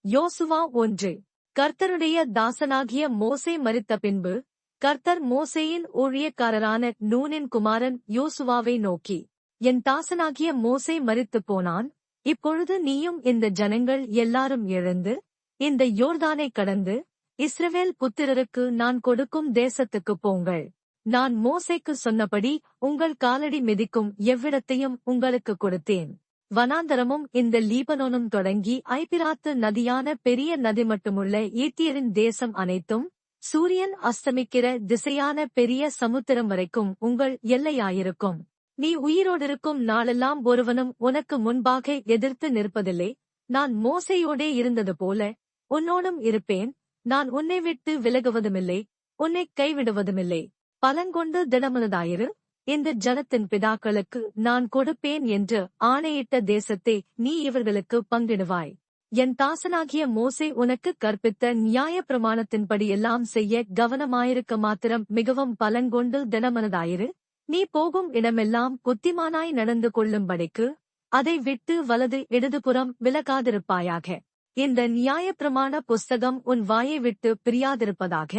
யோசுவா 1. கர்த்தருடைய தாசனாகிய மோசே மரித்த பின்பு கர்த்தர் மோசேயின் ஊழியக்காரரான நூனின் குமாரன் யோசுவாவை நோக்கி, என் தாசனாகிய மோசே மரித்துப் போனான். இப்பொழுது நீயும் இந்த ஜனங்கள் எல்லாரும் எழுந்து இந்த யோர்தானை கடந்து இஸ்ரவேல் புத்திரருக்கு நான் கொடுக்கும் தேசத்துக்குப் போங்கள். நான் மோசேக்கு சொன்னபடி உங்கள் காலடி மிதிக்கும் எவ்விடத்தையும் உங்களுக்கு கொடுத்தேன். வனாந்தரமும் இந்த லீபனோனும் தொடங்கி ஐபிராத்து நதியான பெரிய நதி மட்டுமுள்ள ஈட்டியரின் தேசம் அனைத்தும் சூரியன் அஸ்தமிக்கிற திசையான பெரிய சமுத்திரம் வரைக்கும் உங்கள் எல்லையாயிருக்கும். நீ உயிரோடிருக்கும் நாளெல்லாம் ஒருவனும் உனக்கு முன்பாக எதிர்த்து நிற்பதில்லை. நான் மோசேயோடே இருந்தது போல உன்னோடும் இருப்பேன். நான் உன்னை விட்டு விலகுவதுமில்லை, உன்னை கைவிடுவதுமில்லை. பலங்கொண்டு திடமனதாயிரு. இந்த ஜனத்தின் பிதாக்களுக்கு நான் கொடுப்பேன் என்று ஆணையிட்ட தேசத்தை நீ இவர்களுக்கு பங்கிடுவாய். என் தாசனாகிய மோசே உனக்கு கற்பித்த நியாய பிரமாணத்தின்படியெல்லாம் செய்ய கவனமாயிருக்க மாத்திரம் மிகவும் பலங்கொண்டு திடமனதாயிரு. நீ போகும் இடமெல்லாம் புத்திமானாய் நடந்து கொள்ளும்படிக்கு அதை விட்டு வலது இடதுபுறம் விலகாதிருப்பாயாக. இந்த நியாயப்பிரமாண புஸ்தகம் உன் வாயை விட்டு பிரியாதிருப்பதாக.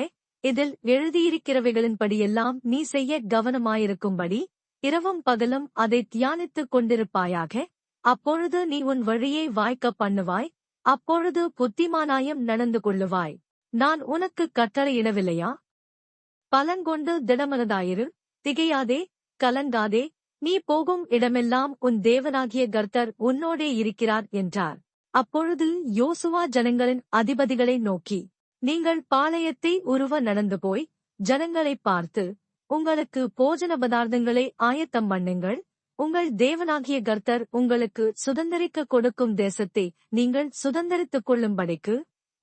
இதில் எழுதியிருக்கிறவைகளின்படியெல்லாம் நீ செய்ய கவனமாயிருக்கும்படி இரவும் பகலும் அதை தியானித்துக் கொண்டிருப்பாயாக. அப்பொழுது நீ உன் வழியை வாய்க்க பண்ணுவாய். அப்பொழுது புத்திமானாயம் நடந்து கொள்ளுவாய். நான் உனக்கு கட்டளையிடவில்லையா? பலங்கொண்டு திடமனதாயிரு, திகையாதே, கலங்காதே. நீ போகும் இடமெல்லாம் உன் தேவனாகிய கர்த்தர் உன்னோடே இருக்கிறார் என்றார். அப்பொழுது யோசுவா ஜனங்களின் அதிபதிகளை நோக்கி, நீங்கள் பாளையத்தை உருவ நடந்து போய் ஜனங்களைப் பார்த்து, உங்களுக்கு போஜன பதார்த்தங்களை ஆயத்தம் பண்ணுங்கள். உங்கள் தேவனாகிய கர்த்தர் உங்களுக்கு சுதந்தரிக்க கொடுக்கும் தேசத்தை நீங்கள் சுதந்தரித்துக் கொள்ளும்படிக்கு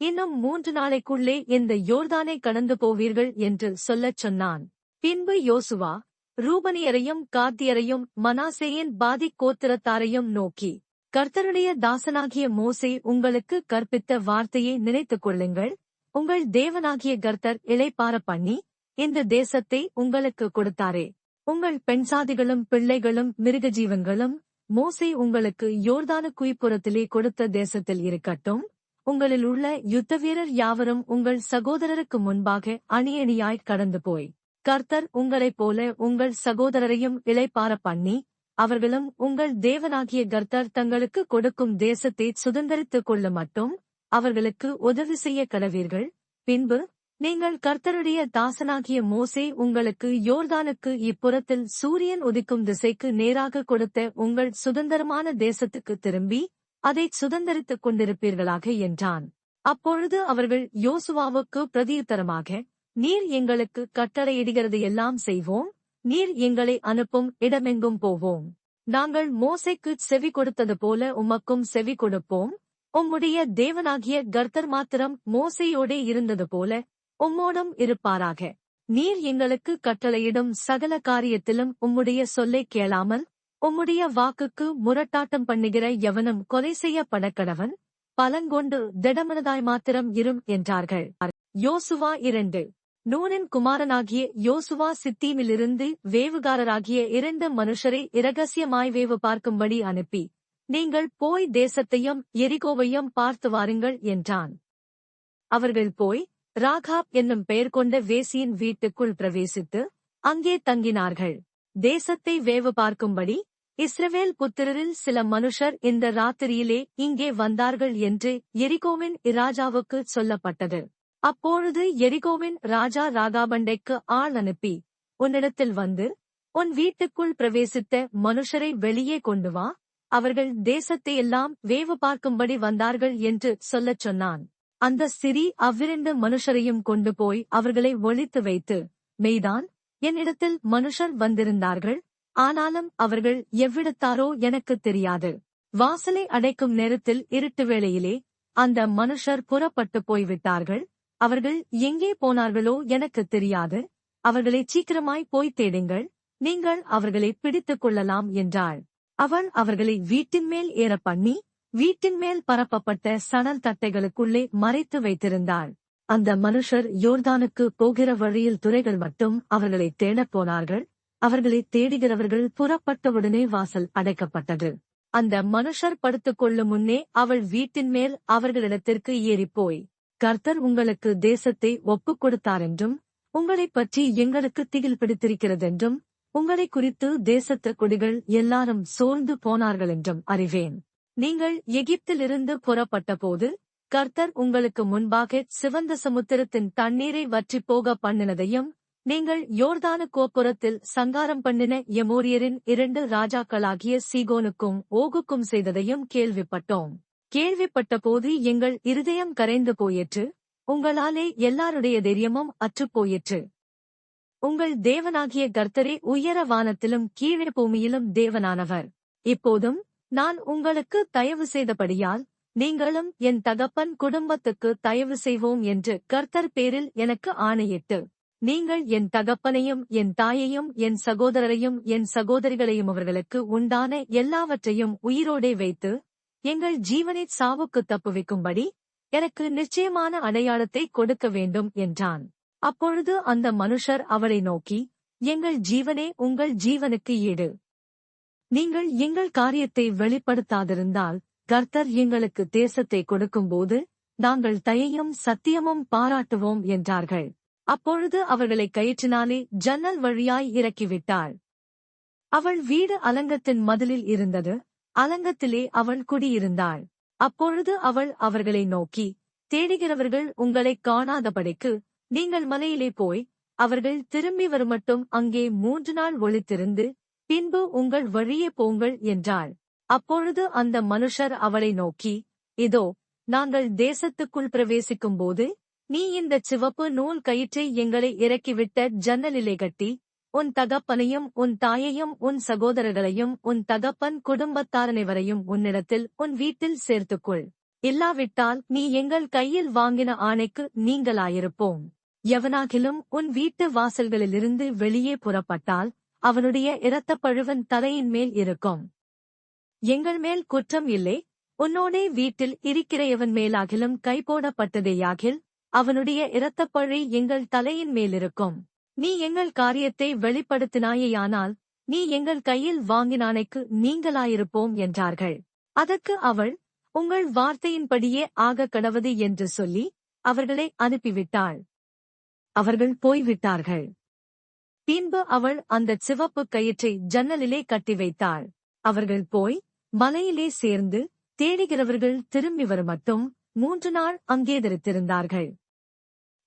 இன்னும் 3 நாளைக்குள்ளே இந்த யோர்தானை கடந்து போவீர்கள் என்று சொல்லச் சொன்னான். பின்பு யோசுவா ரூபனியரையும் காத்தியரையும் மனாசேயின் பாதி கோத்திரத்தாரையும் நோக்கி, கர்த்தருடைய தாசனாகிய மோசே உங்களுக்கு கற்பித்த வார்த்தையை நினைத்துக் கொள்ளுங்கள். உங்கள் தேவனாகிய கர்த்தர் இளைப்பாற பண்ணி இந்த தேசத்தை உங்களுக்கு கொடுத்தாரே. உங்கள் பெண்சாதிகளும் பிள்ளைகளும் மிருகஜீவன்களும் மோசே உங்களுக்கு யோர்தானு குய்ப்புறத்திலே கொடுத்த தேசத்தில் இருக்கட்டும். உங்களில் உள்ள யுத்த வீரர் யாவரும் உங்கள் சகோதரருக்கு முன்பாக அணியணியாய் கடந்து போய் கர்த்தர் உங்களைப் போல உங்கள் சகோதரரையும் இளைப்பாற பண்ணி அவர்களும் உங்கள் தேவனாகிய கர்த்தர் தங்களுக்கு கொடுக்கும் தேசத்தை சுதந்தரித்துக் கொள்ள மட்டும் அவர்களுக்கு உதவி செய்ய கடவீர்கள். பின்பு நீங்கள் கர்த்தருடைய தாசனாகிய மோசே உங்களுக்கு யோர்தானுக்கு இப்புறத்தில் சூரியன் உதிக்கும் திசைக்கு நேராக கொடுத்த உங்கள் சுதந்திரமான தேசத்துக்கு திரும்பி அதை சுதந்தரித்துக் கொண்டிருப்பீர்களாக என்றான். அப்பொழுது அவர்கள் யோசுவாவுக்கு பிரதியுத்தரமாக, நீர் எங்களுக்கு கட்டளையிடுகிறதையெல்லாம் செய்வோம். நீர் எங்களை அனுப்பும் இடமெங்கும் போவோம். நாங்கள் மோசேக்குச் செவி கொடுத்தது போல உமக்கும் செவி கொடுப்போம். உம்முடைய தேவனாகிய கர்த்தர் மாத்திரம் மோசேயோடே இருந்தது போல உம்மோடும் இருப்பாராக. நீர் எங்களுக்கு கட்டளையிடும் சகல காரியத்திலும் உம்முடைய சொல்லைக் கேளாமல் உம்முடைய வாக்குக்கு முரட்டாட்டம் பண்ணுகிற எவனும் கொலை செய்யப்படக்கடவன். பலங்கொண்டு திடமனதாய் மாத்திரம் இரும் என்றார்கள். யோசுவா 2. நூனின் குமாரனாகிய யோசுவா சித்தீமிலிருந்து வேவுகாரராகிய 2 மனுஷரை இரகசியமாய் வேவு பார்க்கும்படி அனுப்பி, நீங்கள் போய் தேசத்தையும் எரிகோவையும் பார்த்து வாருங்கள் என்றான். அவர்கள் போய் ராகாப் என்னும் பெயர் கொண்ட வேசியின் வீட்டுக்குள் பிரவேசித்து அங்கே தங்கினார்கள். தேசத்தை வேவு பார்க்கும்படி இஸ்ரவேல் புத்திரரில் சில மனுஷர் இந்த ராத்திரியிலே இங்கே வந்தார்கள் என்று எரிகோவின் இராஜாவுக்கு சொல்லப்பட்டது. அப்பொழுது எரிகோவின் ராஜா ராகாபண்டைக்கு ஆள் அனுப்பி, உன்னிடத்தில் வந்து உன் வீட்டுக்குள் பிரவேசித்த மனுஷரை வெளியே கொண்டு வா. அவர்கள் தேசத்தையெல்லாம் வேவு பார்க்கும்படி வந்தார்கள் என்று சொல்லச் சொன்னான். அந்த சிறி அவ்விரண்டு மனுஷரையும் கொண்டு போய் அவர்களை ஒளித்து வைத்து, மெய்தான், என்னிடத்தில் மனுஷர் வந்திருந்தார்கள். ஆனாலும் அவர்கள் எவ்விடத்தாரோ எனக்குத் தெரியாது. வாசலை அடைக்கும் நேரத்தில் இருட்டு வேளையிலே அந்த மனுஷர் புறப்பட்டு போய்விட்டார்கள். அவர்கள் எங்கே போனார்களோ எனக்குத் தெரியாது. அவர்களை சீக்கிரமாய் போய் தேடுங்கள். நீங்கள் அவர்களை பிடித்துக் கொள்ளலாம் என்றாள். அவள் அவர்களை வீட்டின் மேல் ஏற பண்ணி வீட்டின் மேல் பரப்பப்பட்ட சணல் தட்டைகளுக்குள்ளே மறைத்து வைத்திருந்தாள். அந்த மனுஷர் யோர்தானுக்கு போகிற வழியில் துரைகள் மட்டும் அவர்களை தேடப் போனார்கள். அவர்களை தேடுகிறவர்கள் புறப்பட்டவுடனே வாசல் அடைக்கப்பட்டது. அந்த மனுஷர் படுத்துக்கொள்ளும் முன்னே அவள் வீட்டின் மேல் அவர்களிடத்திற்கு ஏறிப்போய், கர்த்தர் உங்களுக்கு தேசத்தை ஒப்புக் கொடுத்தாரென்றும், உங்களைப் பற்றி எங்களுக்கு திகில் பிடித்திருக்கிறதென்றும், உங்களை குறித்து தேசத்து குடிகள் எல்லாரும் சோர்ந்து போனார்களென்றும் அறிவேன். நீங்கள் எகிப்திலிருந்து புறப்பட்டபோது கர்த்தர் உங்களுக்கு முன்பாக சிவந்த சமுத்திரத்தின் தண்ணீரை வற்றிப்போக பண்ணினதையும், நீங்கள் யோர்தானு கோப்புறத்தில் சங்காரம் பண்ணின எமோரியரின் 2 ராஜாக்களாகிய சீகோனுக்கும் ஓகுக்கும் செய்ததையும் கேள்விப்பட்டோம். கேள்விப்பட்டபோது எங்கள் இருதயம் கரைந்து போயிற்று, உங்களாலே எல்லாருடைய தைரியமும் அற்றுப்போயிற்று. உங்கள் தேவனாகிய கர்த்தரே உயர வானத்திலும் கீழே பூமியிலும் தேவனானவர். இப்போதும் நான் உங்களுக்கு தயவு செய்தபடியால் நீங்களும் என் தகப்பன் குடும்பத்துக்கு தயவு செய்வோம் என்று கர்த்தர் பேரில் எனக்கு ஆணையிட்டு, நீங்கள் என் தகப்பனையும் என் தாயையும் என் சகோதரரையும் என் சகோதரிகளையும் அவர்களுக்கு உண்டான எல்லாவற்றையும் உயிரோடே வைத்து எங்கள் ஜீவனை சாவுக்கு தப்புவிக்கும்படி எனக்கு நிச்சயமான அடையாளத்தை கொடுக்க வேண்டும் என்றான். அப்பொழுது அந்த மனுஷர் அவளை நோக்கி, எங்கள் ஜீவனே உங்கள் ஜீவனுக்கு ஈடு. நீங்கள் எங்கள் காரியத்தை வெளிப்படுத்தாதிருந்தால் கர்த்தர் எங்களுக்கு தேசத்தை கொடுக்கும்போது நாங்கள் தயையும் சத்தியமும் பாராட்டுவோம் என்றார்கள். அப்பொழுது அவர்களை கயிற்றினாலே ஜன்னல் வழியாய் இறக்கிவிட்டாள். அவள் வீடு அலங்கத்தின் மதிலில் இருந்தது, அலங்கத்திலே அவள் குடியிருந்தாள். அப்பொழுது அவள் அவர்களை நோக்கி, தேடுகிறவர்கள் உங்களைக் காணாதபடிக்கு நீங்கள் மலையிலே போய் அவர்கள் திரும்பி வருமட்டும் அங்கே 3 நாள் ஒளித்திருந்து பின்பு உங்கள் வழியே போங்கள் என்றாள். அப்பொழுது அந்த மனுஷர் அவளை நோக்கி, இதோ நாங்கள் தேசத்துக்குள் பிரவேசிக்கும்போது நீ இந்த சிவப்பு நூல் கயிற்றை எங்களை இறக்கிவிட்ட ஜன்னலிலே கட்டி உன் தகப்பனையும் உன் தாயையும் உன் சகோதரர்களையும் உன் தகப்பன் குடும்பத்தாரனைவரையும் உன்னிடத்தில் உன் வீட்டில் சேர்த்துக்கொள். இல்லாவிட்டால் நீ எங்கள் கையில் வாங்கின ஆணைக்கு நீங்களாயிருப்போம். எவனாகிலும் உன் வீட்டு வாசல்களிலிருந்து வெளியே புறப்பட்டால் அவனுடைய இரத்தப்பழுவன் தலையின் மேல் இருக்கும். எங்கள் மேல் குற்றம் இல்லை, உன்னோடே வீட்டில் இருக்கிற எவன் மேலாகிலும் கைபோடப்பட்டதேயாகில் அவனுடைய இரத்தப்பழி எங்கள் தலையின் மேலிருக்கும். நீ எங்கள் காரியத்தை வெளிப்படுத்தினாயேயானால் நீ எங்கள் கையில் வாங்கினானைக்கு நீங்களாயிருப்போம் என்றார்கள். அதற்கு அவள், உங்கள் வார்த்தையின்படியே ஆகக் கடவது என்று சொல்லி அவர்களை அனுப்பிவிட்டாள். அவர்கள் போய்விட்டார்கள். பின்பு அவள் அந்த சிவப்பு கயிற்றை ஜன்னலிலே கட்டி வைத்தாள். அவர்கள் போய் மலையிலே சேர்ந்து தேடுகிறவர்கள் திரும்பி வருமட்டும் 3 நாள் அங்கே தரித்திருந்தார்கள்.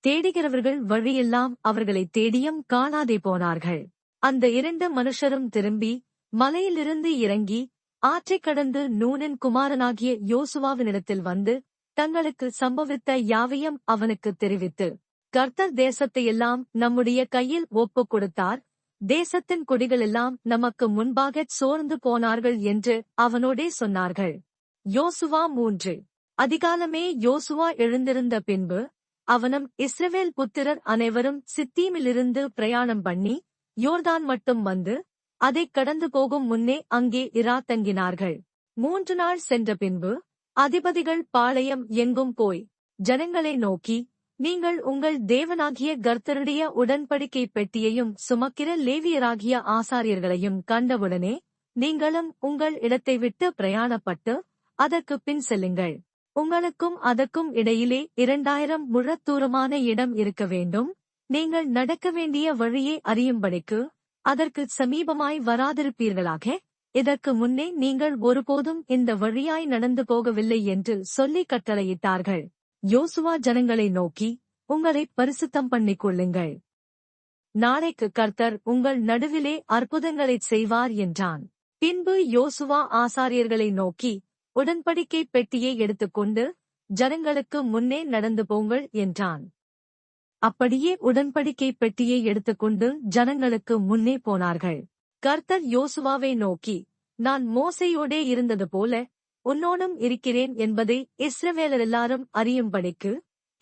தேடுகிறவர்கள் வழியெல்லாம் அவர்களை தேடியும் காணாதே போனார்கள். அந்த 2 மனுஷரும் திரும்பி மலையிலிருந்து இறங்கி ஆற்றைக் கடந்து நூனின் குமாரனாகிய யோசுவாவினிடத்தில் வந்து தங்களுக்கு சம்பவித்த யாவையும் அவனுக்கு தெரிவித்து, கர்த்தர் தேசத்தையெல்லாம் நம்முடைய கையில் ஒப்புக் கொடுத்தார், தேசத்தின் குடிகளெல்லாம் நமக்கு முன்பாகச் சோர்ந்து போனார்கள் என்று அவனோடே சொன்னார்கள். யோசுவா 3. அதிகாலமே யோசுவா எழுந்திருந்த பின்பு அவனும் இஸ்ரவேல் புத்திரர் அனைவரும் சித்தீமிலிருந்து பிரயாணம் பண்ணி யோர்தான் மட்டும் வந்து அதைக் கடந்து போகும் முன்னே அங்கே இராத்தங்கினார்கள். 3 நாள் சென்ற பின்பு அதிபதிகள் பாளையம் எங்கும் போய் ஜனங்களை நோக்கி, நீங்கள் உங்கள் தேவனாகிய கர்த்தருடைய உடன்படிக்கை பெட்டியையும் சுமக்கிற லேவியராகிய ஆசாரியர்களையும் கண்டவுடனே நீங்களும் உங்கள் இடத்தை விட்டு பிரயாணப்பட்டு அதற்குப் பின் செல்லுங்கள். உங்களுக்கும் அதற்கும் இடையிலே 2000 முழத் தூரமான இடம் இருக்க வேண்டும். நீங்கள் நடக்க வேண்டிய வழியை அறியும்படிக்கு அதற்கு சமீபமாய் வராதிருப்பீர்களாக. இதற்கு முன்னே நீங்கள் ஒருபோதும் இந்த வழியாய் நடந்து போகவில்லை என்று சொல்லி கட்டளையிட்டார்கள். யோசுவா ஜனங்களை நோக்கி, உங்களை பரிசுத்தம் பண்ணிக் கொள்ளுங்கள். நாளைக்கு கர்த்தர் உங்கள் நடுவிலே அற்புதங்களைச் செய்வார் என்றான். பின்பு யோசுவா ஆசாரியர்களை நோக்கி, உடன்படிக்கை பெட்டியை எடுத்துக்கொண்டு ஜனங்களுக்கு முன்னே நடந்து போங்கள் என்றான். அப்படியே உடன்படிக்கை பெட்டியை எடுத்துக்கொண்டு ஜனங்களுக்கு முன்னே போனார்கள். கர்த்தர் யோசுவாவை நோக்கி, நான் மோசேயோடே இருந்தது போல உன்னோடும் இருக்கிறேன் என்பதை இஸ்ரவேலரெல்லாரும் அறியும்படிக்கு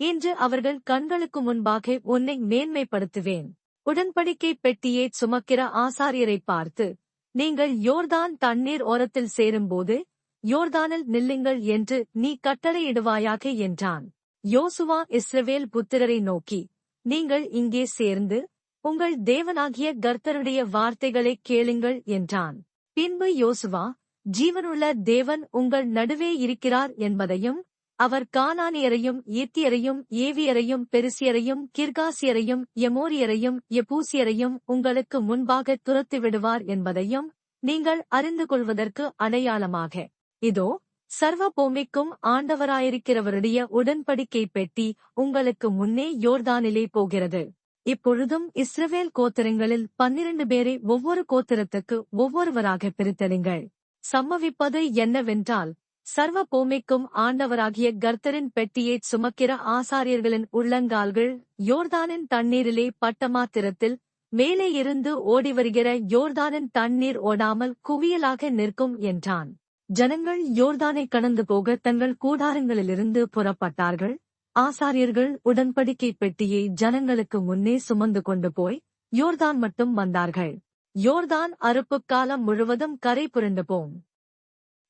இன்று அவர்கள் கண்களுக்கு முன்பாக உன்னை மேன்மைப்படுத்துவேன். உடன்படிக்கை பெட்டியை சுமக்கிற ஆசாரியரை பார்த்து, நீங்கள் யோர்தான் தண்ணீர் ஓரத்தில் சேரும்போது யோர்தானில் நில்லுங்கள் என்று நீ கட்டளையிடுவாயாக என்றான். யோசுவா இஸ்ரவேல் புத்திரரை நோக்கி, நீங்கள் இங்கே சேர்ந்து உங்கள் தேவனாகிய கர்த்தருடைய வார்த்தைகளைக் கேளுங்கள் என்றான். பின்பு யோசுவா ஜீவனுள்ள தேவன் உங்கள் நடுவே இருக்கிறார் என்பதையும், அவர் கானானியரையும் ஏத்தியரையும் ஏவியரையும் பெரிசியரையும் கிர்காசியரையும் எமோரியரையும் எபூசியரையும் உங்களுக்கு முன்பாக துரத்திவிடுவார் என்பதையும் நீங்கள் அறிந்து கொள்வதற்கு அடையாளமாக, இதோ சர்வ பூமிக்கும் ஆண்டவராயிருக்கிறவருடைய உடன்படிக்கை பெட்டி உங்களுக்கு முன்னே யோர்தானிலே போகிறது. இப்பொழுதும் இஸ்ரவேல் கோத்திரங்களில் 12 பேரை ஒவ்வொரு கோத்திரத்துக்கு ஒவ்வொருவராக பிரித்தெடுங்கள். சம்பவிப்பது என்னவென்றால், சர்வ பூமிக்கும் ஆண்டவராகிய கர்த்தரின் பெட்டியைச் சுமக்கிற ஆசாரியர்களின் உள்ளங்கால்கள் யோர்தானின் தண்ணீரிலே பட்டமாத்திரத்தில் மேலே இருந்து ஓடிவருகிற யோர்தானின் தண்ணீர் ஓடாமல் குவியலாக நிற்கும் என்றான். ஜனங்கள் யோர்தானை கடந்து போக தங்கள் கூடாரங்களிலிருந்து புறப்பட்டார்கள். ஆசாரியர்கள் உடன்படிக்கை பெட்டியை ஜனங்களுக்கு முன்னே சுமந்து கொண்டு போய் யோர்தான் மட்டும் வந்தார்கள். யோர்தான் அறுப்புக் காலம் முழுவதும் கரை புரண்டு போம்.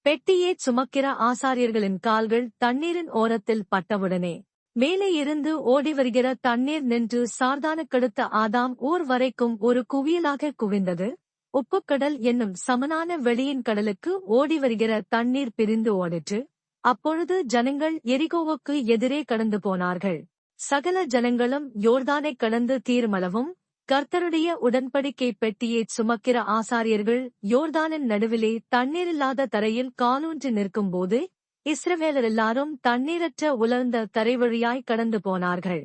பெட்டியைச் சுமக்கிற ஆசாரியர்களின் கால்கள் தண்ணீரின் ஓரத்தில் பட்டவுடனே மேலே இருந்து ஓடிவருகிற தண்ணீர் நின்று சார்தானுக்கடுத்த ஆதாம் ஊர் வரைக்கும் ஒரு குவியலாக குவிந்தது. உப்புக்கடல் என்னும் சமனான வெளியின் கடலுக்கு ஓடிவருகிற தண்ணீர் பிரிந்து ஓடிற்று. அப்பொழுது ஜனங்கள் எரிகோவுக்கு எதிரே கடந்து போனார்கள். சகல ஜனங்களும் யோர்தானை கடந்து தீர்மளவும் கர்த்தருடைய உடன்படிக்கை பெட்டியைச் சுமக்கிற ஆசாரியர்கள் யோர்தானின் நடுவிலே தண்ணீரில்லாத தரையில் காலூன்றி நிற்கும்போது இஸ்ரவேலர் எல்லாரும் தண்ணீரற்ற உலர்ந்த தரை வழியாய் கடந்து போனார்கள்.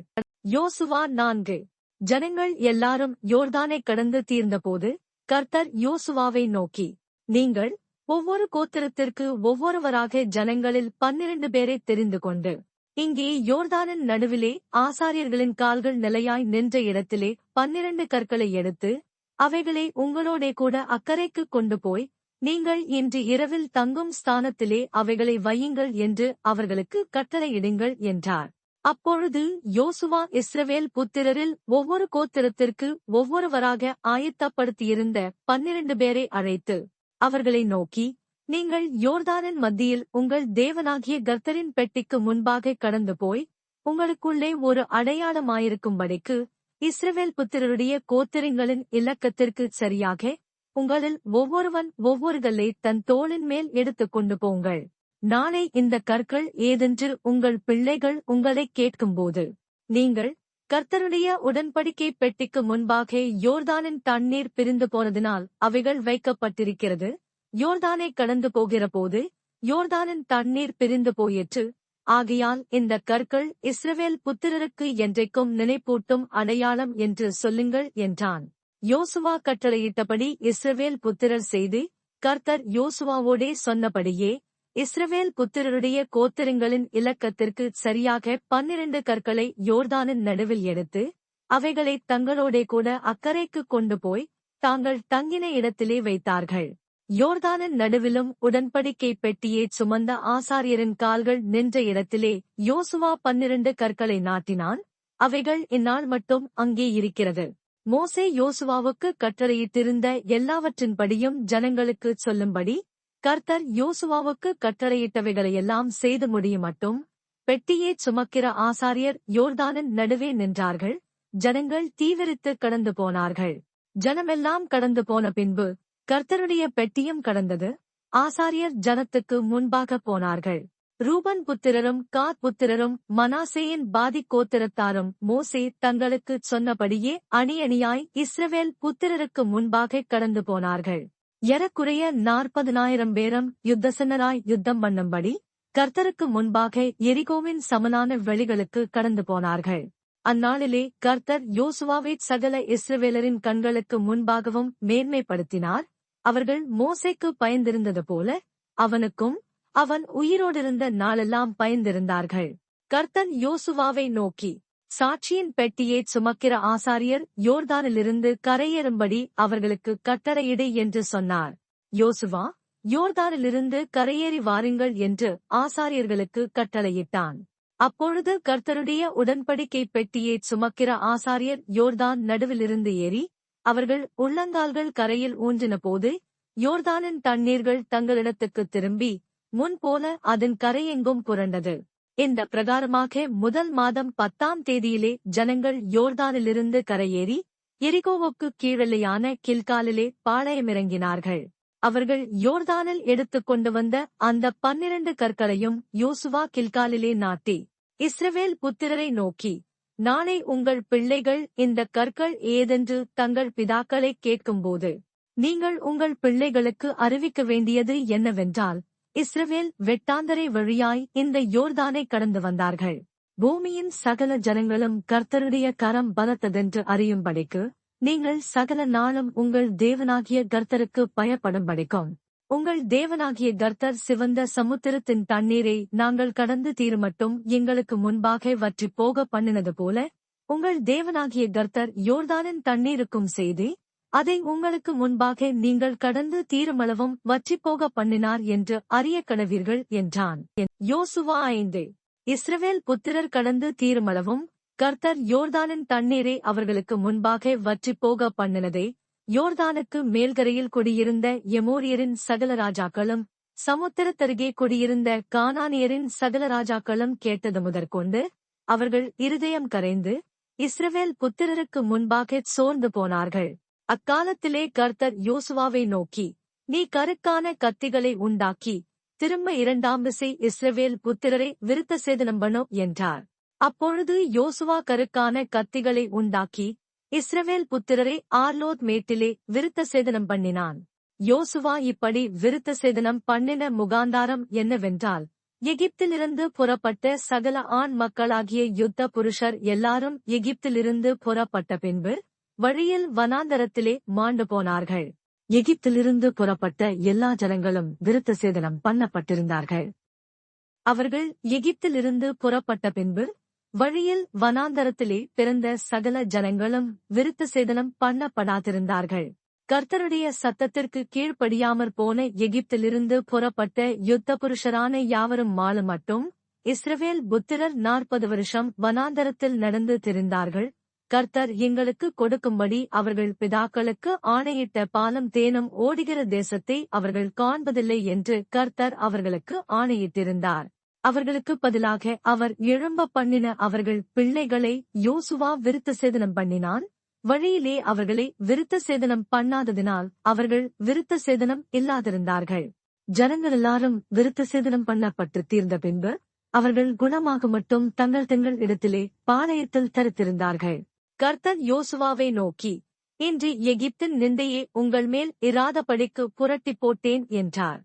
யோசுவா 4. ஜனங்கள் எல்லாரும் யோர்தானை கடந்து தீர்ந்தபோது கர்த்தர் யோசுவாவை நோக்கி, நீங்கள் ஒவ்வொரு கோத்திரத்திற்கு ஒவ்வொருவராக ஜனங்களில் 12 பேரை தெரிந்து கொண்டு இங்கே யோர்தானின் நடுவிலே ஆசாரியர்களின் கால்கள் நிலையாய் நின்ற இடத்திலே 12 கற்களை எடுத்து அவைகளை உங்களோடே கூட அக்கரைக்கு கொண்டு போய் நீங்கள் இன்று இரவில் தங்கும் ஸ்தானத்திலே அவைகளை வையுங்கள் என்று அவர்களுக்கு கட்டளையிடுங்கள் என்றார். அப்பொழுது யோசுவா இஸ்ரவேல் புத்திரரில் ஒவ்வொரு கோத்திரத்திற்கு ஒவ்வொருவராக ஆயத்தப்படுத்தியிருந்த 12 பேரை அழைத்து அவர்களை நோக்கி, நீங்கள் யோர்தானின் மத்தியில் உங்கள் தேவனாகிய கர்த்தரின் பெட்டிக்கு முன்பாக கடந்து போய் உங்களுக்குள்ளே ஒரு அடையாளமாயிருக்கும்படிக்கு இஸ்ரவேல் புத்திரருடைய கோத்திரங்களின் இலக்கத்திற்கு சரியாக உங்களில் ஒவ்வொருவன் ஒவ்வொரு கல்லை தன் தோளின் மேல் எடுத்துக் கொண்டு போங்கள். நாளை இந்த கற்கள் ஏதென்று உங்கள் பிள்ளைகள் உங்களைக் கேட்கும்போது நீங்கள் கர்த்தருடைய உடன்படிக்கை பெட்டிக்கு முன்பாக யோர்தானின் தண்ணீர் பிரிந்து போனதினால் அவைகள் வைக்கப்பட்டிருக்கிறது. யோர்தானை கடந்து போகிற போது யோர்தானின் தண்ணீர் பிரிந்து போயிற்று. ஆகையால் இந்த கற்கள் இஸ்ரவேல் புத்திரருக்கு என்றைக்கும் நினைப்பூட்டும் அடையாளம் என்று சொல்லுங்கள் என்றான். யோசுவா கட்டளையிட்டபடி இஸ்ரவேல் புத்திரர் செய்து கர்த்தர் யோசுவாவோடே சொன்னபடியே இஸ்ரவேல் புத்திரருடைய கோத்திரங்களின் இலக்கத்திற்கு சரியாக 12 கற்களை யோர்தானின் நடுவில் எடுத்து அவைகளை தங்களோடே கூட அக்கரைக்கு கொண்டு போய் தாங்கள் தங்கின இடத்திலே வைத்தார்கள். யோர்தானின் நடுவிலும் உடன்படிக்கை பெட்டியைச் சுமந்த ஆசாரியரின் கால்கள் நின்ற இடத்திலே யோசுவா 12 கற்களை நாட்டினான். அவைகள் இந்நாள் மட்டும் அங்கே இருக்கிறது. மோசே யோசுவாவுக்கு கட்டளையிட்டிருந்த எல்லாவற்றின்படியும் ஜனங்களுக்கு சொல்லும்படி கர்த்தர் யோசுவாவுக்கு கட்டளையிட்டவைகளையெல்லாம் செய்து முடியுமட்டும் பெட்டியைச் சுமக்கிற ஆசாரியர் யோர்தானின் நடுவே நின்றார்கள். ஜனங்கள் தீவிரித்து கடந்து போனார்கள். ஜனமெல்லாம் கடந்து போன பின்பு கர்த்தருடைய பெட்டியும் கடந்தது. ஆசாரியர் ஜனத்துக்கு முன்பாக போனார்கள். ரூபன் புத்திரரும் காத் புத்திரரும் மனாசேயின் பாதிக் கோத்திரத்தாரும் மோசே தங்களுக்குச் சொன்னபடியே அணி அணியாய் இஸ்ரவேல் புத்திரருக்கு முன்பாக கடந்து போனார்கள். ஏறக்குறைய 40,000 பேரும் யுத்தசன்னராய் யுத்தம் பண்ணும்படி கர்த்தருக்கு முன்பாக எரிகோவின் சமனான வெளிகளுக்கு கடந்து போனார்கள். அந்நாளிலே கர்த்தர் யோசுவாவை சகல இஸ்ரவேலரின் கண்களுக்கு முன்பாகவும் மேன்மைப்படுத்தினார். அவர்கள் மோசேக்கு பயந்திருந்தது போல அவனுக்கும் அவன் உயிரோடிருந்த நாளெல்லாம் பயந்திருந்தார்கள். கர்த்தர் யோசுவாவை நோக்கி, சாட்சியின் பெட்டியைச் சுமக்கிற ஆசாரியர் யோர்தானிலிருந்து கரையேறும்படி அவர்களுக்கு கட்டளையிடு என்று சொன்னார். யோசுவா, யோர்தானிலிருந்து கரையேறி வாருங்கள் என்று ஆசாரியர்களுக்கு கட்டளையிட்டான். அப்பொழுது கர்த்தருடைய உடன்படிக்கை பெட்டியைச் சுமக்கிற ஆசாரியர் யோர்தான் நடுவிலிருந்து ஏறி அவர்கள் உள்ளங்கால்கள் கரையில் ஊன்றினபோது யோர்தானின் தண்ணீர்கள் தங்களிடத்துக்கு திரும்பி முன்போல அதன் கரையெங்கும் புரண்டது. இந்த பிரகாரமாக முதல் மாதம் 10ஆம் தேதியிலே ஜனங்கள் யோர்தானிலிருந்து கரையேறி எரிகோவுக்கு கீழெல்லையான கில்காலிலே பாளையமிறங்கினார்கள். அவர்கள் யோர்தானில் எடுத்துக் கொண்டு வந்த அந்த 12 கற்களையும் யோசுவா கில்காலிலே நாட்டி இஸ்ரவேல் புத்திரரை நோக்கி, நாளை உங்கள் பிள்ளைகள் இந்த கற்கள் ஏதென்று தங்கள் பிதாக்களை கேட்கும்போது நீங்கள் உங்கள் பிள்ளைகளுக்கு அறிவிக்க வேண்டியது என்னவென்றால், இஸ்ரவேல் வெட்டாந்தரை வழியாய் இந்த யோர்தானை கடந்து வந்தார்கள். பூமியின் சகல ஜனங்களும் கர்த்தருடைய கரம் பலத்ததென்று அறியும்படிக்கு நீங்கள் சகல நாளும் உங்கள் தேவனாகிய கர்த்தருக்கு பயப்படும்படிக்கும் உங்கள் தேவனாகிய கர்த்தர் சிவந்த சமுத்திரத்தின் தண்ணீரை நாங்கள் கடந்து தீருமட்டும் எங்களுக்கு முன்பாக வற்றிப் போக பண்ணினது போல உங்கள் தேவனாகிய கர்த்தர் யோர்தானின் தண்ணீருக்கும் செய்து அதை உங்களுக்கு முன்பாக நீங்கள் கடந்து தீருமளவும் வற்றிப்போக பண்ணினார் என்று அறிய கடவீர்கள் என்றான். யோசுவா 5. இஸ்ரவேல் புத்திரர் கடந்து தீருமளவும் கர்த்தர் யோர்தானின் தண்ணீரை அவர்களுக்கு முன்பாக வற்றிப்போக பண்ணினதை யோர்தானுக்கு மேல்கரையில் குடியிருந்த எமோரியரின் சகல ராஜாக்களும் சமுத்திரத்தருகே குடியிருந்த கானானியரின் சகல ராஜாக்களும் கேட்டது முதற்கொண்டு அவர்கள் இருதயம் கரைந்து இஸ்ரவேல் புத்திரருக்கு முன்பாக சோர்ந்து போனார்கள். அக்காலத்திலே கர்த்தர் யோசுவாவை நோக்கி, நீ கருக்கான கத்திகளை உண்டாக்கி திரும்ப 2ஆம் விசை இஸ்ரவேல் புத்திரரை விருத்த சேதனம் பண்ணு என்றார். அப்பொழுது யோசுவா கருக்கான கத்திகளை உண்டாக்கி இஸ்ரவேல் புத்திரரை ஆர்லோத் மேட்டிலே விருத்த சேதனம் பண்ணினான். யோசுவா இப்படி விருத்த சேதனம் பண்ணின முகாந்தாரம் என்னவென்றால், எகிப்திலிருந்து புறப்பட்ட சகல ஆண் மக்களாகிய யுத்த புருஷர் எல்லாரும் எகிப்திலிருந்து புறப்பட்ட பின்பு வழியில் வனாந்தரத்திலே மாண்டு போனார்கள். எகிப்திலிருந்து புறப்பட்ட எல்லா ஜனங்களும் விருத்த சேதனம் பண்ணப்பட்டிருந்தார்கள். அவர்கள் எகிப்திலிருந்து புறப்பட்ட பின்பு வழியில் வனாந்தரத்திலே பிறந்த சகல ஜனங்களும் விருத்த சேதனம் பண்ணப்படாதிருந்தார்கள். கர்த்தருடைய சத்தத்திற்கு கீழ்ப்படியாமற் போன எகிப்திலிருந்து புறப்பட்ட யுத்த புருஷரான யாவரும் மாள மட்டும் இஸ்ரவேல் புத்திரர் 40 வருஷம் வனாந்தரத்தில் நடந்து திரிந்தார்கள். கர்த்தர் எங்களுக்கு கொடுக்கும்படி அவர்கள் பிதாக்களுக்கு ஆணையிட்ட பாலும் தேனும் ஓடுகிற தேசத்தை அவர்கள் காண்பதில்லை என்று கர்த்தர் அவர்களுக்கு ஆணையிட்டிருந்தார். அவர்களுக்கு பதிலாக அவர் எழும்ப பண்ணின அவர்கள் பிள்ளைகளை யோசுவா விருத்த சேதனம் பண்ணினான். வழியிலே அவர்களை விருத்த சேதனம் பண்ணாததினால் அவர்கள் விருத்த சேதனம் இல்லாதிருந்தார்கள். ஜனங்கள் எல்லாரும் விருத்த சேதனம் பண்ணப்பட்டு தீர்ந்த பின்பு அவர்கள் குணமாக மட்டும் தங்கள் இடத்திலே பாளையத்தில் தரித்திருந்தார்கள். கர்த்தர் யோசுவாவை நோக்கி, இன்று எகிப்தின் நிந்தையே உங்கள் மேல் இராதபடிக்கு புரட்டி போட்டேன் என்றார்.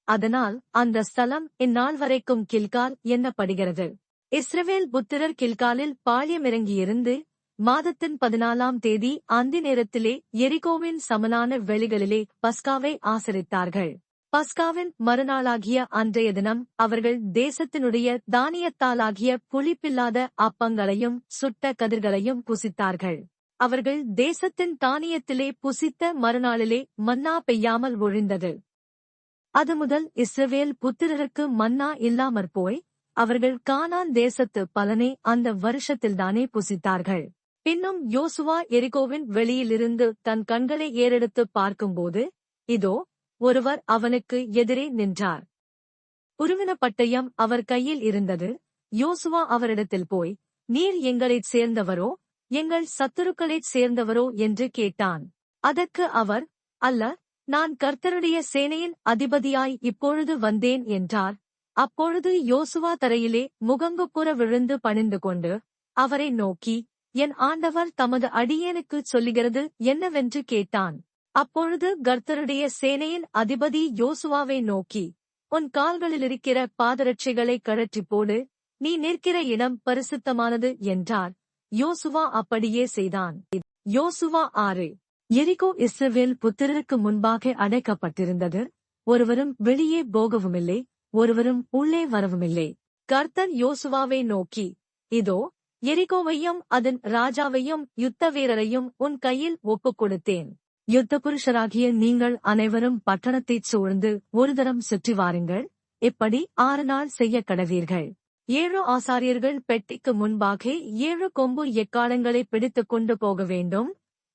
அதனால் அந்த ஸ்தலம் இந்நாள் வரைக்கும் கில்கால் என்னப்படுகிறது. இஸ்ரவேல் புத்திரர் கில்காலில் பாளையமிறங்கியிருந்து மாதத்தின் 14ஆம் தேதி அந்தி நேரத்திலே எரிகோவின் சமனான வெளிகளிலே பஸ்காவை ஆசரித்தார்கள். பஸ்காவின் மறுநாளாகிய அன்றைய தினம் அவர்கள் தேசத்தினுடைய தானியத்தாலாகிய புளிப்பில்லாத அப்பங்களையும் சுட்ட கதிர்களையும் புசித்தார்கள். அவர்கள் தேசத்தின் தானியத்திலே புசித்த மறுநாளிலே மன்னா பெய்யாமல் ஒழிந்தது. அது முதல் இஸ்ரவேல் புத்திரருக்கு மன்னா இல்லாமற் போய் அவர்கள் கானான் தேசத்து பலனை அந்த வருஷத்தில்தானே புசித்தார்கள். பின்னும் யோசுவா எரிகோவின் வெளியிலிருந்து தன் கண்களை ஏறெடுத்து பார்க்கும்போது இதோ ஒருவர் அவனுக்கு எதிரே நின்றார். உருவின பட்டயம் அவர் கையில் இருந்தது. யோசுவா அவரிடத்தில் போய், நீர் எங்களைச் சேர்ந்தவரோ எங்கள் சத்துருக்களைச் சேர்ந்தவரோ என்று கேட்டான். அதற்கு அவர், அல்ல, நான் கர்த்தருடைய சேனையின் அதிபதியாய் இப்பொழுது வந்தேன் என்றார். அப்பொழுது யோசுவா தரையிலே முகங்குப்புற விழுந்து பணிந்து கொண்டு அவரை நோக்கி, என் ஆண்டவர் தமது அடியேனுக்குச் சொல்லுகிறது என்னவென்று கேட்டான். அப்பொழுது கர்த்தருடைய சேனையின் அதிபதி யோசுவாவை நோக்கி, உன் கால்களிலிருக்கிற பாதரட்சைகளை கழற்றிப் போடு, நீ நிற்கிற இடம் பரிசுத்தமானது என்றார். யோசுவா அப்படியே செய்தான். யோசுவா 6. எரிகோ இஸ்ரவேல் புத்திரருக்கு முன்பாக அடைக்கப்பட்டிருந்தது. ஒருவரும் வெளியே போகவுமில்லை, ஒருவரும் உள்ளே வரவுமில்லை. கர்த்தர் யோசுவாவை நோக்கி, இதோ எரிகோவையும் அதன் ராஜாவையும் யுத்த வீரரையும் உன் கையில் ஒப்புக் கொடுத்தேன். யுத்த புருஷராகிய நீங்கள் அனைவரும் பட்டணத்தைச் சூழ்ந்து ஒரு தரம் சுற்றி வாருங்கள். இப்படி 6 நாள் செய்ய கடவீர்கள். 7 ஆசாரியர்கள் பெட்டிக்கு முன்பாக 7 கொம்பு எக்காளங்களை பிடித்துக் கொண்டு போக வேண்டும்.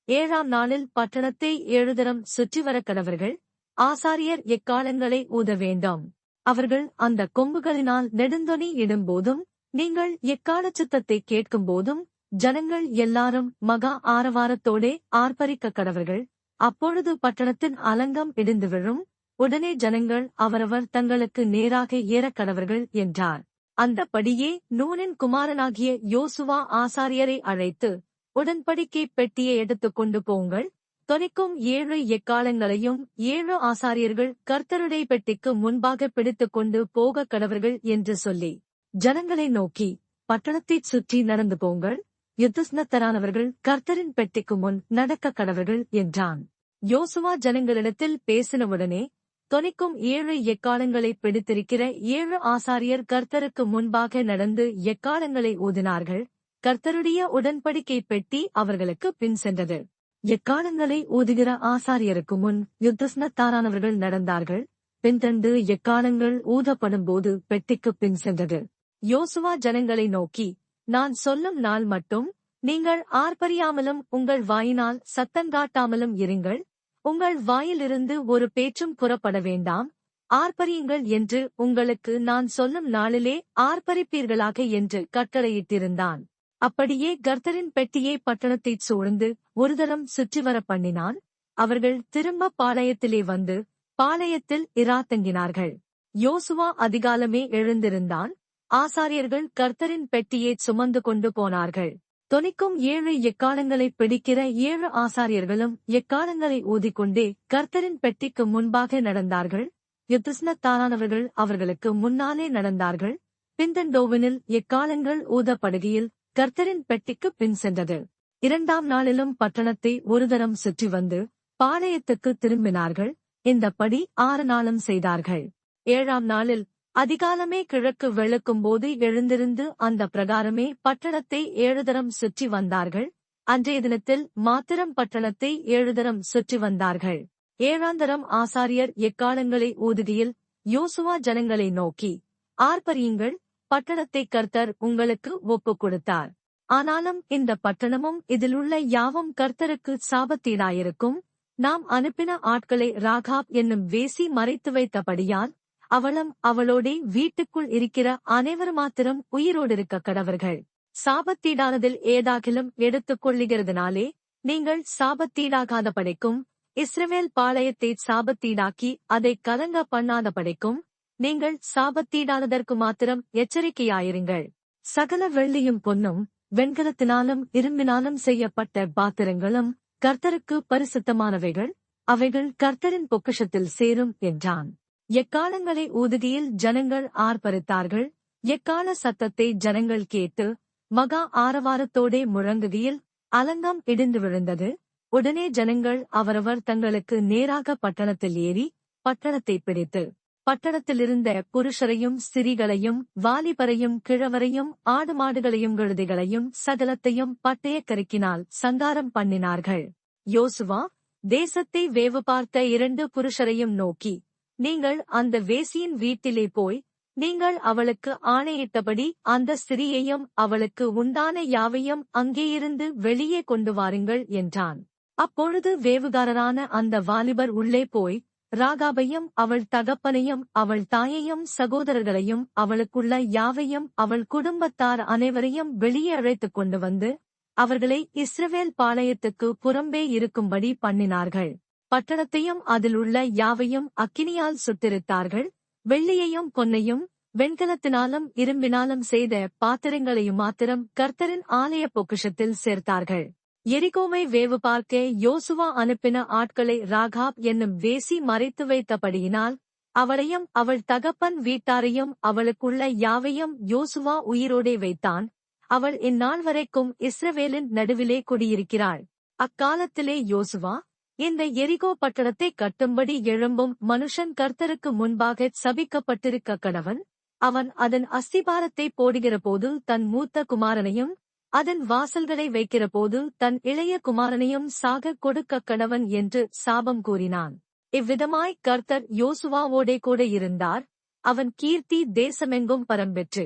7ஆம் நாளில் பட்டணத்தை 7 தரம் சுற்றி வர கடவர்கள். ஆசாரியர் எக்காளங்களை ஊத வேண்டும். அவர்கள் அந்த கொம்புகளினால் நெடுந்தொனி இடும்போதும் நீங்கள் எக்காள சத்தத்தை கேட்கும்போதும் ஜனங்கள் எல்லாரும் மகா ஆரவாரத்தோடே ஆர்ப்பரிக்க கடவர்கள். அப்பொழுது பட்டணத்தின் அலங்கம் இடிந்து விழும். உடனே ஜனங்கள் அவரவர் தங்களுக்கு நேராக ஏறக்கடவர்கள் என்றார். அந்தப்படியே நூனின் குமாரனாகிய யோசுவா ஆசாரியரை அழைத்து, உடன்படிக்கை பெட்டியை எடுத்துக் கொண்டு போங்கள், தொனிக்கும் 7 எக்காளங்களையும் 7 ஆசாரியர்கள் கர்த்தருடைய பெட்டிக்கு முன்பாக பிடித்துக் கொண்டு போக கடவர்கள் என்று சொல்லி, ஜனங்களை நோக்கி, பட்டணத்தைச் சுற்றி நடந்து போங்கள், யுத்தஸ்னத்தரானவர்கள் கர்த்தரின் பெட்டிக்கு முன் நடக்க கடவர்கள் என்றான். யோசுவா ஜனங்களிடத்தில் பேசினவுடனே, தொனிக்கும் 7 எக்காளங்களை பிடித்திருக்கிற 7 ஆசாரியர் கர்த்தருக்கு முன்பாக நடந்து எக்காளங்களை ஊதினார்கள். கர்த்தருடைய உடன்படிக்கை பெட்டி அவர்களுக்கு பின் சென்றது. எக்காளங்களை ஊதுகிற ஆசாரியருக்கு முன் யுத்தஸ்னத்தாரானவர்கள் நடந்தார்கள். பின்தண்டு எக்காளங்கள் ஊதப்படும்போது பெட்டிக்கு பின் சென்றது. யோசுவா ஜனங்களை நோக்கி, நான் சொல்லும் நாள் மட்டும் நீங்கள் ஆர்ப்பரியாமலும் உங்கள் வாயினால் சத்தங்காட்டாமலும் இருங்கள். உங்கள் வாயிலிருந்து ஒரு பேச்சும் புறப்பட வேண்டாம். ஆர்ப்பரியுங்கள் என்று உங்களுக்கு நான் சொல்லும் நாளிலே ஆர்ப்பரிப்பீர்களாக என்று கட்டளையிட்டிருந்தான். அப்படியே கர்த்தரின் பெட்டியை பட்டணத்தைச் சூழ்ந்து ஒரு தரம் சுற்றிவர பண்ணினான். அவர்கள் திரும்ப பாளையத்திலே வந்து பாளையத்தில் இராத்தங்கினார்கள். யோசுவா அதிகாலமே எழுந்திருந்தான். ஆசாரியர்கள் கர்த்தரின் பெட்டியைச் சுமந்து கொண்டு போனார்கள். தொனிக்கும் 7 எக்காளங்களை பிடிக்கிற 7 ஆசாரியர்களும் எக்காளங்களை ஊதிக்கொண்டே கர்த்தரின் பெட்டிக்கு முன்பாக நடந்தார்கள். யுத்தஸ்னத்தாரானவர்கள் அவர்களுக்கு முன்னாலே நடந்தார்கள். பின்தண்டோவனில் எக்காளங்கள் ஊதப்படுகையில் கர்த்தரின் பெட்டிக்கு பின் சென்றது. 2ஆம் நாளிலும் பட்டணத்தை ஒரு தரம் சுற்றி வந்து பாளையத்துக்கு திரும்பினார்கள். இந்தப்படி 6 நாளும் செய்தார்கள். 7ஆம் நாளில் அதிகாலமே கிழக்கு வெளுக்கும்போது எழுந்திருந்து அந்த பிரகாரமே பட்டணத்தை 7 தரம் சுற்றி வந்தார்கள். அன்றைய தினத்தில் மாத்திரம் பட்டணத்தை 7 தரம் சுற்றி வந்தார்கள். 7ஆம் தரம் ஆசாரியர் எக்காளங்களை ஊதுகையில் யோசுவா ஜனங்களை நோக்கி, ஆர்ப்பரியுங்கள், பட்டணத்தை கர்த்தர் உங்களுக்கு ஒப்புக் கொடுத்தார். ஆனாலும் இந்த பட்டணமும் இதிலுள்ள யாவும் கர்த்தருக்கு சாபத்தீடாயிருக்கும். நாம் அனுப்பின ஆட்களை ராகாப் என்னும் வேசி மறைத்து வைத்தபடியால் அவளும் அவளோடே வீட்டுக்குள் இருக்கிற அனைவர் மாத்திரம் உயிரோடிருக்க கடவர்கள். சாபத்தீடானதில் ஏதாகிலும் எடுத்துக் கொள்ளுகிறதுனாலே நீங்கள் சாபத்தீடாகாத படைக்கும், இஸ்ரவேல் பாளையத்தை சாபத்தீடாக்கி அதை கலங்க பண்ணாத படைக்கும் நீங்கள் சாபத்தீடானதற்கு மாத்திரம் எச்சரிக்கையாயிருங்கள். சகல வெள்ளியும் பொன்னும் வெண்கலத்தினாலும் இரும்பினாலும் செய்யப்பட்ட பாத்திரங்களும் கர்த்தருக்கு பரிசுத்தமானவைகள், அவைகள் கர்த்தரின் பொக்கிஷத்தில் சேரும் என்றான். எக்காளங்களை ஊதுகையில் ஜனங்கள் ஆர்ப்பரித்தார்கள். எக்காள சத்தத்தை ஜனங்கள் கேட்டு மகா ஆரவாரத்தோடே முழங்குகையில் அலங்கம் இடிந்து விழுந்தது. உடனே ஜனங்கள் அவரவர் தங்களுக்கு நேராக பட்டணத்தில் ஏறி பட்டணத்தை பிடித்து பட்டணத்திலிருந்த புருஷரையும் ஸ்திரீகளையும் வாலிபரையும் கிழவரையும் ஆடு மாடுகளையும் கழுதைகளையும் சகலத்தையும் பட்டயக்கருக்கினால் சங்காரம் பண்ணினார்கள். யோசுவா தேசத்தை வேவு பார்த்த 2 புருஷரையும் நோக்கி, நீங்கள் அந்த வேசியின் வீட்டிலே போய் நீங்கள் அவளுக்கு ஆணையிட்டபடி அந்த ஸ்திரீயையும் அவளுக்கு உண்டான யாவையும் அங்கேயிருந்து வெளியே கொண்டு வாருங்கள் என்றான். அப்பொழுது வேவுகாரரான அந்த வாலிபர் உள்ளே போய் ராகாபையும் அவள் தகப்பனையும் அவள் தாயையும் சகோதரர்களையும் அவளுக்குள்ள யாவையும் அவள் குடும்பத்தார் அனைவரையும் வெளியே அழைத்துக் கொண்டு வந்து அவர்களை இஸ்ரவேல் பாளையத்துக்கு புறம்பே இருக்கும்படி பண்ணினார்கள். பட்டணத்தையும் அதிலுள்ள யாவையும் அக்கினியால் சுட்டெரித்தார்கள். வெள்ளியையும் பொன்னையும் வெண்கலத்தினாலும் இரும்பினாலும் செய்த பாத்திரங்களையும் மாத்திரம் கர்த்தரின் ஆலய பொக்கிஷத்தில் சேர்த்தார்கள். எரிகோவை வேவு பார்க்க யோசுவா அனுப்பின ஆட்களை ராகாப் என்னும் வேசி மறைத்து வைத்தபடியினால் அவளையும் அவள் தகப்பன் வீட்டாரையும் அவளுக்குள்ள யாவையும் யோசுவா உயிரோடே வைத்தான். அவள் இந்நாள் வரைக்கும் இஸ்ரவேலின் நடுவிலே குடியிருக்கிறாள். அக்காலத்திலே யோசுவா இந்த எரிகோ பட்டணத்தை கட்டும்படி எழும்பும் மனுஷன் கர்த்தருக்கு முன்பாக சபிக்கப்பட்டிருக்க கடவன். அவன் அதன் அஸ்திபாரத்தை போடுகிறபோது தன் மூத்த குமாரனையும் அதன் வாசல்களை வைக்கிறபோது தன் இளைய குமாரனையும் சாக கொடுக்க கடவன் என்று சாபம் கூறினான். இவ்விதமாய் கர்த்தர் யோசுவாவோடே கூட இருந்தார். அவன் கீர்த்தி தேசமெங்கும் பரம்பெற்று.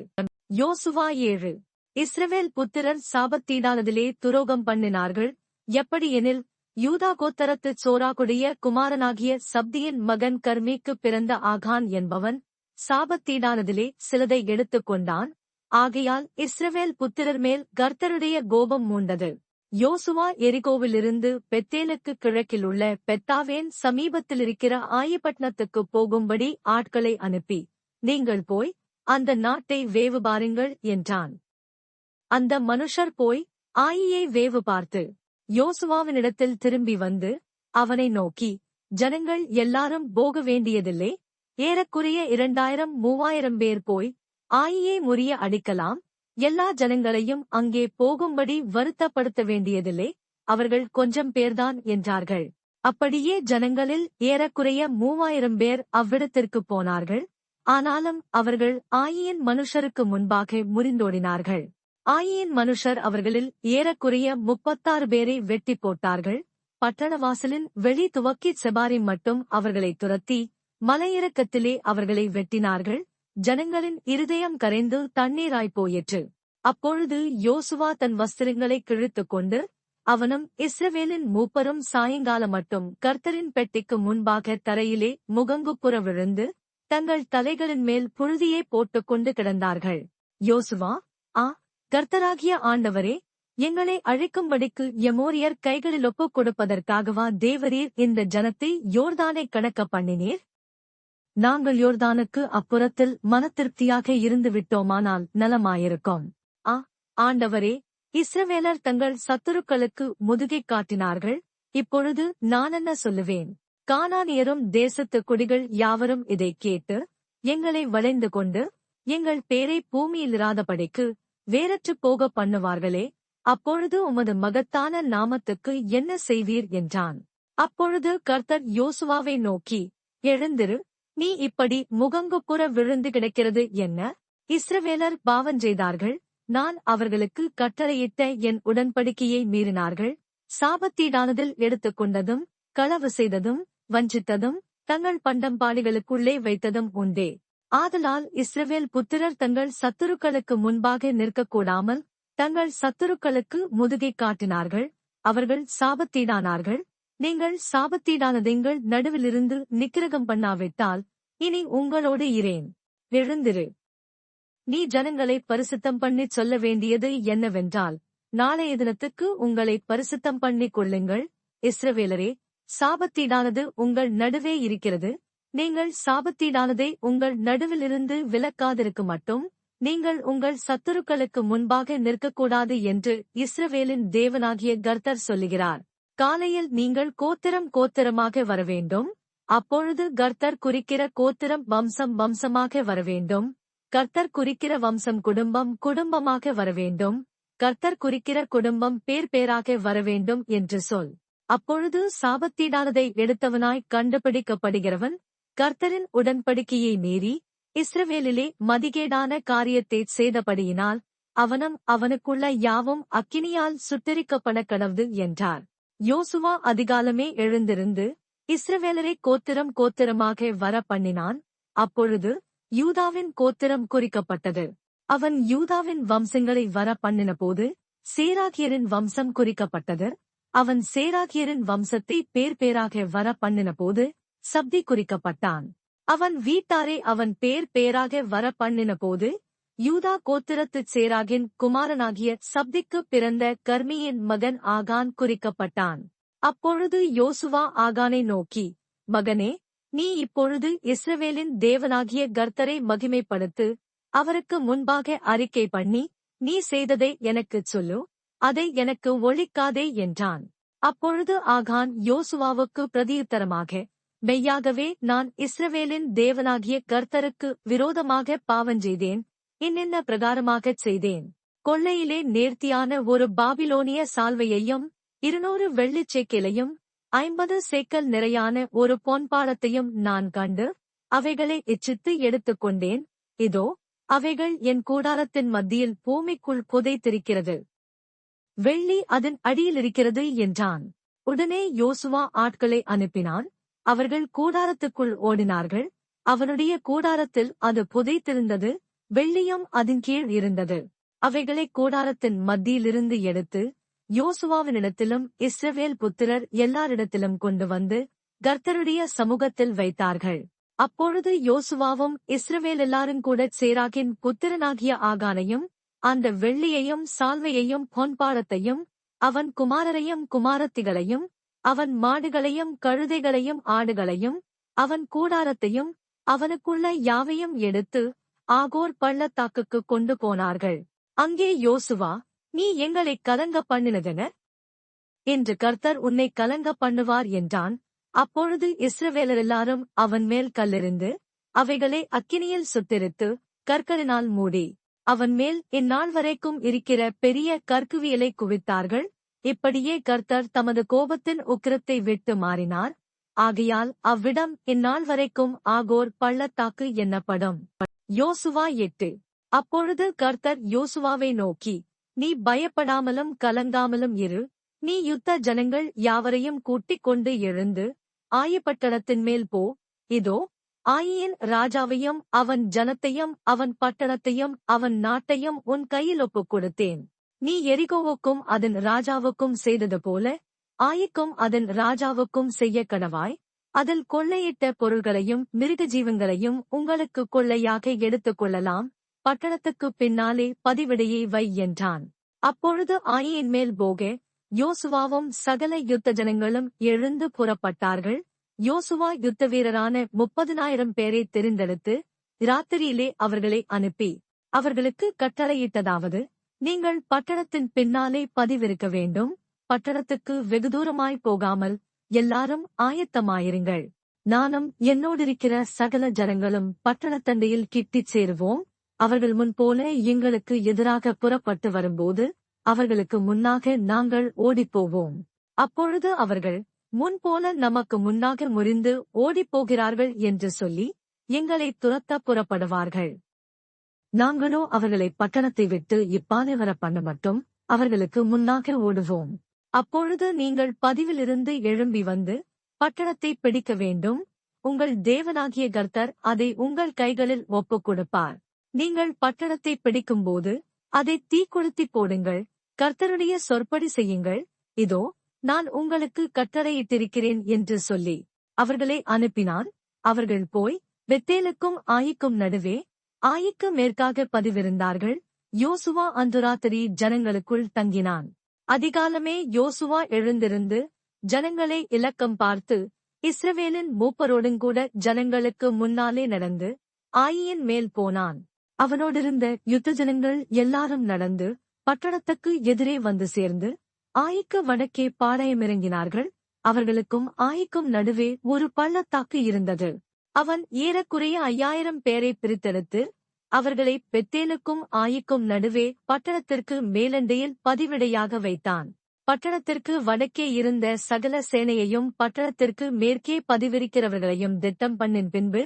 யோசுவா 7. இஸ்ரவேல் புத்திரர் சாபத்தீடானதிலே துரோகம் பண்ணினார்கள். எப்படியெனில் யூதா கோத்தரத்து சோராகுடைய குமாரனாகிய சப்தியின் மகன் கர்மீக்கு பிறந்த ஆகான் என்பவன் சாபத்தீடானதிலே சிலதை எடுத்துக் கொண்டான். ஆகையால் இஸ்ரவேல் புத்திரர் மேல் கர்த்தருடைய கோபம் மூண்டது. யோசுவா எரிகோவிலிருந்து பெத்தேலுக்கு கிழக்கிலுள்ள பெத்தாவேன் சமீபத்திலிருக்கிற ஆயிபட்னத்துக்கு போகும்படி ஆட்களை அனுப்பி, நீங்கள் போய் அந்த நாட்டை வேவு பாருங்கள் என்றான். அந்த மனுஷர் போய் ஆயியை வேவு பார்த்து யோசுவாவினிடத்தில் திரும்பி வந்து அவனை நோக்கி, ஜனங்கள் எல்லாரும் போக வேண்டியதில்லை, ஏறக்குறைய 2000-3000 பேர் போய் ஆயியை முறிய அடிக்கலாம், எல்லா ஜனங்களையும் அங்கே போகும்படி வருத்தப்படுத்த வேண்டியதில்லை, அவர்கள் கொஞ்சம் பேர்தான் என்றார்கள். அப்படியே ஜனங்களில் ஏறக்குறைய 3000 பேர் அவ்விடத்திற்குப் போனார்கள். ஆனாலும் அவர்கள் ஆயியின் மனுஷருக்கு முன்பாக முறிந்தோடினார்கள். ஆயியின் மனுஷர் அவர்களில் ஏறக்குறைய 36 பேரை வெட்டி போட்டார்கள். பட்டணவாசலின் வெளி துவக்கி செபாரி மட்டும் அவர்களை துரத்தி மலையிறக்கத்திலே அவர்களை வெட்டினார்கள். ஜனங்களின் இருதயம் கரைந்து தண்ணீராய்ப் போயிற்று. அப்பொழுது யோசுவா தன் வஸ்திரங்களை கிழித்துக் கொண்டு அவனும் இஸ்ரவேலின் மூப்பரும் சாயங்காலம் மட்டும் கர்த்தரின் பெட்டிக்கு முன்பாக தரையிலே முகங்குப்புற விழுந்து தங்கள் தலைகளின் மேல் புழுதியை போட்டுக்கொண்டு கிடந்தார்கள். யோசுவா, கர்த்தராகிய ஆண்டவரே, எங்களை அழிக்கும்படிக்கு எமோரியர் கைகளில் ஒப்புக் கொடுப்பதற்காகவா தேவரீர் இந்த ஜனத்தை யோர்தானை கடக்க பண்ணினீர்? நாங்கள் யோர்தானுக்கு அப்புறத்தில் மனத்திருப்தியாக இருந்து விட்டோமானால் நலமாயிருக்கும். ஆண்டவரே, இஸ்ரவேலர் தங்கள் சத்துருக்களுக்கு முதுகை காட்டினார்கள். இப்பொழுது நான் என்ன சொல்லுவேன்? கானானியரும் தேசத்து குடிகள் யாவரும் இதைக் கேட்டு எங்களை வளைந்து கொண்டு எங்கள் பேரை பூமியிலிராதபடிக்கு வேறற்றுப் போக பண்ணுவார்களே, அப்பொழுது உமது மகத்தான நாமத்துக்கு என்ன செய்வீர் என்றான். அப்பொழுது கர்த்தர் யோசுவாவை நோக்கி, எழுந்திரு, நீ இப்படி முகங்குப்புற விழுந்து கிடக்கிறது என்ன? இஸ்ரவேலர் பாவஞ்செய்தார்கள், நான் அவர்களுக்கு கட்டளையிட்ட என் உடன்படிக்கையை மீறினார்கள். சாபத்தீடானதில் எடுத்துக்கொண்டதும் களவு செய்ததும் வஞ்சித்ததும் தங்கள் பண்டம்பாடிகளுக்குள்ளே வைத்ததும் உண்டே. ஆதலால் இஸ்ரவேல் புத்திரர் தங்கள் சத்துருக்களுக்கு முன்பாக நிற்கக்கூடாமல் தங்கள் சத்துருக்களுக்கு முதுகை காட்டினார்கள். அவர்கள் சாபத்தீடானார்கள். நீங்கள் சாபத்தீடானதெங்கள் நடுவிலிருந்து நிக்கிரகம் பண்ணாவிட்டால் இனி உங்களோடு இரேன். எழுந்திரு. நீ ஜனங்களை பரிசுத்தம் பண்ணிச் சொல்ல வேண்டியது என்னவென்றால், நாளைய தினத்துக்கு உங்களை பரிசுத்தம் பண்ணிக் கொள்ளுங்கள். இஸ்ரவேலரே, சாபத்தீடானது உங்கள் நடுவே இருக்கிறது. நீங்கள் சாபத்தீடானதை உங்கள் நடுவிலிருந்து விலக்காதிருக்கு மட்டும் நீங்கள் உங்கள் சத்துருக்களுக்கு முன்பாக நிற்கக்கூடாது என்று இஸ்ரவேலின் தேவனாகிய கர்த்தர் சொல்லுகிறார். காலையில் நீங்கள் கோத்திரம் கோத்திரமாக வரவேண்டும். அப்பொழுது கர்த்தர் குறிக்கிற கோத்திரம் வம்சம் வம்சமாக வரவேண்டும். கர்த்தர் குறிக்கிற வம்சம் குடும்பம் குடும்பமாக வரவேண்டும். கர்த்தர் குறிக்கிற குடும்பம் பேர் பேராக வரவேண்டும் என்று சொல். அப்பொழுது சாபத்தீடானதை எடுத்தவனாய் கண்டுபிடிக்கப்படுகிறவன் கர்த்தரின் உடன்படிக்கையை மீறி இஸ்ரவேலிலே மதிகேடான காரியத்தைச் செய்தபடியினால் அவனும் அவனுக்குள்ள யாவும் அக்கினியால் சுட்டெரிக்கப்பட கடவுது என்றார். யோசுவா அதிகாலமே எழுந்திருந்து இஸ்ரவேலரை கோத்திரம் கோத்திரமாக வர பண்ணினான். அப்பொழுது யூதாவின் கோத்திரம் குறிக்கப்பட்டது. அவன் யூதாவின் வம்சங்களை வர பண்ணினபோது சேராகியரின் வம்சம் குறிக்கப்பட்டது. அவன் சேராகியரின் வம்சத்தை பேர் பேராக வர பண்ணினபோது சப்தி குறிக்கப்பட்டான். அவன் வீட்டாரை அவன் பேர் பேராக வர பண்ணினபோது யூதா கோத்திரத்துச் சேராகின் குமாரனாகிய சப்திக்கு பிறந்த கர்மியின் மகன் ஆகான் குறிக்கப்பட்டான். அப்பொழுது யோசுவா ஆகானை நோக்கி, மகனே, நீ இப்பொழுது இஸ்ரவேலின் தேவனாகிய கர்த்தரை மகிமைப்படுத்து, அவருக்கு முன்பாக அறிக்கை பண்ணி, நீ செய்ததை எனக்குச் சொல்லு, அதை எனக்கு ஒழிக்காதே என்றான். அப்பொழுது ஆகான் யோசுவாவுக்கு பிரதியுத்தரமாக, மெய்யாகவே நான் இஸ்ரவேலின் தேவனாகிய கர்த்தருக்கு விரோதமாக பாவஞ்செய்தேன், இன்னின்ன பிரகாரமாகச் செய்தேன். கொள்ளையிலே நேர்த்தியான ஒரு பாபிலோனிய சால்வையையும் 200 வெள்ளிச் சேக்கலையும் 50 சேக்கல் நிறையான ஒரு பொன்பாடத்தையும் நான் கண்டு அவைகளை இச்சித்து எடுத்துக்கொண்டேன். இதோ அவைகள் என் கூடாரத்தின் மத்தியில் பூமிக்குள் புதைத்திருக்கிறது. வெள்ளி அதன் அடியிலிருக்கிறது என்றான். உடனே யோசுவா ஆட்களை அனுப்பினான். அவர்கள் கூடாரத்துக்குள் ஓடினார்கள். அவனுடைய கூடாரத்தில் அது புதைத்திருந்தது. வெள்ளியும் அதன் கீழ் இருந்தது. அவைகளை கூடாரத்தின் மத்தியிலிருந்து எடுத்து யோசுவாவினிடத்திலும் இஸ்ரவேல் புத்திரர் எல்லாரிடத்திலும் கொண்டு வந்து கர்த்தருடைய சமூகத்தில் வைத்தார்கள். அப்பொழுது யோசுவாவும் இஸ்ரவேல் எல்லாரும் கூட சேராகின் புத்திரனாகிய ஆகானையும் அந்த வெள்ளியையும் சால்வையையும் பொன்பாடத்தையும் அவன் குமாரரையும் குமாரத்திகளையும், அவன் மாடுகளையும் கழுதைகளையும் ஆடுகளையும், அவன் கூடாரத்தையும் அவனுக்குள்ள யாவையும் எடுத்து ஆகோர் பள்ளத்தாக்குக்கு கொண்டு போனார்கள். அங்கே யோசுவா, நீ எங்களை கலங்க பண்ணினதென? என்று கர்த்தர் உன்னை கலங்க பண்ணுவார் என்றான். அப்பொழுது இஸ்ரவேலரெல்லாரும் அவன் மேல் கல்லெறிந்து அவைகளை அக்கினியில் சுட்டெரித்து கற்களினால் மூடி அவன் மேல் இந்நாள் வரைக்கும் இருக்கிற பெரிய கற்குவியலை குவித்தார்கள். இப்படியே கர்த்தர் தமது கோபத்தின் உக்கிரத்தை விட்டு மாறினார். ஆகையால் அவ்விடம் இந்நாள் வரைக்கும் ஆகோர் பள்ளத்தாக்கு என்னப்படும். யோசுவா 8. அப்பொழுது கர்த்தர் யோசுவாவை நோக்கி, நீ பயப்படாமலும் கலங்காமலும் இரு. நீ யுத்த ஜனங்கள் யாவரையும் கூட்டிக் கொண்டு எழுந்து ஆயப்பட்டணத்தின் மேல் போ. இதோ, ஆயியின் ராஜாவையும் அவன் ஜனத்தையும் அவன் பட்டணத்தையும் அவன் நாட்டையும் உன் கையில் ஒப்புக் கொடுத்தேன். நீ எரிகோவுக்கும் அதன் ராஜாவுக்கும் செய்தது போல ஆயிக்கும் அதன் ராஜாவுக்கும் செய்ய கடவாய். அதில் கொள்ளையிட்ட பொருள்களையும் மிருக ஜீவங்களையும் உங்களுக்கு கொள்ளையாக எடுத்துக் கொள்ளலாம். பட்டணத்துக்குப் பின்னாலே பதிவிடையை வை என்றான். அப்பொழுது ஆயியின் மேல் போக யோசுவாவும் சகல யுத்த ஜனங்களும் எழுந்து புறப்பட்டார்கள். யோசுவா யுத்த வீரரான 30,000 பேரை தெரிந்தெடுத்து இராத்திரியிலே அவர்களை அனுப்பி அவர்களுக்கு கட்டளையிட்டதாவது, நீங்கள் பட்டணத்தின் பின்னாலே பதிவிருக்க வேண்டும். பட்டணத்துக்கு வெகு தூரமாய் போகாமல் எல்லாரும் ஆயத்தமாயிருங்கள். நானும் என்னோடிருக்கிற சகல ஜனங்களும் பட்டணத்தண்டையில் கிட்டிச் சேருவோம். அவர்கள் முன்போல எங்களுக்கு எதிராக புறப்பட்டு வரும்போது அவர்களுக்கு முன்னாக நாங்கள் ஓடிப்போவோம். அப்பொழுது அவர்கள் முன்போல நமக்கு முன்னாக முறிந்து ஓடிப்போகிறார்கள் என்று சொல்லி எங்களை துரத்த புறப்படுவார்கள். நாங்களோ அவர்களை பட்டணத்தை விட்டு இப்பாலை வர பண்ண மட்டும் அவர்களுக்கு முன்னாக ஓடுவோம். அப்பொழுது நீங்கள் பதிவிலிருந்து எழும்பி வந்து பட்டணத்தை பிடிக்க வேண்டும். உங்கள் தேவனாகிய கர்த்தர் அதை உங்கள் கைகளில் ஒப்புக் கொடுப்பார். நீங்கள் பட்டணத்தை பிடிக்கும்போது அதை தீக்கொளுத்தி போடுங்கள். கர்த்தருடைய சொற்படி செய்யுங்கள். இதோ, நான் உங்களுக்கு கட்டளையிட்டிருக்கிறேன் என்று சொல்லி அவர்களை அனுப்பினான். அவர்கள் போய் பெத்தேலுக்கும் ஆயிக்கும் நடுவே ஆயிக்கு மேற்காக பதிவிருந்தார்கள். யோசுவா அன்று ராத்திரி ஜனங்களுக்குள் தங்கினான். அதிகாலமே யோசுவா எழுந்திருந்து ஜனங்களை இலக்கம் பார்த்து இஸ்ரவேலின் மூப்பரோடுங்கூட ஜனங்களுக்கு முன்னாலே நடந்து ஆயியின் மேல் போனான். அவனோடிருந்த யுத்த ஜனங்கள் எல்லாரும் நடந்து பட்டணத்துக்கு எதிரே வந்து சேர்ந்து ஆயிக்கு வடக்கே பாளையமிறங்கினார்கள். அவர்களுக்கும் ஆயிக்கும் நடுவே ஒரு பள்ளத்தாக்கு இருந்தது. அவன் ஏறக்குறைய 5000 பேரை பிரித்தெடுத்து அவர்களை பெத்தேலுக்கும் ஆயிக்கும் நடுவே பட்டணத்திற்கு மேலண்டையில் பதிவிடையாக வைத்தான். பட்டணத்திற்கு வடக்கே இருந்த சகல சேனையையும் பட்டணத்திற்கு மேற்கே பதிவிரிக்கிறவர்களையும் திட்டம் பண்ணின் பின்பு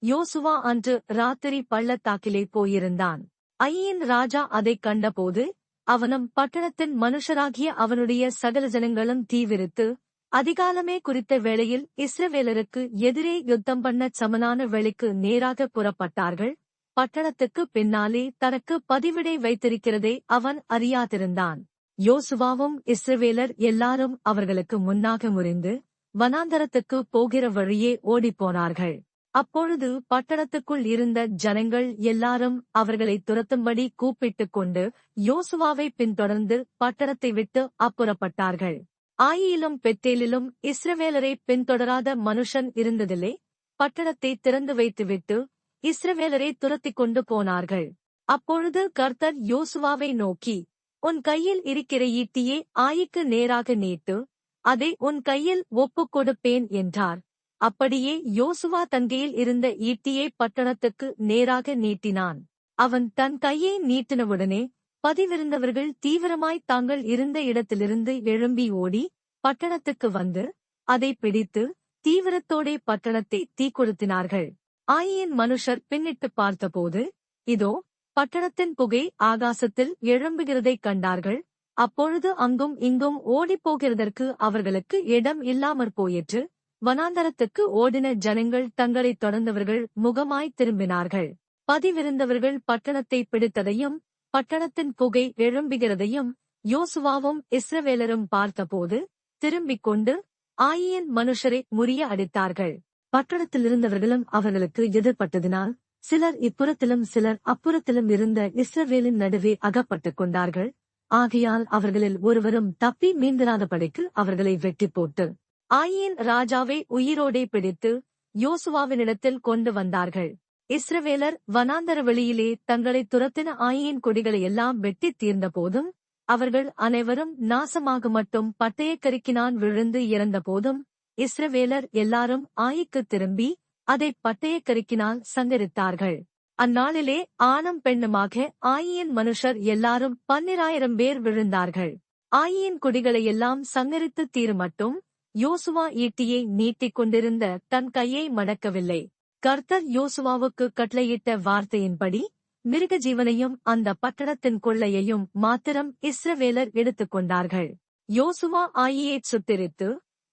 யோசுவா அன்று ராத்திரி பள்ளத்தாக்கிலே போயிருந்தான். ஐயின் ராஜா அதைக் கண்டபோது அவனும் பட்டணத்தின் மனுஷராகிய அவனுடைய சகல ஜனங்களும் தீவிரித்து அதிகாலமே குறித்த வேளையில் இஸ்ரவேலருக்கு எதிரே யுத்தம் பண்ணச் சமனான வேளைக்கு நேராக புறப்பட்டார்கள். பட்டணத்துக்கு பின்னாலே தனக்கு பதிவிடை வைத்திருக்கிறதை அவன் அறியாதிருந்தான். யோசுவாவும் இஸ்ரவேலர் எல்லாரும் அவர்களுக்கு முன்னாக முறிந்து வனாந்தரத்துக்கு போகிற வழியே ஓடிப்போனார்கள். அப்பொழுது பட்டணத்துக்குள் இருந்த ஜனங்கள் எல்லாரும் அவர்களை துரத்தும்படி கூப்பிட்டுக் கொண்டு யோசுவாவை பின்தொடர்ந்து பட்டணத்தை விட்டு அப்புறப்பட்டார்கள். ஆயியிலும் பெத்தேலிலும் இஸ்ரவேலரை பின்தொடராத மனுஷன் இருந்ததில்லை. பட்டணத்தை திறந்து வைத்துவிட்டு இஸ்ரவேலரை துரத்திக் கொண்டு போனார்கள். அப்பொழுது கர்த்தர் யோசுவாவை நோக்கி, உன் கையில் இருக்கிற ஈட்டியை ஆயிக்கு நேராக நீட்டு, அதை உன் கையில் ஒப்புக் கொடுப்பேன் என்றார். அப்படியே யோசுவா தன் கையில் இருந்த ஈட்டியை பட்டணத்துக்கு நேராக நீட்டினான். அவன் தன் கையை நீட்டினவுடனே பதிவிருந்தவர்கள் தீவிரமாய் தாங்கள் இருந்த இடத்திலிருந்து எழும்பி ஓடி பட்டணத்துக்கு வந்து அதை பிடித்து தீவிரத்தோடே பட்டணத்தை தீக்கொளுத்தினார்கள். ஆயியின் மனுஷர் பின்னிட்டு பார்த்தபோது இதோ, பட்டணத்தின் புகை ஆகாசத்தில் எழும்புகிறதைக் கண்டார்கள். அப்பொழுது அங்கும் இங்கும் ஓடிப்போகிறதற்கு அவர்களுக்கு இடம் இல்லாமற் போயிற்று. வனாந்தரத்துக்கு ஓடின ஜனங்கள் தங்களைத் தொடர்ந்தவர்கள் முகமாய் திரும்பினார்கள். பதிவிருந்தவர்கள் பட்டணத்தை பிடித்ததையும் பட்டணத்தின் புகை எழும்புகிறதையும் யோசுவாவும் இஸ்ரவேலரும் பார்த்தபோது திரும்பிக் கொண்டு ஆயியின் மனுஷரை முறிய அடித்தார்கள். பட்டணத்திலிருந்தவர்களும் அவர்களுக்கு எதிர்ப்பட்டதினால் சிலர் இப்புறத்திலும் சிலர் அப்புறத்திலும் இருந்த இஸ்ரவேலின் நடுவே அகப்பட்டுக் கொண்டார்கள். ஆகையால் அவர்களில் ஒருவரும் தப்பி மீந்திராதபடிக்கு அவர்களை வெட்டி போட்டு ஆயின் ராஜாவை உயிரோடே பிடித்து யோசுவாவினிடத்தில் கொண்டு வந்தார்கள். இஸ்ரவேலர் வனாந்தர வெளியிலே தங்களை துரத்தின ஆயின் கொடிகளை எல்லாம் வெட்டித் தீர்ந்த போதும், அவர்கள் அனைவரும் நாசமாக மட்டும் பட்டயக்கருக்கினான் விழுந்து இறந்த போதும், இஸ்ரவேலர் எல்லாரும் ஆயிக்குத் திரும்பி அதை பட்டயக்கருக்கினால் சங்கரித்தார்கள். அந்நாளிலே ஆணும் பெண்ணுமாக ஆயின் மனுஷர் எல்லாரும் 12,000 பேர் விழுந்தார்கள். ஆயின் கொடிகளை எல்லாம் சங்கரித்து தீருமட்டும் யோசுவா ஈட்டியை நீட்டிக் கொண்டிருந்த தன் கையை மடக்கவில்லை. கர்த்தர் யோசுவாவுக்கு கட்டளையிட்ட வார்த்தையின்படி மிருக ஜீவனையும் அந்த பட்டணத்தின் கொள்ளையையும் மாத்திரம் இஸ்ரவேலர் எடுத்துக் கொண்டார்கள். யோசுவா ஆயியைச் சுட்டெரித்து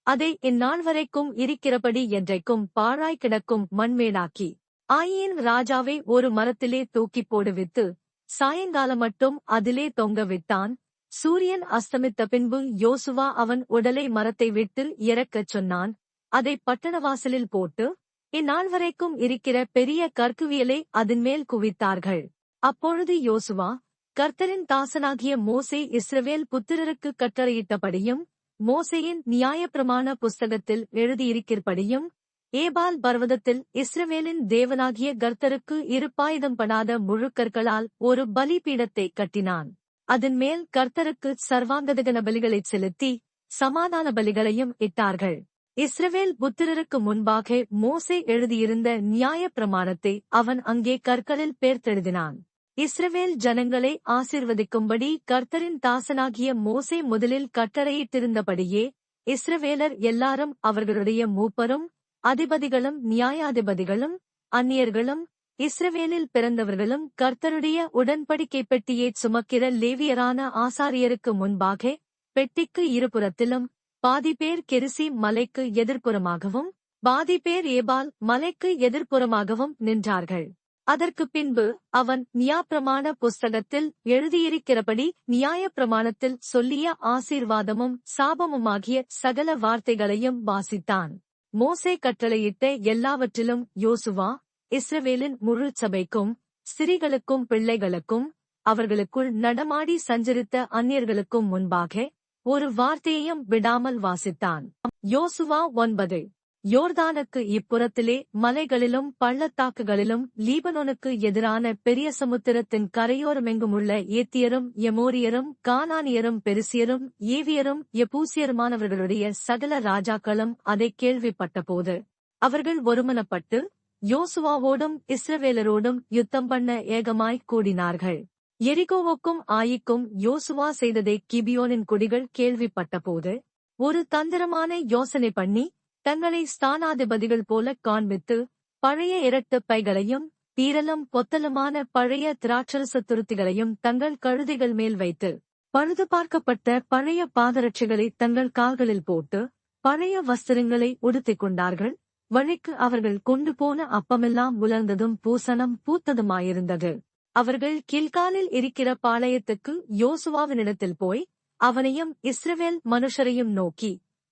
அதை இந்நாள் வரைக்கும் இருக்கிறபடி என்றைக்கும் பாழாய் கிடக்கும் மண்மேடாக்கி ஆயின் ராஜாவை ஒரு மரத்திலே தூக்கிப் போடுவித்து சாயங்காலம் மட்டும் அதிலே தொங்க விட்டான். சூரியன் அஸ்தமித்த பின்பு யோசுவா அவன் உடலை மரத்தை விட்டு இறக்கச் சொன்னான். அதை பட்டணவாசலில் போட்டு இந்நாள் வரைக்கும் இருக்கிற பெரிய கற்குவியலை அதன்மேல் குவித்தார்கள். அப்பொழுது யோசுவா கர்த்தரின் தாசனாகிய மோசே இஸ்ரவேல் புத்திரருக்கு கட்டளையிட்டபடியும் மோசேயின் நியாயப்பிரமாண புஸ்தகத்தில் எழுதியிருக்கிறபடியும் ஏபால் பர்வதத்தில் இஸ்ரவேலின் தேவனாகிய கர்த்தருக்கு இருப்பாயுதம்படாத முழுக்கற்களால் ஒரு பலிபீடத்தை கட்டினான். அதன் மேல் கர்த்தருக்கு சர்வாங்கதகன பலிகளைச் செலுத்தி சமாதான பலிகளையும் இட்டார்கள். இஸ்ரவேல் புத்திரருக்கு முன்பாக மோசே எழுதியிருந்த நியாய பிரமாணத்தை அவன் அங்கே கற்களில் பேர்த்தெழுதினான். இஸ்ரவேல் ஜனங்களை ஆசீர்வதிக்கும்படி கர்த்தரின் தாசனாகிய மோசே முதலில் கட்டளையிட்டிருந்தபடியே இஸ்ரவேலர் எல்லாரும் அவர்களுடைய மூப்பரும் அதிபதிகளும் நியாயாதிபதிகளும் அந்நியர்களும் இஸ்ரவேலில் பிறந்தவர்களும் கர்த்தருடைய உடன்படிக்கை பெட்டியைச் சுமக்கிற லேவியரான ஆசாரியருக்கு முன்பாக பெட்டிக்கு இருபுறத்திலும் பாதிபேர் கெரிசி மலைக்கு எதிர்ப்புறமாகவும் பாதிபேர் ஏபால் மலைக்கு எதிர்ப்புறமாகவும் நின்றார்கள். அதற்குப் பின்பு அவன் நியாயப்பிரமாண புஸ்தகத்தில் எழுதியிருக்கிறபடி நியாயப்பிரமாணத்தில் சொல்லிய ஆசீர்வாதமும் சாபமுமாகிய சகல வார்த்தைகளையும் வாசித்தான். மோசே கட்டளையிட்ட எல்லாவற்றிலும் யோசுவா இஸ்ரவேலின் முழு சபைக்கும் ஸ்திரீகளுக்கும் பிள்ளைகளுக்கும் அவர்களுக்குள் நடமாடி சஞ்சரித்த அந்நியர்களுக்கும் முன்பாக ஒரு வார்த்தையையும் விடாமல் வாசித்தான். யோசுவா 9. யோர்தானுக்கு இப்புறத்திலே மலைகளிலும் பள்ளத்தாக்குகளிலும் லீபனோனுக்கு எதிரான பெரிய சமுத்திரத்தின் கரையோரமெங்குமுள்ள ஏத்தியரும் எமோரியரும் கானானியரும் பெரிசியரும் ஏவியரும் எபூசியருமானவர்களுடைய சகல ராஜாக்களும் அதைக் கேள்விப்பட்டபோது அவர்கள் ஒருமனப்பட்டு யோசுவாவோடும் இஸ்ரவேலரோடும் யுத்தம் பண்ண ஏகமாய் கூடினார்கள். எரிகோவுக்கும் ஆயிக்கும் யோசுவா செய்ததை கிபியோனின் குடிகள் கேள்விப்பட்டபோது ஒரு தந்திரமான யோசனை பண்ணி தங்களை ஸ்தானாதிபதிகள் போல காண்பித்து பழைய இரட்டுப் பைகளையும் பீரலும் பொத்தலுமான பழைய திராட்சரச துருத்திகளையும் தங்கள் கழுதைகள் மேல் வைத்து பழுது பார்க்கப்பட்ட பழைய பாதரட்சைகளை தங்கள் கால்களில் போட்டு பழைய வஸ்திரங்களை உடுத்திக் கொண்டார்கள். வழிக்கு அவர்கள் கொண்டு போன அப்பமெல்லாம் உலர்ந்ததும் பூசணம் பூத்ததுமாயிருந்தது. அவர்கள் கில்காலில் இருக்கிற பாளையத்துக்கு யோசுவாவினிடத்தில் போய் அவனையும் இஸ்ரவேல் மனுஷரையும் நோக்கி,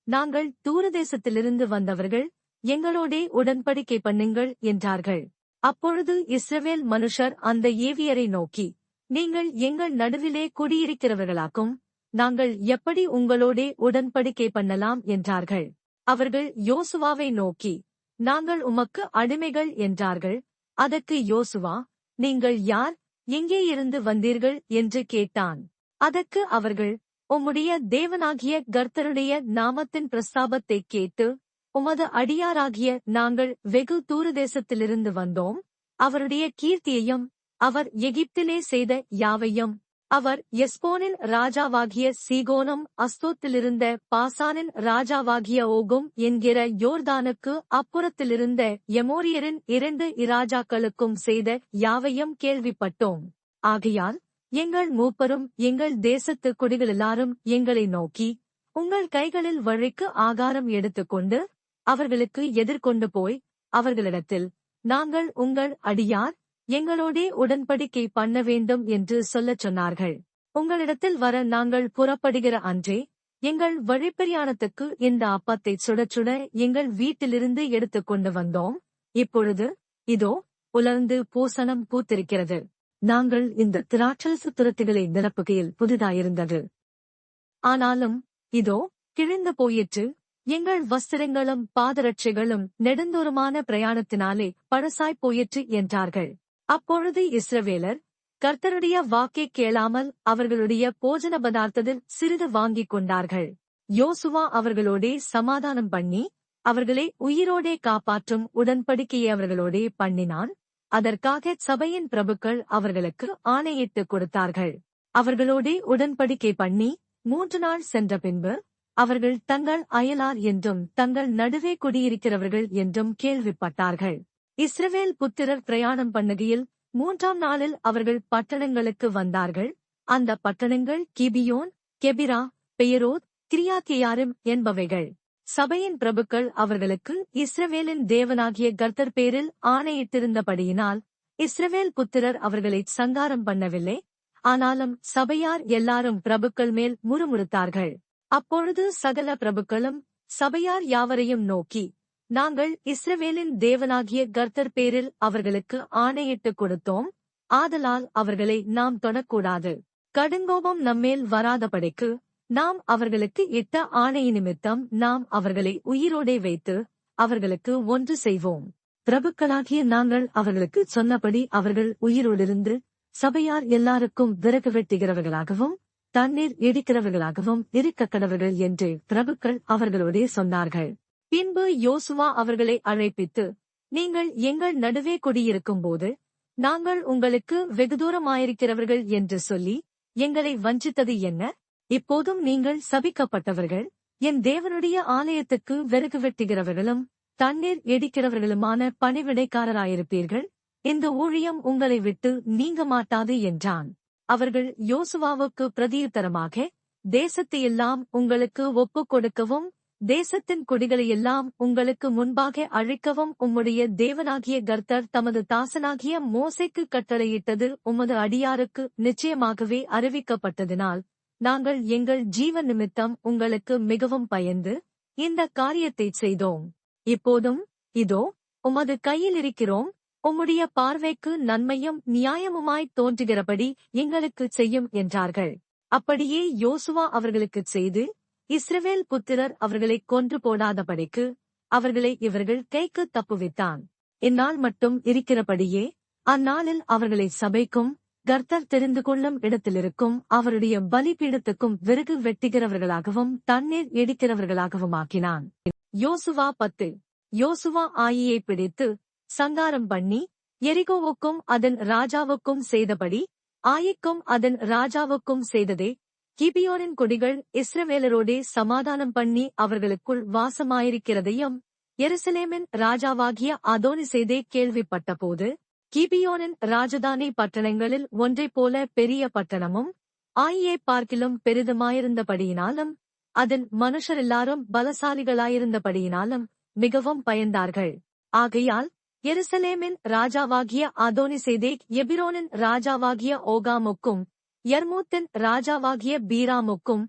நாங்கள் தூரதேசத்திலிருந்து வந்தவர்கள், எங்களோடே உடன்படிக்கை பண்ணுங்கள் என்றார்கள். அப்பொழுது இஸ்ரவேல் மனுஷர் அந்த ஏவியரை நோக்கி, நீங்கள் எங்கள் நடுவிலே குடியிருக்கிறவர்களாக்கும், நாங்கள் எப்படி உங்களோடே உடன்படிக்கை பண்ணலாம் என்றார்கள். அவர்கள் யோசுவாவை நோக்கி, நாங்கள் உமக்கு அடிமைகள் என்றார்கள். அதற்கு யோசுவா, நீங்கள் யார், எங்கே இருந்து வந்தீர்கள் என்று கேட்டான். அதற்கு அவர்கள், உம்முடைய தேவனாகிய கர்த்தருடைய நாமத்தின் பிரஸ்தாபத்தைக் கேட்டு உமது அடியாராகிய நாங்கள் வெகு தூரதேசத்திலிருந்து வந்தோம். அவருடைய கீர்த்தியையும் அவர் எகிப்திலே செய்த யாவையும் அவர் எஸ்போனின் ராஜாவாகிய சீகோனும் அஸ்தோத்திலிருந்த பாசானின் ராஜாவாகிய ஓகும் என்கிற யோர்தானுக்கு அப்புறத்திலிருந்த எமோரியரின் 2 இராஜாக்களுக்கும் செய்த யாவையும் கேள்விப்பட்டோம். ஆகையால் எங்கள் மூப்பரும் எங்கள் தேசத்து குடிகளெல்லாரும் எங்களை நோக்கி, உங்கள் கைகளில் வழிக்கு ஆகாரம் எடுத்துக்கொண்டு அவர்களுக்கு எதிர்கொண்டு போய் அவர்களிடத்தில், நாங்கள் உங்கள் அடியார், எங்களோடே உடன்படிக்கை பண்ண வேண்டும் என்று சொல்லச் சொன்னார்கள். உங்களிடத்தில் வர நாங்கள் புறப்படுகிற அன்றே எங்கள் வழிப்பிரயாணத்துக்கு இந்த அப்பத்தை சுடச் சுட எங்கள் வீட்டிலிருந்து எடுத்துக்கொண்டு வந்தோம். இப்பொழுது இதோ உலர்ந்து பூசணம் பூத்திருக்கிறது. நாங்கள் இந்த திராட்சரச துரத்திகளை நிரப்புகையில் புதிதாயிருந்தது. ஆனாலும் இதோ கிழிந்து போயிற்று, எங்கள் வஸ்திரங்களும் பாதரட்சைகளும் நெடுந்தூரமான பிரயாணத்தினாலே பழசாய்ப் போயிற்று என்றார்கள். அப்பொழுது இஸ்ரவேலர் கர்த்தருடைய வாக்கை கேளாமல் அவர்களுடைய போஜன பதார்த்தத்தில் சிறிது வாங்கிக் கொண்டார்கள். யோசுவா அவர்களோடே சமாதானம் பண்ணி அவர்களை உயிரோடே காப்பாற்றும் உடன்படிக்கையை அவர்களோடே பண்ணினான். அதற்காக சபையின் பிரபுக்கள் அவர்களுக்கு ஆணையிட்டுக் கொடுத்தார்கள். அவர்களோடே உடன்படிக்கை பண்ணி 3 நாள் சென்ற பின்பு அவர்கள் தங்கள் அயலார் என்றும் தங்கள் நடுவே குடியிருக்கிறவர்கள் என்றும் கேள்விப்பட்டார்கள். இஸ்ரவேல் புத்திரர் பிரயாணம் பண்ணுகையில் 3ஆம் நாளில் அவர்கள் பட்டணங்களுக்கு வந்தார்கள். அந்த பட்டணங்கள் கிபியோன், கெபிரா, பெயரோத், கிரியாத்யயாரிம் என்பவைகள். சபையின் பிரபுக்கள் அவர்களுக்கு இஸ்ரவேலின் தேவனாகிய கர்த்தர் பேரில் ஆணையிட்டிருந்தபடியினால் இஸ்ரவேல் புத்திரர் அவர்களை சங்காரம் பண்ணவில்லை. ஆனாலும் சபையார் எல்லாரும் பிரபுக்கள் மேல் முறுமுறுத்தார்கள். அப்பொழுது சகல பிரபுக்களும் சபையார் யாவரையும் நோக்கி, நாங்கள் இஸ்ரவேலின் தேவனாகிய கர்த்தர் பேரில் அவர்களுக்கு ஆணையிட்டுக் கொடுத்தோம், ஆதலால் அவர்களை நாம் தொடக்கூடாது. கடுங்கோபம் நம்மேல் வராதபடிக்கு நாம் அவர்களுக்கு இட்ட ஆணை நிமித்தம் நாம் அவர்களை உயிரோடே வைத்து அவர்களுக்கு ஒன்று செய்வோம். பிரபுக்களாகிய நாங்கள் அவர்களுக்கு சொன்னபடி அவர்கள் உயிரோடிருந்து சபையார் எல்லாருக்கும் விறகு வெட்டுகிறவர்களாகவும் தண்ணீர் இடிக்கிறவர்களாகவும் இருக்கக் கடவர்கள் என்று பிரபுக்கள் அவர்களோடே சொன்னார்கள். பின்பு யோசுவா அவர்களை அழைப்பித்து, நீங்கள் எங்கள் நடுவே குடியிருக்கும்போது நாங்கள் உங்களுக்கு வெகு தூரமாயிருக்கிறவர்கள் என்று சொல்லி எங்களை வஞ்சித்தது என்ன? இப்போதும் நீங்கள் சபிக்கப்பட்டவர்கள், என் தேவனுடைய ஆலயத்துக்கு விறகு வெட்டுகிறவர்களும் தண்ணீர் இடிக்கிறவர்களுமான பணிவிடைக்காரராயிருப்பீர்கள். இந்த ஊழியம் உங்களை விட்டு நீங்க மாட்டாது என்றான். அவர்கள் யோசுவாவுக்கு பிரதியுத்தரமாக, தேசத்தையெல்லாம் உங்களுக்கு ஒப்புக் கொடுக்கவும் தேசத்தின் குடிகளையெல்லாம் உங்களுக்கு முன்பாக அழிக்கவும் உம்முடைய தேவனாகிய கர்த்தர் தமது தாசனாகிய மோசேக்கு கட்டளையிட்டது உமது அடியாருக்கு நிச்சயமாகவே அறிவிக்கப்பட்டதினால் நாங்கள் எங்கள் ஜீவ நிமித்தம் உங்களுக்கு மிகவும் பயந்து இந்த காரியத்தைச் செய்தோம். இப்போதும் இதோ உமது கையில் இருக்கிறோம், உம்முடைய பார்வைக்கு நன்மையும் நியாயமுமாய்த் தோன்றுகிறபடி எங்களுக்குச் செய்யும் என்றார்கள். அப்படியே யோசுவா அவர்களுக்குச் செய்து இஸ்ரவேல் புத்திரர் அவர்களைக் கொன்று போடாதபடிக்கு அவர்களை இவர்கள் கைக்குத் தப்புவித்தான். இந்நாள் மட்டும் இருக்கிறபடியே அந்நாளில் அவர்களை சபைக்கும் கர்த்தர் தெரிந்து கொள்ளும் இடத்திலிருக்கும் அவருடைய பலிபீடத்துக்கும் விறகு வெட்டுகிறவர்களாகவும் தண்ணீர் இடிக்கிறவர்களாகவும் ஆக்கினான். யோசுவா 10. யோசுவா ஆயியை பிடித்து சங்காரம் பண்ணி எரிகோவுக்கும் அதன் ராஜாவுக்கும் செய்தபடி ஆயிக்கும் அதன் ராஜாவுக்கும் செய்ததே. கிபியோனின் கொடிகள் இஸ்ரவேலரோடே சமாதானம் பண்ணி அவர்களுக்குள் வாசமாயிருக்கிறதையும் எருசலேமின் ராஜாவாகிய அதோனிசேதே கேள்விப்பட்டபோது, கிபியோனின் ராஜதானி பட்டணங்களில் ஒன்றைப் போல பெரிய பட்டணமும் ஆயியைப் பார்க்கிலும் பெரிதுமாயிருந்தபடியினாலும் அதன் மனுஷரெல்லாரும் பலசாலிகளாயிருந்தபடியினாலும் மிகவும் பயந்தார்கள். ஆகையால் எருசலேமின் ராஜாவாகிய அதோனிசேதேக் எபிரோனின் ராஜாவாகிய ஓகாமுக்கும் யர்மூத்தின் ராஜாவாகிய பீராமுக்கும்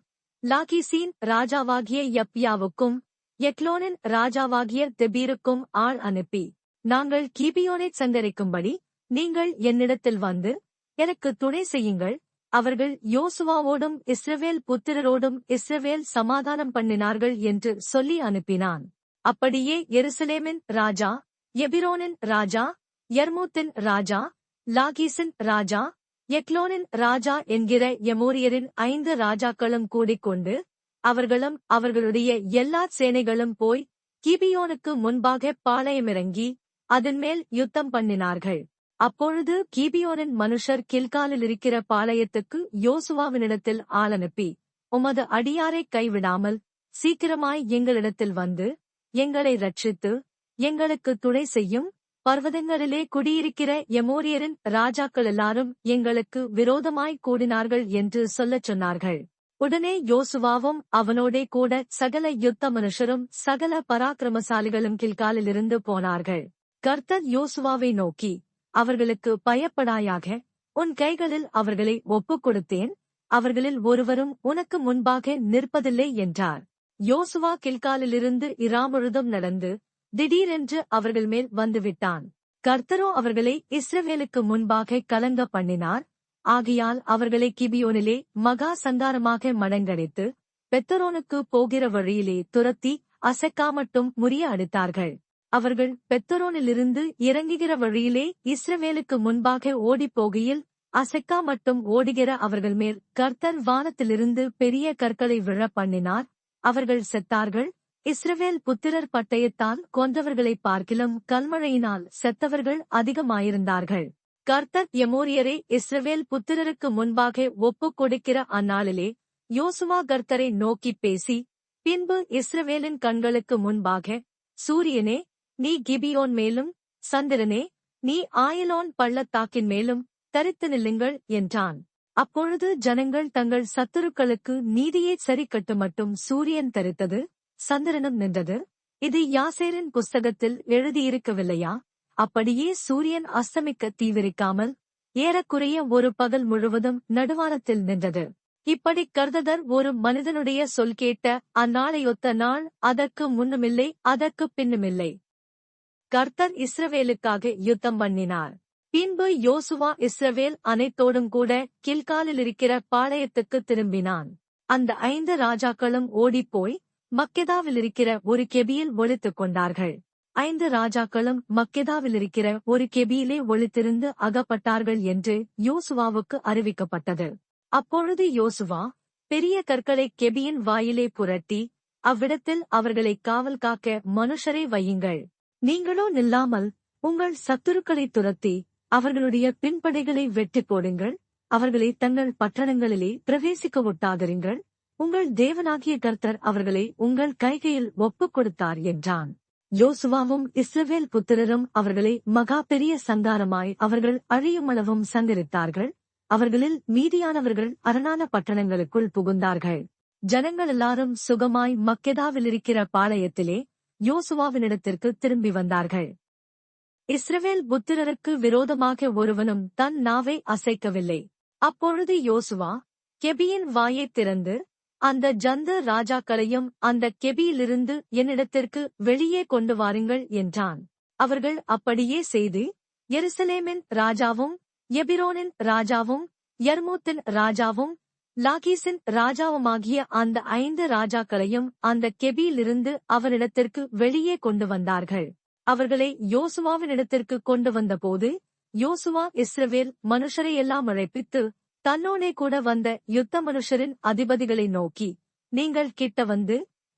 லாகீசின் ராஜாவாகிய யப்யாவுக்கும் எக்லோனின் ராஜாவாகிய தெபீருக்கும் ஆள் அனுப்பி, நாங்கள் கிபியோனைச் சங்கரிக்கும்படி நீங்கள் என்னிடத்தில் வந்து எனக்கு துணை செய்யுங்கள். அவர்கள் யோசுவாவோடும் இஸ்ரவேல் புத்திரரோடும் இஸ்ரவேல் சமாதானம் பண்ணினார்கள் என்று சொல்லி அனுப்பினான். அப்படியே எருசலேமின் ராஜா, எபிரோனின் ராஜா, யர்மூத்தின் ராஜா, லாகீசின் ராஜா, எக்லோனின் ராஜா என்கிற எமோரியரின் 5 ராஜாக்களும் கூடிக்கொண்டு அவர்களும் அவர்களுடைய எல்லா சேனைகளும் போய் கிபியோனுக்கு முன்பாக பாளையமிறங்கி அதன்மேல் யுத்தம் பண்ணினார்கள். அப்பொழுது கிபியோனின் மனுஷர் கில்காலில் இருக்கிற பாளையத்துக்கு யோசுவாவினிடத்தில் ஆளனுப்பி, உமது அடியாரைக் கைவிடாமல் சீக்கிரமாய் எங்களிடத்தில் வந்து எங்களை ரட்சித்து எங்களுக்கு துணை செய்யும். பர்வதங்களிலே குடியிருக்கிற எமோரியரின் ராஜாக்கள் எல்லாரும் எங்களுக்கு விரோதமாய் கூடினார்கள் என்று சொல்லச் சொன்னார்கள். உடனே யோசுவாவும் அவனோடே கூட சகல யுத்த மனுஷரும் சகல பராக்கிரமசாலிகளும் கில்காலிலிருந்து போனார்கள். கர்த்தர் யோசுவாவை நோக்கி, அவர்களுக்கு பயப்படாயாக, உன் கைகளில் அவர்களை ஒப்புக் கொடுத்தேன், அவர்களில் ஒருவரும் உனக்கு முன்பாக நிற்பதில்லை என்றார். யோசுவா கில்காலிலிருந்து இராமுழுதும் நடந்து திடீரென்று அவர்கள் மேல் வந்துவிட்டான். கர்த்தரோ அவர்களை இஸ்ரவேலுக்கு முன்பாக கலங்க பண்ணினார். ஆகையால் அவர்களை கிபியோனிலே மகா சங்காரமாக மடங்கடித்து பெத்தரோனுக்கு போகிற வழியிலே துரத்தி அசெக்காமட்டும் முறிய அடித்தார்கள். அவர்கள் பெத்தரோனிலிருந்து இறங்குகிற வழியிலே இஸ்ரவேலுக்கு முன்பாக ஓடிப்போகையில் அசெக்கா மட்டும் ஓடுகிற அவர்கள் மேல் கர்த்தர் வானத்திலிருந்து பெரிய கற்களை விழ பண்ணினார். அவர்கள் செத்தார்கள். இஸ்ரவேல் புத்திரர் பட்டயத்தால் கொன்றவர்களைப் பார்க்கிலும் கல்மழையினால் செத்தவர்கள் அதிகமாயிருந்தார்கள். கர்த்தர் எமோரியரை இஸ்ரவேல் புத்திரருக்கு முன்பாக ஒப்புக் கொடுக்கிற அந்நாளிலே யோசுவா கர்த்தரை நோக்கிப் பேசி, பின்பு இஸ்ரவேலின் கண்களுக்கு முன்பாக, சூரியனே, நீ கிபியோன் மேலும், சந்திரனே, நீ ஆயலோன் பள்ளத்தாக்கின் மேலும் தரித்து நில்லுங்கள் என்றான். அப்பொழுது ஜனங்கள் தங்கள் சத்துருக்களுக்கு நீதியை சரிக்கட்டு மட்டும் சூரியன் தரித்தது, சந்திரனும் நின்றது. இது யாசேரின் புஸ்தகத்தில் எழுதியிருக்கவில்லையா? அப்படியே சூரியன் அஸ்தமிக்க தீவிரிக்காமல் ஏறக்குறைய ஒரு பகல் முழுவதும் நடுவானத்தில் நின்றது. இப்படி கர்த்தர் ஒரு மனிதனுடைய சொல் கேட்ட அந்நாளையொத்த நாள் அதற்கு முன்னுமில்லை அதற்குப் பின்னுமில்லை. கர்த்தர் இஸ்ரவேலுக்காக யுத்தம் பண்ணினார். பின்பு யோசுவா இஸ்ரவேல் அனைத்தோடும் கூட கில்காலிலிருக்கிற பாளையத்துக்கு திரும்பினான். அந்த 5 ராஜாக்களும் ஓடிப்போய் மக்கெதாவிலிருக்கிற ஒரு கெபியில் ஒளித்துக் கொண்டார்கள். 5 ராஜாக்களும் மக்கெதாவிலிருக்கிற ஒரு கெபியிலே ஒளித்திருந்து அகப்பட்டார்கள் என்று யோசுவாவுக்கு அறிவிக்கப்பட்டது. அப்பொழுது யோசுவா பெரிய கற்களை கெபியின் வாயிலே புரட்டி, அவ்விடத்தில் அவர்களை காவல் காக்க மனுஷரை வையுங்கள். நீங்களோ நில்லாமல் உங்கள் சத்துருக்களை துரத்தி அவர்களுடைய பின்படைகளை வெட்டி போடுங்கள். அவர்களை தங்கள் பட்டணங்களிலே பிரவேசிக்க ஒட்டாதிருங்கள். உங்கள் தேவனாகிய கர்த்தர் அவர்களை உங்கள் கைகையில் ஒப்புக் கொடுத்தார் என்றான். யோசுவாவும் இஸ்ரவேல் புத்திரரும் அவர்களை மகா பெரிய சங்காரமாய் அவர்கள் அழியுமளவும் சங்கரித்தார்கள். அவர்களில் மீதியானவர்கள் அரணான பட்டணங்களுக்குள் புகுந்தார்கள். ஜனங்கள் எல்லாரும் சுகமாய் மக்கெதாவிலிருக்கிற பாளையத்திலே யோசுவாவினிடத்திற்கு திரும்பி வந்தார்கள். இஸ்ரவேல் புத்திரருக்கு விரோதமாக ஒருவனும் தன் நாவை அசைக்கவில்லை. அப்பொழுது யோசுவா கெபியின் வாயைத் திறந்து, அந்த ஜந்து ராஜாக்களையும் அந்த கெபியிலிருந்து என்னிடத்திற்கு வெளியே கொண்டு வாருங்கள் என்றான். அவர்கள் அப்படியே செய்து எருசலேமின் ராஜாவும் எபிரோனின் ராஜாவும் யர்மூத்தின் ராஜாவும் லாகீசின் ராஜாவுமாகிய அந்த 5 ராஜாக்களையும் அந்த கெபியிலிருந்து அவரிடத்திற்கு வெளியே கொண்டு வந்தார்கள். அவர்களை யோசுவாவினிடத்திற்கு கொண்டு வந்தபோது யோசுவா இஸ்ரவேல் மனுஷரையெல்லாம் அழைப்பித்து தன்னோனே கூட வந்த யுத்த மனுஷரின் அதிபதிகளை நோக்கி, நீங்கள் கிட்ட வந்து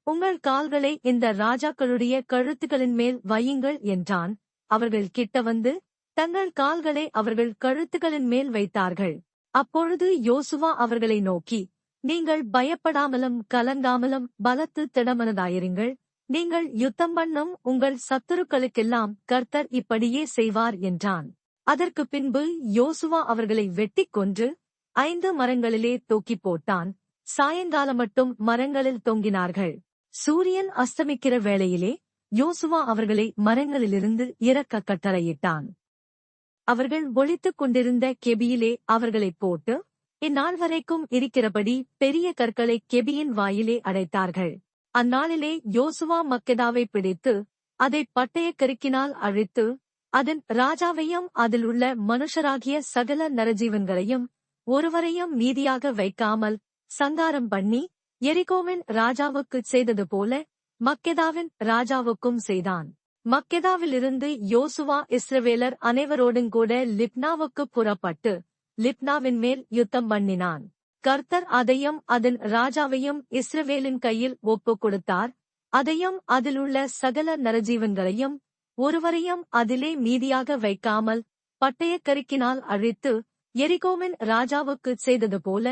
உங்கள் கால்களை இந்த ராஜாக்களுடைய கழுத்துகளின் மேல் வையுங்கள் என்றான். அவர்கள் கிட்ட வந்து தங்கள் கால்களை அவர்கள் கழுத்துகளின் மேல் வைத்தார்கள். அப்பொழுது யோசுவா அவர்களை நோக்கி, நீங்கள் பயப்படாமலும் கலங்காமலும் பலத்து திடமனதாயிருங்கள். நீங்கள் யுத்தம் பண்ணும் உங்கள் சத்துருக்களுக்கெல்லாம் கர்த்தர் இப்படியே செய்வார் என்றான். அதற்கு பின்பு யோசுவா அவர்களை வெட்டிக் கொன்று 5 மரங்களிலே தூக்கிப் போட்டான். சாயங்காலம் மட்டும் மரங்களில் தொங்கினார்கள். சூரியன் அஸ்தமிக்கிற வேளையிலே யோசுவா அவர்களை மரங்களிலிருந்து இறக்க கட்டளையிட்டான். அவர்கள் ஒளித்துக் கொண்டிருந்த கெபியிலே அவர்களைப் போட்டு இந்நாள் வரைக்கும் இருக்கிறபடி பெரிய கற்களை கெபியின் வாயிலே அடைத்தார்கள். அந்நாளிலே யோசுவா மக்கெதாவை பிடித்து அதை பட்டயக்கருக்கினால் அழித்து அதன் ராஜாவையும் அதில் உள்ள மனுஷராகிய சகல நரஜீவன்களையும் ஒருவரையும் மீதியாக வைக்காமல் சங்காரம் பண்ணி எரிகோவின் ராஜாவுக்குச் செய்தது போல மக்கெதாவின் ராஜாவுக்கும் செய்தான். மக்கெதாவிலிருந்து யோசுவா இஸ்ரவேலர் அனைவரோடுங்கூட லிப்னாவுக்குப் புறப்பட்டு லிப்னாவின் மேல் யுத்தம் பண்ணினான். கர்த்தர் அதையும் அதன் ராஜாவையும் இஸ்ரவேலின் கையில் ஒப்புக் கொடுத்தார். அதையும் அதிலுள்ள சகல நரஜீவன்களையும் ஒருவரையும் அதிலே மீதியாக வைக்காமல் பட்டயக்கருக்கினால் அழித்து எரிகோவின் ராஜாவுக்குச் செய்தது போல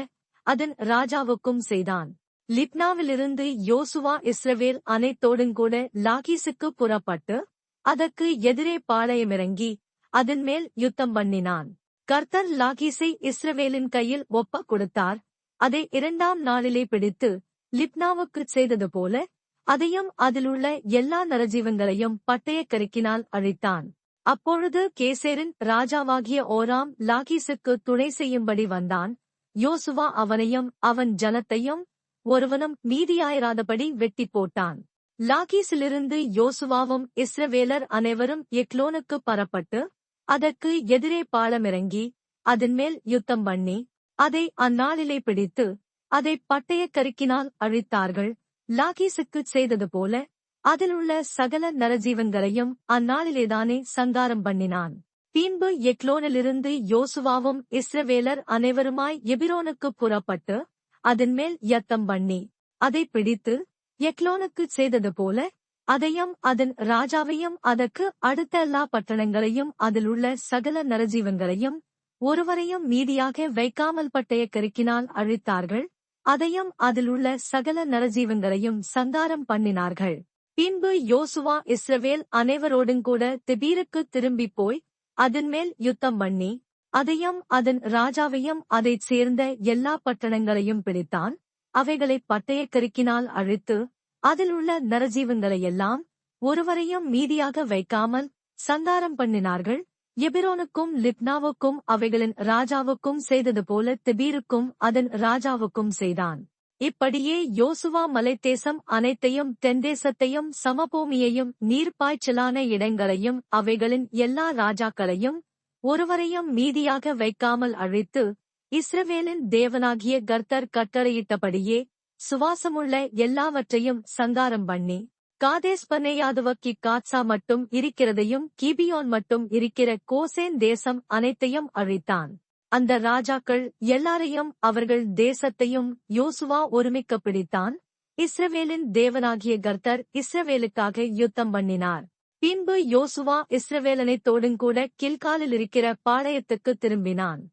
அதன் ராஜாவுக்கும் செய்தான். லிப்னாவிலிருந்து யோசுவா இஸ்ரவேல் அனைத்தோடுங்கூட லாகீசுக்கு புறப்பட்டு அதற்கு எதிரே பாளையமிறங்கி அதன் மேல் யுத்தம் பண்ணினான். கர்த்தர் லாகீசை இஸ்ரவேலின் கையில் ஒப்பக் கொடுத்தார். அதை 2ஆம் நாளிலே பிடித்து லிப்னாவுக்குச் செய்தது போல அதையும் அதிலுள்ள எல்லா நரஜீவன்களையும் பட்டயக்கருக்கினால் அழித்தான். அப்பொழுது கேசேரின் ராஜாவாகிய ஓராம் லாகீசுக்கு துணை செய்யும்படி வந்தான். யோசுவா அவனையும் அவன் ஜனத்தையும் ஒருவனும் மீதியாயிராதபடி வெட்டி போட்டான். லாகீசிலிருந்து யோசுவாவும் இஸ்ரவேலர் அனைவரும் எக்லோனுக்கு பரப்பட்டு அதற்கு எதிரே பாளமிறங்கி அதன்மேல் யுத்தம் பண்ணி அதை அந்நாளிலே பிடித்து அதை பட்டயக் கருக்கினால் அழித்தார்கள். லாகீசுக்குச் செய்தது போல அதிலுள்ள சகல நரஜீவன்களையும் அந்நாளிலேதானே சங்காரம் பண்ணினான். பின்பு எக்லோனிலிருந்து யோசுவாவும் இஸ்ரவேலர் அனைவருமாய் எபிரோனுக்குப் புறப்பட்டு அதன்மேல் யுத்தம் பண்ணி அதை பிடித்து எக்லோனுக்குச் செய்தது போல அதையும் அதன் ராஜாவையும் அதற்கு அடுத்த எல்லா பட்டணங்களையும் அதிலுள்ள சகல நரஜீவன்களையும் ஒருவரையும் மீதியாக வைக்காமல் பட்டயக் கருக்கினால் அழித்தார்கள். அதையும் அதிலுள்ள சகல நரஜீவன்களையும் சங்காரம் பண்ணினார்கள். பின்பு யோசுவா இஸ்ரவேல் அனைவரோடுங்கூட தெபீருக்குத் திரும்பிப் போய் அதன்மேல் யுத்தம் பண்ணி அதையும் அதன் ராஜாவையும் அதைச் சேர்ந்த எல்லா பட்டணங்களையும் பிடித்தான். அவைகளைப் பட்டயக் கருக்கினால் அழித்து அதிலுள்ள நரஜீவன்களையெல்லாம் ஒருவரையும் மீதியாக வைக்காமல் சங்காரம் பண்ணினார்கள். எபிரோனுக்கும் லிப்னாவுக்கும் அவைகளின் ராஜாவுக்கும் செய்தது போல தெபீருக்கும் அதன் ராஜாவுக்கும் செய்தான். இப்படியே யோசுவா மலைத்தேசம் அனைத்தையும் தென்தேசத்தையும் சமபூமியையும் நீர்ப்பாய்ச்சலான இடங்களையும் அவைகளின் எல்லா ராஜாக்களையும் ஒருவரையும் மீதியாக வைக்காமல் அழித்து இஸ்ரவேலின் தேவனாகிய கர்த்தர் கட்டளையிட்டபடியே சுவாசமுள்ள எல்லாவற்றையும் சங்காரம் பண்ணி காதேஸ் பர்னேயாதுவக்கி காத்சா மட்டும் இருக்கிறதையும் கிபியோன் மட்டும் இருக்கிற கோசேன் தேசம் அனைத்தையும் அழித்தான். அந்த ராஜாக்கள் எல்லாரையும் அவர்கள் தேசத்தையும் யோசுவா ஒருமிக்க பிடித்தான். இஸ்ரவேலின் தேவனாகிய கர்த்தர் இஸ்ரவேலுக்காக யுத்தம் பண்ணினார். பின்பு யோசுவா இஸ்ரவேலனைத் தோடுங்கூட கில்காலில் இருக்கிற பாளையத்துக்கு திரும்பினான்.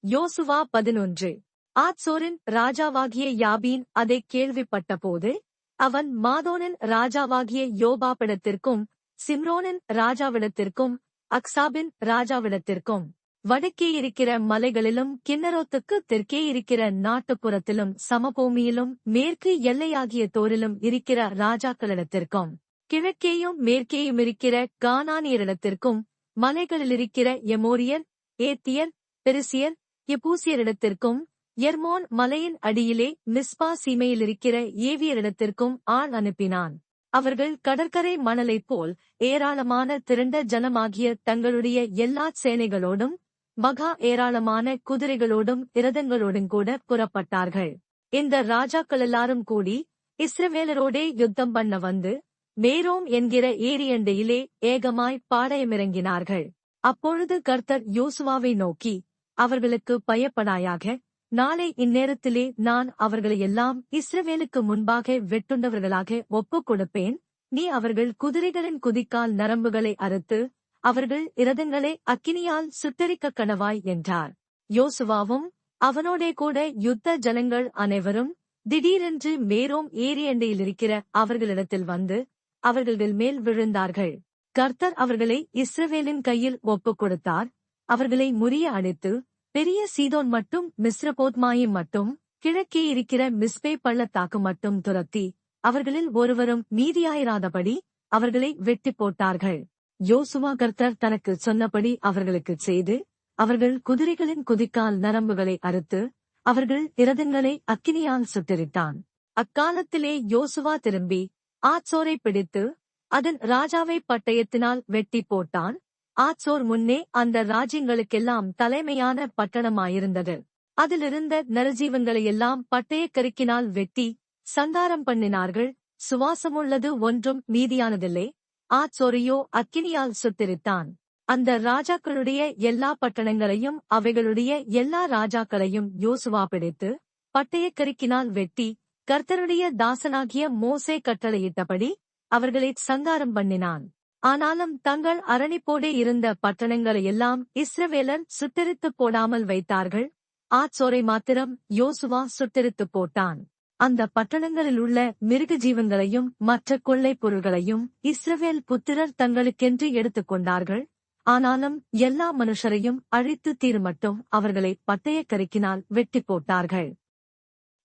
யோசுவா 11. ஆத்சோரின் ராஜாவாகிய யாபீன் அதைக் கேள்விப்பட்டபோது அவன் மாதோனின் ராஜாவாகிய யோபாபிடத்திற்கும் சிம்ரோனின் ராஜாவிடத்திற்கும் அக்சாபின் ராஜாவிடத்திற்கும் வடக்கே இருக்கிற மலைகளிலும் கின்னரோத்துக்கு தெற்கே இருக்கிற நாட்டுப்புறத்திலும் சமபூமியிலும் மேற்கு எல்லையாகிய தோரிலும் இருக்கிற ராஜாக்களிடத்திற்கும் கிழக்கேயும் மேற்கேயும் இருக்கிற கானானியரிடத்திற்கும் மலைகளிலிருக்கிற எமோரியர், ஏத்தியர், பெரிசியர், எபூசியரிடத்திற்கும் எர்மோன் மலையின் அடியிலே மிஸ்பா சீமையிலிருக்கிற ஏவியரிடத்திற்கும் ஆள் அனுப்பினான். அவர்கள் கடற்கரை மணலைப் போல் ஏராளமான திரண்ட ஜனமாகிய தங்களுடைய எல்லா சேனைகளோடும் மகா ஏராளமான குதிரைகளோடும் இரதங்களோடுங்கூட புறப்பட்டார்கள். இந்த ராஜாக்களெல்லாரும் கூடி இஸ்ரவேலரோடே யுத்தம் பண்ண வந்து மேரோம் என்கிற ஏரியண்டையிலே ஏகமாய் பாளையமிறங்கினார்கள். அப்பொழுது கர்த்தர் யோசுவாவை நோக்கி, அவர்களுக்கு பயப்படாயாக, நாளை இந்நேரத்திலே நான் அவர்களையெல்லாம் இஸ்ரவேலுக்கு முன்பாக வெட்டுண்டவர்களாக ஒப்புக் கொடுப்பேன். நீ அவர்கள் குதிரைகளின் குதிக்கால் நரம்புகளை அறுத்து அவர்கள் இரதங்களை அக்கினியால் சுட்டெரிக்க கணவாய் என்றார். யோசுவாவும் அவனோடே கூட யுத்த ஜனங்கள் அனைவரும் திடீரென்று மேரோம் ஏரியண்டையிலிருக்கிற அவர்களிடத்தில் வந்து அவர்கள் மேல் விழுந்தார்கள். கர்த்தர் அவர்களை இஸ்ரவேலின் கையில் ஒப்புக் கொடுத்தார். அவர்களை முறிய அடித்து பெரிய சீதோன் மட்டும் மிஸ்ரபோத்மாயிம் மட்டும் கிழக்கே இருக்கிற மிஸ்பே பள்ளத்தாக்கு மட்டும் துரத்தி அவர்களில் ஒருவரும் மீதியாயிராதபடி அவர்களை வெட்டி போட்டார்கள். யோசுவா கர்த்தர் தனக்கு சொன்னபடி அவர்களுக்குச் செய்து அவர்கள் குதிரைகளின் குதிக்கால் நரம்புகளை அறுத்து அவர்கள் இரதங்களை அக்கினியால் சுட்டெரித்தான். அக்காலத்திலே யோசுவா திரும்பி ஆத்சோரை பிடித்து அதன் ராஜாவை பட்டயத்தினால் வெட்டி போட்டான். ஆத்சோர் முன்னே அந்த ராஜ்யங்களுக்கெல்லாம் தலைமையான பட்டணமாயிருந்தது. அதிலிருந்த நரஜீவன்களையெல்லாம் பட்டயக் கருக்கினால் வெட்டி சங்காரம் பண்ணினார்கள். சுவாசமுள்ளது ஒன்றும் மீதியானதில்லை. ஆத்சோரையோ அக்கினியால் சுட்டெரித்தான். அந்த ராஜாக்களுடைய எல்லா பட்டணங்களையும் அவைகளுடைய எல்லா ராஜாக்களையும் யோசுவா பிடித்து பட்டயக் கருக்கினால் வெட்டி கர்த்தருடைய தாசனாகிய மோசே கட்டளையிட்டபடி அவர்களைச் சங்காரம் பண்ணினான். ஆனாலும் தங்கள் அரணிப்போடே இருந்த பட்டணங்களையெல்லாம் இஸ்ரவேலர் சுட்டெரித்துப் போடாமல் வைத்தார்கள். ஆத்சோரை மாத்திரம் யோசுவா சுட்டெரித்துப் போட்டான். அந்த பட்டணங்களில் உள்ள மிருக ஜீவன்களையும் மற்ற கொள்ளைப் பொருள்களையும் இஸ்ரவேல் புத்திரர் தங்களுக்கென்று எடுத்துக் கொண்டார்கள். ஆனாலும் எல்லா மனுஷரையும் அழித்து தீர்மட்டும் அவர்களை பட்டயக் கருக்கினால் வெட்டி போட்டார்கள்.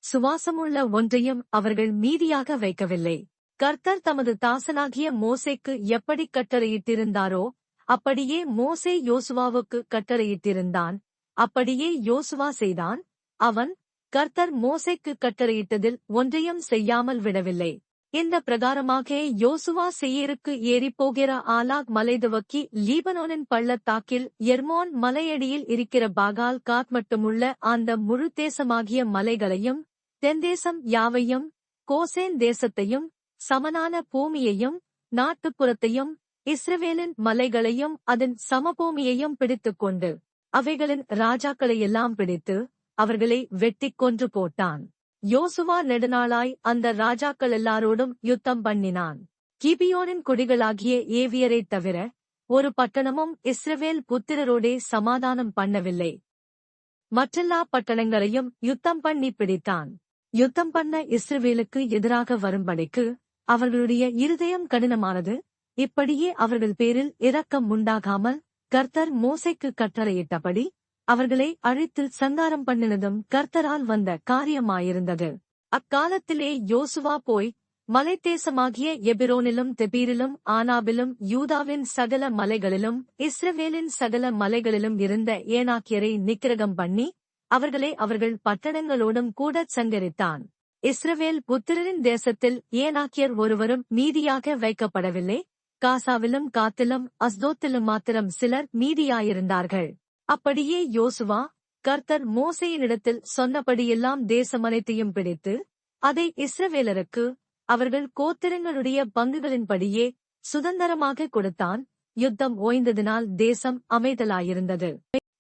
சுவாசமுள்ள ஒன்றையும் அவர்கள் மீதியாக வைக்கவில்லை. கர்த்தர் தமது தாசனாகிய மோசேக்கு எப்படி கட்டளையிட்டிருந்தாரோ அப்படியே மோசே யோசுவாவுக்கு கட்டளையிட்டிருந்தான். அப்படியே யோசுவா செய்தான். அவன் கர்த்தர் மோசேக்கு கட்டளையிட்டதில் ஒன்றையும் செய்யாமல் விடவில்லை. இந்த பிரகாரமாக யோசுவா சேயீருக்கு ஏறிப்போகிற ஆலாக் மலை துவக்கி லீபனோனின் பள்ளத்தாக்கில் எர்மோன் மலையடியில் இருக்கிற பாகால் காத் மட்டுமுள்ள அந்த முழு தேசமாகிய மலைகளையும் தென்தேசம் யாவையும் கோசேன் தேசத்தையும் சமனான பூமியையும் நாட்டுப்புறத்தையும் இஸ்ரவேலின் மலைகளையும் அதன் சமபூமியையும் பிடித்துக்கொண்டு அவைகளின் ராஜாக்களையெல்லாம் பிடித்து அவர்களை வெட்டிக் கொன்று போட்டான். யோசுவா நெடுநாளாய் அந்த ராஜாக்கள் எல்லாரோடும் யுத்தம் பண்ணினான். கிபியோனின் குடிகளாகிய ஏவியரைத் தவிர ஒரு பட்டணமும் இஸ்ரவேல் புத்திரரோடே சமாதானம் பண்ணவில்லை. மற்றெல்லா பட்டணங்களையும் யுத்தம் பண்ணி பிடித்தான். யுத்தம் பண்ண இஸ்ரவேலுக்கு எதிராக வரும்படிக்கு அவர்களுடைய இருதயம் கடினமானது. இப்படியே அவர்கள் பேரில் இரக்கம் உண்டாகாமல் கர்த்தர் மோசேக்கு கட்டளையிட்டபடி அவர்களை அழித்து சங்காரம் பண்ணினதும் கர்த்தரால் வந்த காரியமாயிருந்தது. அக்காலத்திலே யோசுவா போய் மலைத்தேசமாகிய எபிரோனிலும் தெபீரிலும் ஆனாபிலும் யூதாவின் சகல மலைகளிலும் இஸ்ரவேலின் சகல மலைகளிலும் இருந்த ஏனாக்கியரை நிக்கிரகம் பண்ணி அவர்களை அவர்கள் பட்டணங்களோடும் கூடச் சங்கரித்தான். இஸ்ரவேல் புத்திரரின் தேசத்தில் ஏனாக்கியர் ஒருவரும் மீதியாக வைக்கப்படவில்லை. காசாவிலும் காத்திலும் அஸ்தோத்திலும் மாத்திரம் சிலர் மீதியாயிருந்தார்கள். அப்படியே யோசுவா கர்த்தர் மோசேயினிடத்தில் சொன்னபடியெல்லாம் தேசமனைத்தையும் பிடித்து அதை இஸ்ரவேலருக்கு அவர்கள் கோத்திரங்களுடைய பங்குகளின்படியே சுதந்திரமாக கொடுத்தான். யுத்தம் ஓய்ந்ததினால் தேசம் அமைதலாயிருந்தது.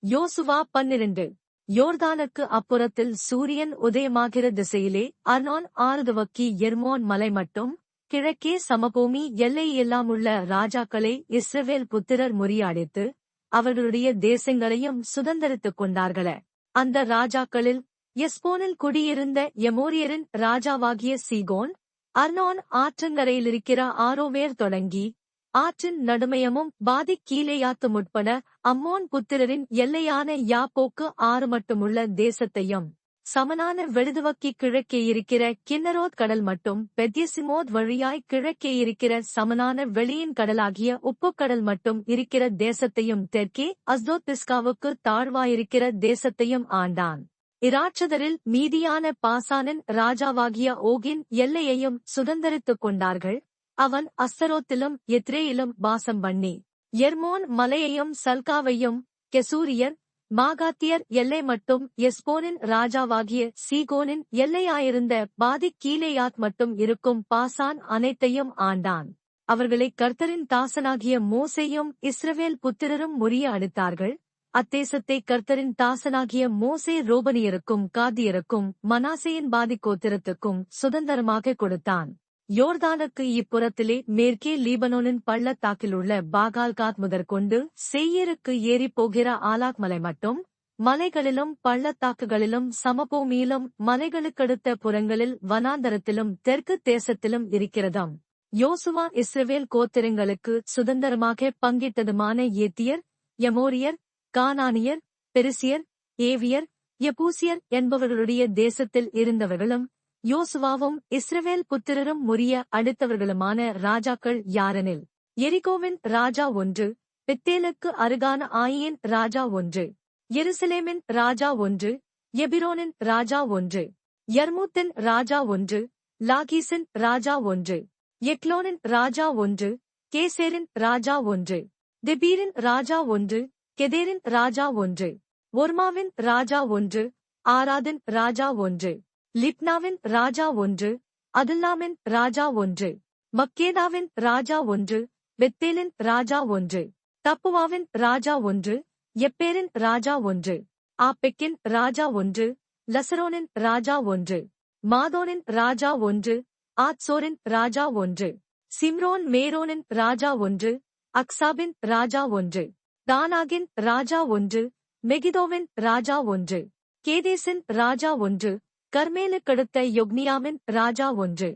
யோசுவா 12. யோர்தானுக்கு அப்புறத்தில் சூரியன் உதயமாகிற திசையிலே அர்னோன் ஆறுதுவக்கி எர்மோன் மலை மட்டும் கிழக்கே சமபூமி எல்லையெல்லாமுள்ள ராஜாக்களை இஸ்ரவேல் புத்திரர் முறியடித்து அவர்களுடைய தேசங்களையும் சுதந்தரித்துக் கொண்டார்கள. அந்த ராஜாக்களில் எஸ்போனில் குடியிருந்த எமோரியரின் ராஜாவாகிய சீகோன் அர்னோன் ஆற்றங்கரையிலிருக்கிற ஆரோவேர் தொடங்கி ஆற்றின் நடுமையமும் பாதிக் கீலேயாத்து முற்பட அம்மோன் புத்திரரின் எல்லையான யாப்போக்கு ஆறு மட்டுமுள்ள தேசத்தையும் சமனான வெடுதுவக்கி கிழக்கே இருக்கிற கின்னரோத் கடல் மட்டும் பெத்யசிமோத் வழியாய் கிழக்கே இருக்கிற சமனான வெளியின் கடலாகிய உப்புக்கடல் மட்டும் இருக்கிற தேசத்தையும் தெற்கே அஸ்தோத் பிஸ்காவுக்கு தாழ்வாயிருக்கிற தேசத்தையும் ஆண்டான். இராட்சதரில் மீதியான பாசானின் ராஜாவாகிய ஓகின் எல்லையையும் சுதந்தரித்துக் கொண்டார்கள். அவன் அஸ்தரோத்திலும் எத்ரேயிலும் வாசம் பண்ணி எர்மோன் மலையையும் சல்காவையும் கெசூரியர் மாகாத்தியர் எல்லை மட்டும் எஸ்போனின் ராஜாவாகிய சீகோனின் எல்லையாயிருந்த பாதிக் கீலேயாத் மட்டும் இருக்கும் பாசான் அனைத்தையும் ஆண்டான். அவர்களை கர்த்தரின் தாசனாகிய மோசேயும் இஸ்ரவேல் புத்திரரும் முறிய அடித்தார்கள். அத்தேசத்தை கர்த்தரின் தாசனாகிய மோசே ரூபனியருக்கும் காதியருக்கும் மனாசேயின் பாதிக்கோத்திரத்துக்கும் சுதந்திரமாக கொடுத்தான். யோர்தானுக்கு இப்புறத்திலே மேற்கே லீபனோனின் பள்ளத்தாக்கிலுள்ள பாகால்காத் முதற்கொண்டு சேயீருக்கு ஏறிப்போகிற ஆலாக் மலை மட்டும் மலைகளிலும் பள்ளத்தாக்குகளிலும் சமபூமியிலும் மலைகளுக்கடுத்த புறங்களில் வனாந்தரத்திலும் தெற்கு தேசத்திலும் இருக்கிறதாம். யோசுவா இஸ்ரவேல் கோத்திரங்களுக்கு சுதந்திரமாக பங்கிட்டதுமான ஏத்தியர், எமோரியர், கானானியர், பெரிசியர், ஏவியர், எபூசியர் என்பவர்களுடைய தேசத்தில் இருந்தவர்களும் யோசுவாவும் இஸ்ரவேல் புத்திரரும் முறிய அடுத்தவர்களுமான ராஜாக்கள் யாரெனில் எரிகோவின் ராஜா 1, பெத்தேலுக்கு அருகான ஆயின் ராஜா 1, எருசலேமின் ராஜா 1, எபிரோனின் ராஜா 1, யர்மூத்தின் ராஜா 1, லாகீசின் ராஜா 1, எக்லோனின் ராஜா 1, கேசேரின் ராஜா 1, தெபீரின் ராஜா 1, கெதேரின் ராஜா 1, ஒர்மாவின் ராஜா 1, ஆராதின் ராஜா 1, லிப்னாவின் ராஜா 1, அதுல்லாமின் ராஜா 1, மக்கேதாவின் ராஜா 1, பெத்தேலின் ராஜா 1, தப்புவாவின் ராஜா 1, எப்பேரின் ராஜா 1, ஆப்பெக்கின் ராஜா 1, லசரோனின் ராஜா 1, மாதோனின் ராஜா 1, ஆத்சோரின் ராஜா 1, சிம்ரோன் மேரோனின் ராஜா 1, அக்சாபின் ராஜா 1, தானாகின் ராஜா 1, மெகிதோவின் ராஜா 1, கேதேசின் ராஜா 1, கர்மேலுக்கடுத்த யொக்னியாமின் ராஜா 1,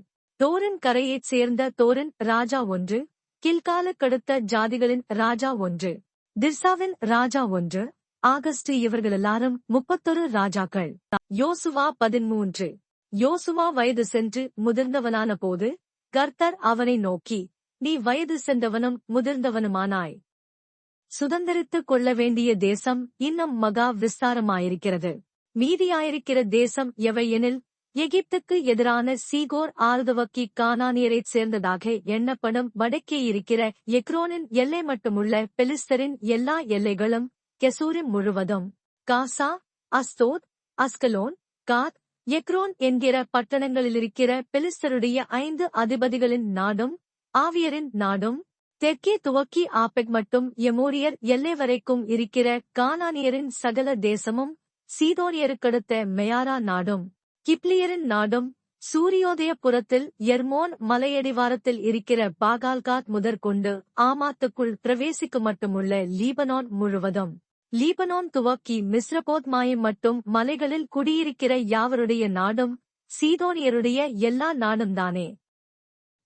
தோரின் கரையைச் சேர்ந்த தோரின் ராஜா 1, கில்காலுக்கடுத்த ஜாதிகளின் ராஜா 1, திர்சாவின் ராஜா 1, ஆகஸ்ட் இவர்களெல்லாரும் 31 ராஜாக்கள். யோசுவா 13. யோசுவா வயது சென்று முதிர்ந்தவனான போது கர்த்தர் அவனை நோக்கி, நீ வயது சென்றவனும் முதிர்ந்தவனுமானாய். சுதந்தரித்துக் கொள்ள வேண்டிய தேசம் இன்னும் மகா விஸ்தாரமாயிருக்கிறது. மீதியாயிருக்கிற தேசம் எவையெனில் எகிப்துக்கு எதிரான சீகோர் ஆறுதுவக்கி கானானியரைச் சேர்ந்ததாக எண்ணப்படும் வடக்கே இருக்கிற எக்ரோனின் எல்லை மட்டுமுள்ள பெலிஸ்தரின் எல்லா எல்லைகளும், கெசூரிம் முழுவதும், காசா, அஸ்தோத், அஸ்கலோன், காத், எக்ரோன் என்கிற பட்டணங்களிலிருக்கிற பெலிஸ்தருடைய 5 அதிபதிகளின் நாடும், ஆவியரின் நாடும், தெற்கே துவக்கி ஆப்பெக் மட்டும் எமோரியர் எல்லை வரைக்கும் இருக்கிற கானானியரின் சகல தேசமும், சீதோனியருக்கடுத்த மெயாரா நாடும், கிப்லியரின் நாடும், சூரியோதய புறத்தில் எர்மோன் மலையடிவாரத்தில் இருக்கிற பாகால்காத் முதற்கொண்டு ஆமாத்துக்குள் பிரவேசிக்கு மட்டுமுள்ள லீபனோன் முழுவதும், லீபனோன் துவக்கி மிஸ்ரபோத்மாயம் மட்டும் மலைகளில் குடியிருக்கிற யாவருடைய நாடும், சீதோனியருடைய எல்லா நாடும்தானே.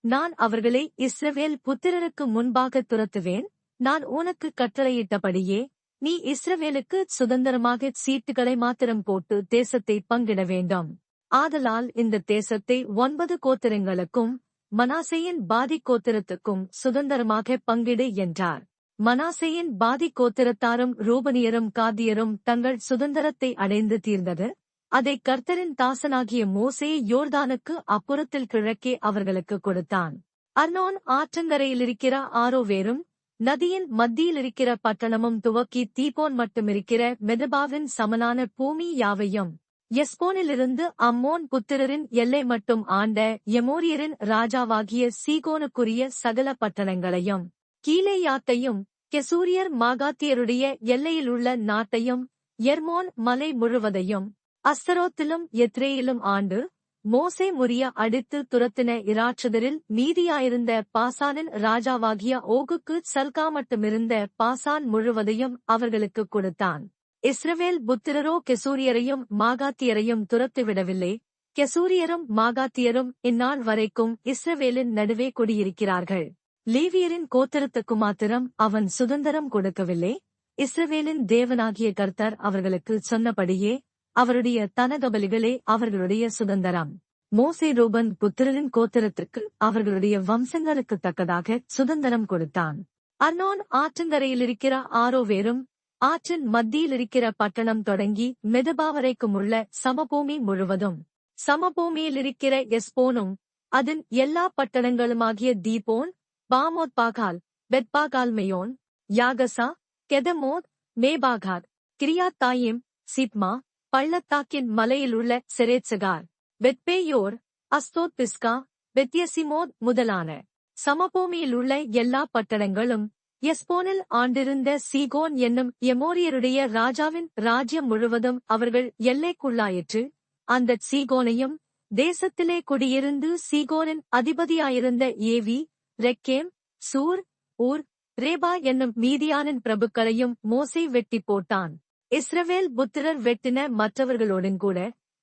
நான் அவர்களை இஸ்ரவேல் புத்திரருக்கு முன்பாக துரத்துவேன். நான் உனக்கு கட்டளையிட்டபடியே நீ இஸ்ரவேலுக்கு சுதந்திரமாக சீட்டுகளை மாத்திரம் போட்டு தேசத்தை பங்கிட வேண்டும். ஆதலால் இந்த தேசத்தை 9 கோத்திரங்களுக்கும் மனாசேயின் பாதி கோத்திரத்துக்கும் சுதந்திரமாக பங்கிடு என்றார். மனாசேயின் பாதி கோத்திரத்தாரும் ரூபனியரும் காதியரும் தங்கள் சுதந்திரத்தை அடைந்து தீர்ந்தது. அதை கர்த்தரின் தாசனாகிய மோசே யோர்தானுக்கு அப்புறத்தில் கிழக்கே அவர்களுக்கு கொடுத்தான். அர்னோன் ஆற்றங்கரையிலிருக்கிற ஆரோவேரும் நதியின் மத்தியிலிருக்கிற பட்டணமும் துவக்கி தீபோன் மட்டுமிருக்கிற மெதபாவின் சமனான பூமி யாவையும், எஸ்போனிலிருந்து அம்மோன் புத்திரரின் எல்லை மட்டும் ஆண்ட எமோரியரின் ராஜாவாகிய சீகோனுக்குரிய சகல பட்டணங்களையும், கீலேயாத்தையும், கெசூரியர் மாகாத்தியருடைய எல்லையிலுள்ள நாட்டையும், எர்மோன் மலை முழுவதையும், அஸ்தரோத்திலும் எத்ரேயிலும் ஆண்டு, மோசே முறிய அடித்து துரத்தின இராட்சதரில் மீதியாயிருந்த பாசானின் ராஜாவாகிய ஓகுக்கு சல்கா மட்டுமிருந்த பாசான் முழுவதையும் அவர்களுக்கு கொடுத்தான். இஸ்ரவேல் புத்திரரோ கெசூரியரையும் மாகாத்தியரையும் துரத்துவிடவில்லை. கெசூரியரும் மாகாத்தியரும் இந்நாள் வரைக்கும் இஸ்ரவேலின் நடுவே குடியிருக்கிறார்கள். லேவியரின் கோத்திரத்துக்கு மாத்திரம் அவன் சுதந்திரம் கொடுக்கவில்லை. இஸ்ரவேலின் தேவனாகிய கர்த்தர் அவர்களுக்கு சொன்னபடியே அவருடைய தனகபலிகளே அவர்களுடைய சுதந்திரம். மோசே ரூபன் புத்திரரின் கோத்திரத்திற்கு அவர்களுடைய வம்சங்களுக்கு தக்கதாக சுதந்திரம் கொடுத்தான். அர்னோன் ஆற்றங்கரையிலிருக்கிற ஆரோவேரும் ஆற்றின் மத்தியிலிருக்கிற பட்டணம் தொடங்கி மெதபா வரைக்குமுள்ள சமபூமி முழுவதும், சமபூமியிலிருக்கிற எஸ்போனும் அதன் எல்லா பட்டணங்களுமாகிய தீபோன், பாமோத் பாகால், பெத்பாகால்மெயோன், யாகசா, கெதமோத், மேபாகாத், கிரியாத்தாயிம், சிப்மா, பள்ளத்தாக்கின் மலையிலுள்ள செரேத்சகார், பெத்பேயோர், அஸ்தோத் பிஸ்கா, பெத்யசிமோத் முதலான சமபூமியிலுள்ள எல்லா பட்டணங்களும், எஸ்போனில் ஆண்டிருந்த சீகோன் என்னும் எமோரியருடைய ராஜாவின் ராஜ்யம் முழுவதும் அவர்கள் எல்லைக்குள்ளாயிற்று. அந்தச் சீகோனையும் தேசத்திலே குடியிருந்து சீகோனின் அதிபதியாயிருந்த ஏவி, ரெக்கேம், சூர், ஊர், ரேபா என்னும் மீதியானின் பிரபுக்களையும் மோசே வெட்டி போட்டான். இஸ்ரவேல் புத்திரர் வெட்டின மற்றவர்களோடும் கூட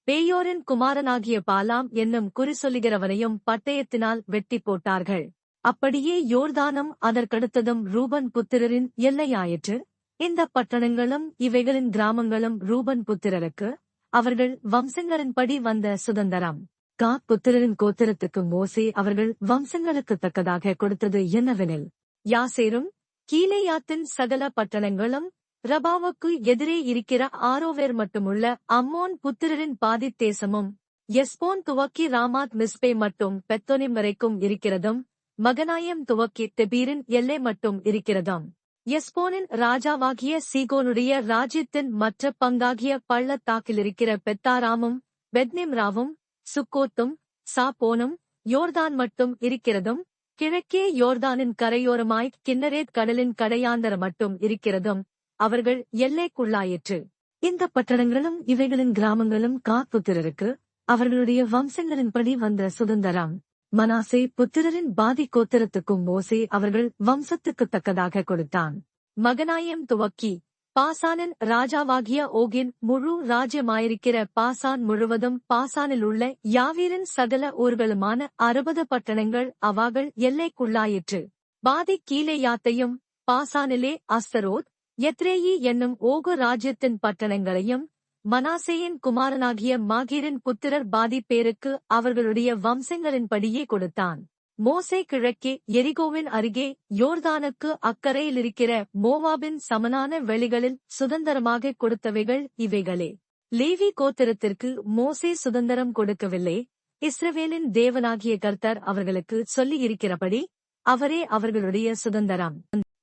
பேயோரின் குமாரனாகிய பாலாம் என்னும் குறிசொல்லுகிறவனையும் பட்டயத்தினால் வெட்டி போட்டார்கள். அப்படியே யோர்தானும் அதற்கடுத்ததும் ரூபன் புத்திரரின் எல்லையாயிற்று. இந்த பட்டணங்களும் இவைகளின் கிராமங்களும் ரூபன் புத்திரருக்கு அவர்கள் வம்சங்களின்படி வந்த சுதந்திரம். காத் புத்திரரின் கோத்திரத்துக்கு மோசே அவர்கள் வம்சங்களுக்கு தக்கதாக கொடுத்தது என்னவெனில், யாசேரும் கீலேயாத்தின் சகல பட்டணங்களும், ரபாவுக்கு எதிரே இருக்கிற ஆரோவேர் மட்டுமுள்ள அம்மோன் புத்திரரின் பாதித் தேசமும், எஸ்போன் துவக்கி ராமாத் மிஸ்பே மட்டும் பெத்தோனிம் வரைக்கும் இருக்கிறதும், மகனாயம் துவக்கி தெபீரின் எல்லை மட்டும் இருக்கிறதும், எஸ்போனின் ராஜாவாகிய சீகோனுடைய ராஜ்யத்தின் மற்ற பங்காகிய பள்ளத்தாக்கிலிருக்கிற பெத்தாராமும், பெத்னிம்ராவும், சுக்கோத்தும், சாப்போனும், யோர்தான் மட்டும் இருக்கிறதும், கிழக்கே யோர்தானின் கரையோரமாய் கின்னரேத் கடலின் கடையாந்தர மட்டும் இருக்கிறதும் அவர்கள் எல்லைக்குள்ளாயிற்று. இந்த பட்டணங்களும் இவைகளின் கிராமங்களும் காத் புத்திரருக்கு அவர்களுடைய வம்சங்களின்படி வந்த சுதந்திரம். மனாசே புத்திரரின் பாதி கோத்திரத்துக்கும் மோசே அவர்கள் வம்சத்துக்கு தக்கதாக கொடுத்தான். மகனாயம் துவக்கி பாசானின் ராஜாவாகிய ஓகின் முழு ராஜ்யமாயிருக்கிற பாசான் முழுவதும், பாசானில் உள்ள யாவீரின் சகல ஊர்களுமான 60 பட்டணங்கள் அவாகள் எல்லைக்குள்ளாயிற்று. பாதி கீலேயாத்தையும், பாசானிலே அஸ்தரோத், எத்ரேயி என்னும் ஓகு ராஜ்யத்தின் பட்டணங்களையும், மனாசேயின் குமாரனாகிய மாகீரின் புத்திரர் பாதி பேருக்கு அவர்களுடைய வம்சங்களின்படியே கொடுத்தான். மோசே கிழக்கே எரிகோவின் அருகே யோர்தானுக்கு அக்கரையிலிருக்கிற மோவாபின் சமனான வெளிகளில் சுதந்திரமாக கொடுத்தவைகள் இவைகளே. லேவி கோத்திரத்திற்கு மோசே சுதந்திரம் கொடுக்கவில்லை. இஸ்ரவேலின் தேவனாகிய கர்த்தர் அவர்களுக்கு சொல்லியிருக்கிறபடி அவரே அவர்களுடைய சுதந்திரம்.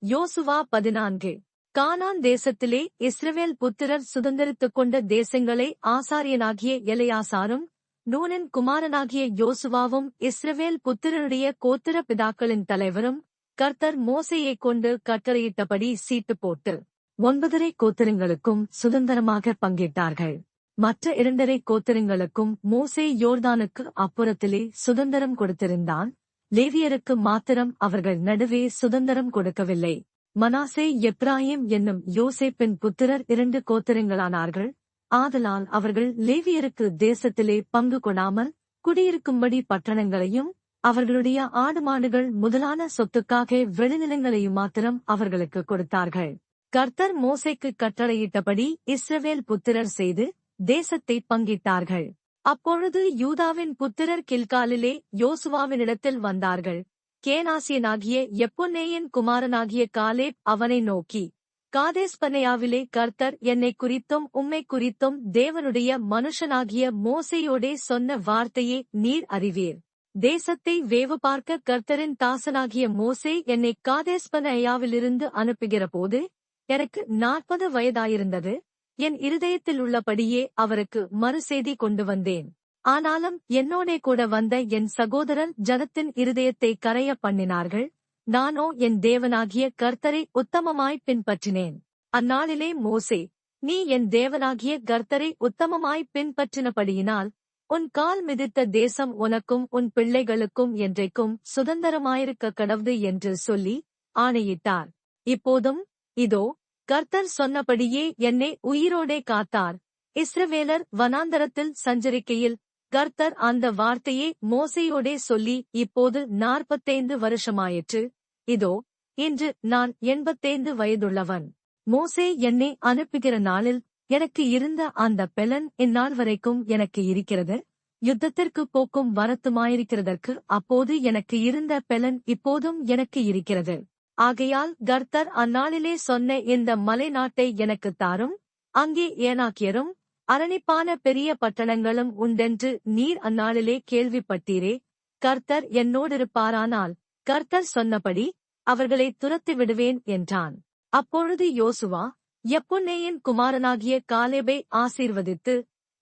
யோசுவா 14. கானான் தேசத்திலே இஸ்ரவேல் புத்திரர் சுதந்திரித்துக் கொண்ட தேசங்களை ஆசாரியனாகிய எலெயாசாரும் நூனின் குமாரனாகிய யோசுவாவும் இஸ்ரவேல் புத்திரருடைய கோத்திர பிதாக்களின் தலைவரும் கர்த்தர் மோசேயைக் கொண்டு கட்டளையிட்டபடி சீட்டு போட்டு 9 கோத்திரங்களுக்கும் சுதந்திரமாக பங்கிட்டார்கள். மற்ற 2 கோத்திரங்களுக்கும் மோசே யோர்தானுக்கு அப்புறத்திலே சுதந்திரம் கொடுத்திருந்தான். லேவியருக்கு மாத்திரம் அவர்கள் நடுவே சுதந்திரம் கொடுக்கவில்லை. மனாசே எப்ராயிம் என்னும் யோசேப்பின் புத்திரர் 2 கோத்திரங்களானார்கள். ஆதலால் அவர்கள் லேவியருக்கு தேசத்திலே பங்கு கொடாமல் குடியிருக்கும்படி பட்டணங்களையும் அவர்களுடைய ஆடுமாடுகள் முதலான சொத்துக்காக வெளிநிலங்களையும் மாத்திரம் அவர்களுக்கு கொடுத்தார்கள். கர்த்தர் மோசேக்கு கட்டளையிட்டபடி இஸ்ரவேல் புத்திரர் செய்து தேசத்தை பங்கிட்டார்கள். அப்பொழுது யூதாவின் புத்திரர் கில்காலிலே யோசுவாவினிடத்தில் வந்தார்கள். கேனாசியனாகிய எப்புன்னேயின் குமாரனாகிய காலேப் அவனை நோக்கி, காதேஸ்பர்னேயாவிலே கர்த்தர் என்னைக் குறித்தும் உம்மைக் குறித்தும் தேவனுடைய மனுஷனாகிய மோசேயோடே சொன்ன வார்த்தையை நீர் அறிவீர். தேசத்தை வேவு பார்க்க கர்த்தரின் தாசனாகிய மோசே என்னை காதேஸ்பர்னேயாவிலிருந்து அனுப்புகிறபோது எனக்கு 40 வயதாயிருந்தது. என் இருதயத்தில் உள்ளபடியே அவருக்கு மறுசெய்தி கொண்டு வந்தேன். ஆனாலும் என்னோடே கூட வந்த என் சகோதரர் ஜனத்தின் இருதயத்தை கரைய பண்ணினார்கள். நானோ என் தேவனாகிய கர்த்தரை உத்தமமாய் பின்பற்றினேன். அந்நாளிலே மோசே, நீ என் தேவனாகிய கர்த்தரை உத்தமமாய் பின்பற்றினபடியினால் உன் கால் மிதித்த தேசம் உனக்கும் உன் பிள்ளைகளுக்கும் என்றைக்கும் சுதந்திரமாயிருக்க கடவுது என்று சொல்லி ஆணையிட்டார். இப்போதும் இதோ கர்த்தர் சொன்னபடியே என்னை உயிரோடே காத்தார். இஸ்ரவேலர் வனாந்தரத்தில் சஞ்சரிக்கையில் கர்த்தர் அந்த வார்த்தையை மோசேயோடே சொல்லி இப்போது 45 வருஷமாயிற்று. இதோ இன்று நான் 85 வயதுள்ளவன். மோசே என்னை அனுப்புகிற நாளில் எனக்கு இருந்த அந்த பெலன் இந்நாள் வரைக்கும் எனக்கு இருக்கிறது. யுத்தத்திற்கு போக்கும் வரத்துமாயிருக்கிறதற்கு அப்போது எனக்கு இருந்த பெலன் இப்போதும் எனக்கு இருக்கிறது. ஆகையால் கர்த்தர் அந்நாளிலே சொன்ன இந்த மலை நாட்டை எனக்குத் தாரும். அங்கே ஏனாக்கியரும் அரணிப்பான பெரிய பட்டணங்களும் உண்டென்று நீர் அந்நாளிலே கேள்விப்பட்டீரே. கர்த்தர் என்னோடிருப்பாரானால் கர்த்தர் சொன்னபடி அவர்களை துரத்தி விடுவேன் என்றான். அப்பொழுது யோசுவா எப்புன்னேயின் குமாரனாகிய காலேபை ஆசீர்வதித்து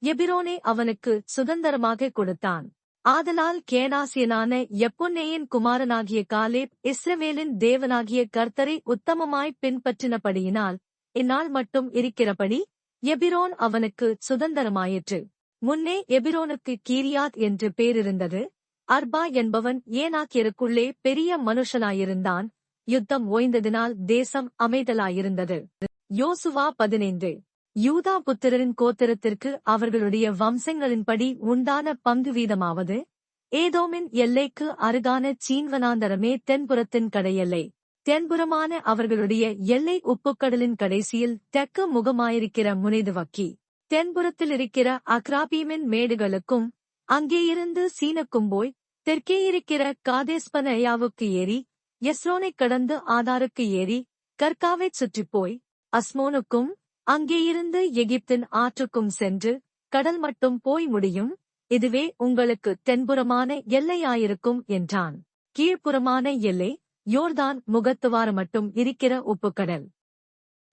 எபிரோனை அவனுக்கு சுதந்திரமாக கொடுத்தான். ஆதலால் கேனாசியனான எப்புன்னேயின் குமாரனாகிய காலேப் இஸ்ரவேலின் தேவனாகிய கர்த்தரை உத்தமமாய் பின்பற்றினபடியினால் இந்நாள் மட்டும் இருக்கிறபடி எபிரோன் அவனுக்கு சுதந்திரமாயிற்று. முன்னே எபிரோனுக்கு கீரியாத் என்று பேரிருந்தது. அர்பா என்பவன் ஏனாக்கியருக்குள்ளே பெரிய மனுஷனாயிருந்தான். யுத்தம் ஓய்ந்ததினால் தேசம் அமைதலாயிருந்தது. யோசுவா 15. யூதா புத்திரரின் கோத்திரத்திற்கு அவர்களுடைய வம்சங்களின்படி உண்டான பங்கு வீதமாவது, ஏதோமின் எல்லைக்கு அருகான சீன்வனாந்தரமே தென்புறத்தின் கடையெல்லை. தென்புறமான அவர்களுடைய எல்லை உப்புக்கடலின் கடைசியில் தெற்கு முகமாயிருக்கிற முனைதுவக்கி. தென்புறத்திலிருக்கிற அக்ராபீமின் மேடுகளுக்கும் அங்கேயிருந்து சீனுக்கும் போய் தெற்கேயிருக்கிற காதேஸ்பர்னேயாவுக்கு ஏறி எஸ்ரோனைக் கடந்து ஆதாருக்கு ஏறி கர்காவைச் சுற்றிப்போய் அஸ்மோனுக்கும் அங்கேயிருந்து எகிப்தின் ஆற்றுக்கும் சென்று கடல் மட்டும் போய் முடியும். இதுவே உங்களுக்கு தென்புறமான எல்லையாயிருக்கும் என்றான். கீழ்ப்புறமான எல்லை யோர்தான் முகத்துவார மட்டும் இருக்கிற உப்புக்கடல்.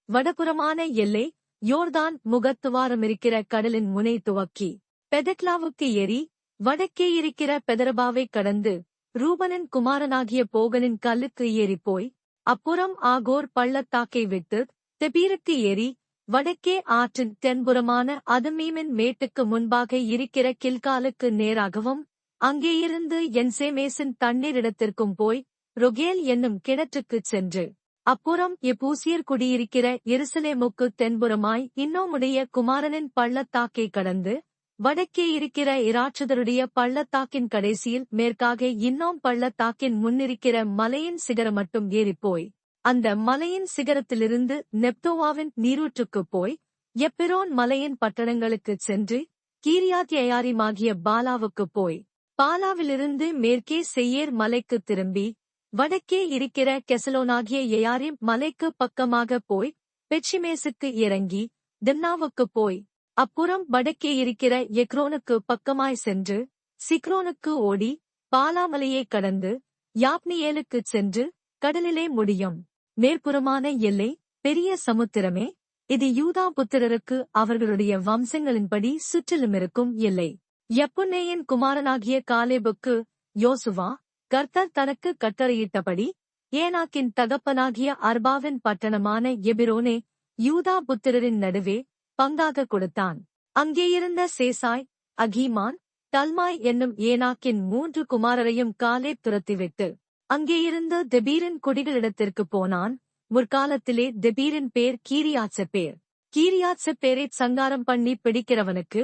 வடபுறமான எல்லை யோர்தான் முகத்துவாரமிருக்கிற கடலின் முனை துவக்கி பெதக்லாவுக்கு ஏறி வடக்கே இருக்கிற பெதரபாவைக் கடந்து ரூபனின் குமாரனாகிய போகனின் கல்லுக்கு ஏறிப்போய் அப்புறம் ஆகோர் பள்ளத்தாக்கை விட்டு தெபீருக்கு ஏறி வடக்கே ஆற்றின் தென்புறமான அதுமீமின் மேட்டுக்கு முன்பாக இருக்கிற கில்காலுக்கு நேராகவும் அங்கேயிருந்து என்சேமேசின் தண்ணீரிடத்திற்கும் போய் ரொகேல் என்னும் கிணற்றுக்குச் சென்று அப்புறம் எப்பூசியர் குடியிருக்கிற எருசலேமுக்கு தென்புறமாய் இன்னோமுடைய குமாரனின் பள்ளத்தாக்கை கடந்து வடக்கே இருக்கிற இராட்சதருடைய பள்ளத்தாக்கின் கடைசியில் மேற்காக இன்னோம் பள்ளத்தாக்கின் முன்னிருக்கிற மலையின் சிகரம் மட்டும் ஏறிப்போய் அந்த மலையின் சிகரத்திலிருந்து நெப்தோவாவின் நீரூற்றுக்குப் போய் எப்பிரோன் மலையின் பட்டணங்களுக்குச் சென்று கீரியாத்யயாரிமாகிய பாலாவுக்குப் போய் பாலாவிலிருந்து மேற்கே சேயேர் மலைக்குத் திரும்பி வடக்கே இருக்கிற கெசலோனாகிய எயாரிம் மலைக்கு பக்கமாக போய் பெட்சிமேசுக்கு இறங்கி திம்னாவுக்குப் போய் அப்புறம் வடக்கே இருக்கிற எக்ரோனுக்கு பக்கமாய் சென்று சிக்ரோனுக்கு ஓடி பாலாமலையை கடந்து யாப்னியேலுக்குச் சென்று கடலிலே முடியும். மேற்புறமான எல்லை பெரிய சமுத்திரமே. இது யூதா புத்திரருக்கு அவர்களுடைய வம்சங்களின்படி சுற்றிலுமிருக்கும் எல்லை. யெப்புன்னேயின் குமாரனாகிய காலேபுக்கு யோசுவா, கர்த்தர் தனக்கு கட்டளையிட்டபடி ஏனாக்கின் தகப்பனாகிய அர்பாவின் பட்டணமான எபிரோனே யூதா புத்திரரின் நடுவே பங்காக கொடுத்தான். அங்கேயிருந்த சேசாய், அகீமான், தல்மாய் என்னும் ஏனாக்கின் 3 குமாரரையும் காலேப் துரத்திவிட்டு அங்கேயிருந்து தெபீரின் குடிகளிடத்திற்குப் போனான். முற்காலத்திலே தெபீரின் பேர் கீரியாத்செப்பேர். கீரியாத்செப்பேரைச் சங்காரம் பண்ணி பிடிக்கிறவனுக்கு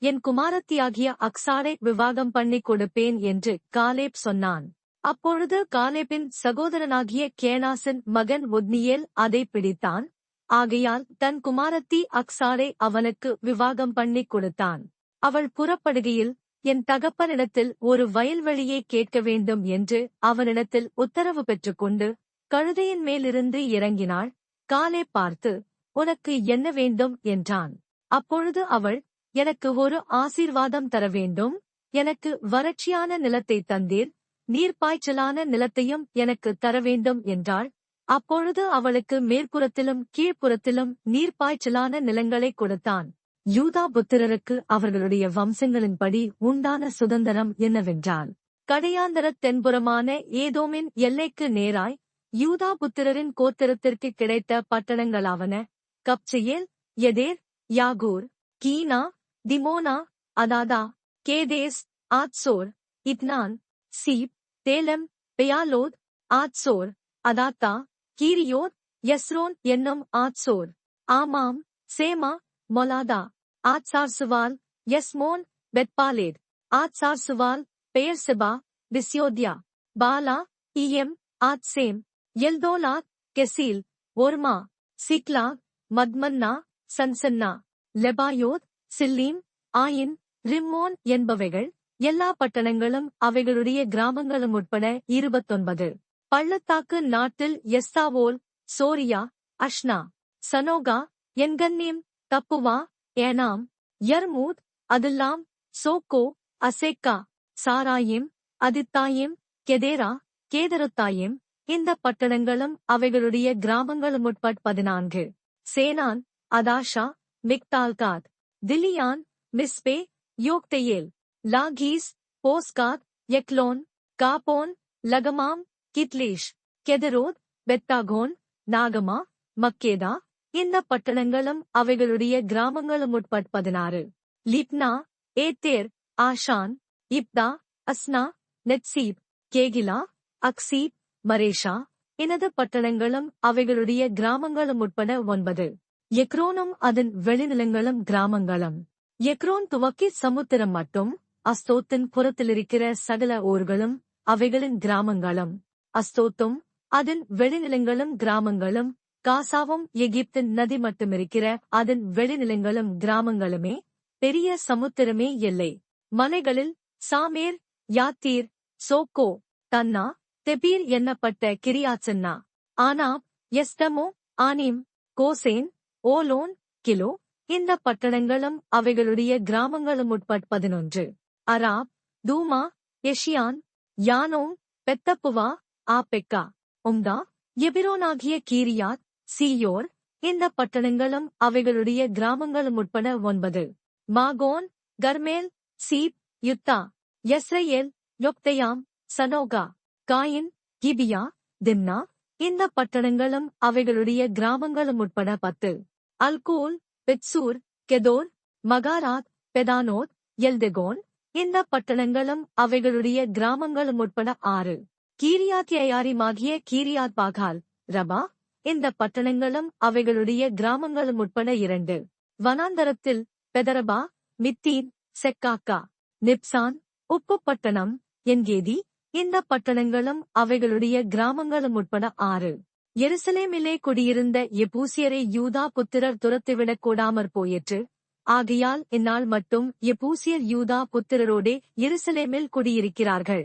என் குமாரத்தியாகிய அக்சாரை விவாகம் பண்ணிக் கொடுப்பேன் என்று காலேப் சொன்னான். அப்பொழுது காலேபின் சகோதரனாகிய கேனாசின் மகன் ஒத்னியேல் அதை பிடித்தான். ஆகையால் தன் குமாரத்தி அக்சாரை அவனுக்கு விவாகம் பண்ணிக் கொடுத்தான். அவள் புறப்படுகையில் என் தகப்பனிடத்தில் ஒரு வயல்வெளியை கேட்க வேண்டும் என்று அவனிடத்தில் உத்தரவு பெற்றுக்கொண்டு கழுதையின் மேலிருந்து இறங்கினாள். காலேப் பார்த்து, உனக்கு என்ன வேண்டும் என்றான். அப்பொழுது அவள், எனக்கு ஒரு ஆசீர்வாதம் தர வேண்டும். எனக்கு வறட்சியான நிலத்தை தந்தீர், நீர்ப்பாய்ச்சலான நிலத்தையும் எனக்கு தர வேண்டும் என்றாள். அப்பொழுது அவளுக்கு மேற்புறத்திலும் கீழ்ப்புறத்திலும் நீர்ப்பாய்ச்சலான நிலங்களை கொடுத்தான். யூதா புத்திரருக்கு அவர்களுடைய வம்சங்களின்படி உண்டான சுதந்திரம் என்னவென்றால், கடையாந்தரத் தென்புறமான ஏதோமின் எல்லைக்கு நேராய் யூதா புத்திரரின் கோத்திரத்திற்கு கிடைத்த பட்டணங்களாவன: கப்செயேல், எதேர், யாகூர், கீனா, திமோனா, அதாதா, கேதேஸ், ஆத்சோர், இத்னான், சீப், தேலம், பெயாலோத், ஆத்சோர், அதாத்தா, கீரியோத், எஸ்ரோன் என்னும் ஆத்சோர், ஆமாம், சேமா, மொலாதா, ஆத்சார்சுவால், எஸ்மோன், பெத்பாலேத், ஆத்சார்சுவால், பெயர்செபா, பிஸ்யோத்யா, பாலா, இயம், ஆத்சேம், எல்தோலாத், கெசீல், ஒர்மா, சிக்லாக், மத்மன்னா, சன்சன்னா, லெபாயோத், சில்லீம், ஆயின், ரிம்மோன் என்பவைகள் எல்லா பட்டணங்களும் அவைகளுடைய கிராமங்களும் உட்பட 29. பள்ளத்தாக்கு நாட்டில் எஸ்தாவோல், சோரியா, அஷ்னா, சனோகா, என்கன்னீம், தப்புவா, ஏனாம், யர்மூத், அதுல்லாம், சோக்கோ, அசேக்கா, சாராயிம், அதித்தாயிம், கெதேரா, கேதருத்தாயிம் இந்த பட்டணங்களும் அவைகளுடைய கிராமங்களும் உட்பட 14. சேனான், அதாஷா, மிக்தால்காத், திலியான், மிஸ்பே, யோக்தெயேல், லாகீஸ், போஸ்காத், எக்லோன், காபோன், லகமாம், கித்லீஷ், கெதரோத், பெத்தாகோன், நாகமா, மக்கேதா இந்த பட்டணங்களும் அவைகளுடைய கிராமங்களும் உட்பட 16. லிப்னா, ஏத்தேர், ஆஷான், இப்தா, அஸ்னா, நெத்சீப், கேகிலா, அக்சீப், மரேஷா எனது பட்டணங்களும் அவைகளுடைய கிராமங்களும் உட்பட 9. எக்ரோனும் அதன் வெளிநிலங்களும் கிராமங்களும். எக்ரோன் துவக்கி சமுத்திரம் மட்டும் அஸ்தோத்தின் புறத்திலிருக்கிற சகல ஊர்களும் அவைகளின் கிராமங்களும். அஸ்தோத்தும் அதன் வெளிநிலங்களும் கிராமங்களும், காசாவும் எகிப்தின் நதி மட்டுமிருக்கிற அதன் வெளிநிலங்களும் கிராமங்களுமே. பெரிய சமுத்திரமே எல்லை. மலைகளில் சாமேர், யாத்தீர், சோக்கோ, தன்னா, தெபீர் என்னப்பட்ட கிரியாத்சன்னா, ஆனாப், எஸ்தமோ, ஆனீம், கோசேன், ஓலோன், கிலோ இந்த பட்டணங்களும் அவைகளுடைய கிராமங்களும் உட்பட 11. அராப், தூமா, எஷியான், யானோம், பெத்தப்புவா, ஆபெக்கா, உம்தா, எபிரோனாகிய கீரியாத், சீயோர் இந்த பட்டணங்களும் அவைகளுடைய கிராமங்களும் உட்பட 9. மாகோன், கர்மேல், சீப், யுத்தா, யஸ்ரயேல், யொக்தெயாம், சனோகா, காயின், கிபியா, திம்னா இந்த பட்டணங்களும் அவைகளுடைய கிராமங்களும் உட்பட 10. அல்கூல், பெத்சூர், கெதோர், மகாராத், பெதானோத், எல்தெகோன் இந்த பட்டணங்களும் அவைகளுடைய கிராமங்களும் உட்பட 6. கீரியாத்யயாரிமாகிய கீரியாத் பாகால், ரபா இந்த பட்டணங்களும் அவைகளுடைய கிராமங்களும் உட்பட 2. வனாந்தரத்தில் பெதரபா, மித்தீன், செக்காக்கா, நிப்சான், உப்புப்பட்டணம், என்கேதி இந்த பட்டணங்களும் அவைகளுடைய கிராமங்களும் உட்பட 6. எருசலேமிலே குடியிருந்த எபூசியரை யூதா புத்திரர் துரத்திவிடக் கூடாமற் போயிற்று. ஆகையால் இந்நாள் மட்டும் எபூசியர் யூதா புத்திரரோடே எருசலேமில் குடியிருக்கிறார்கள்.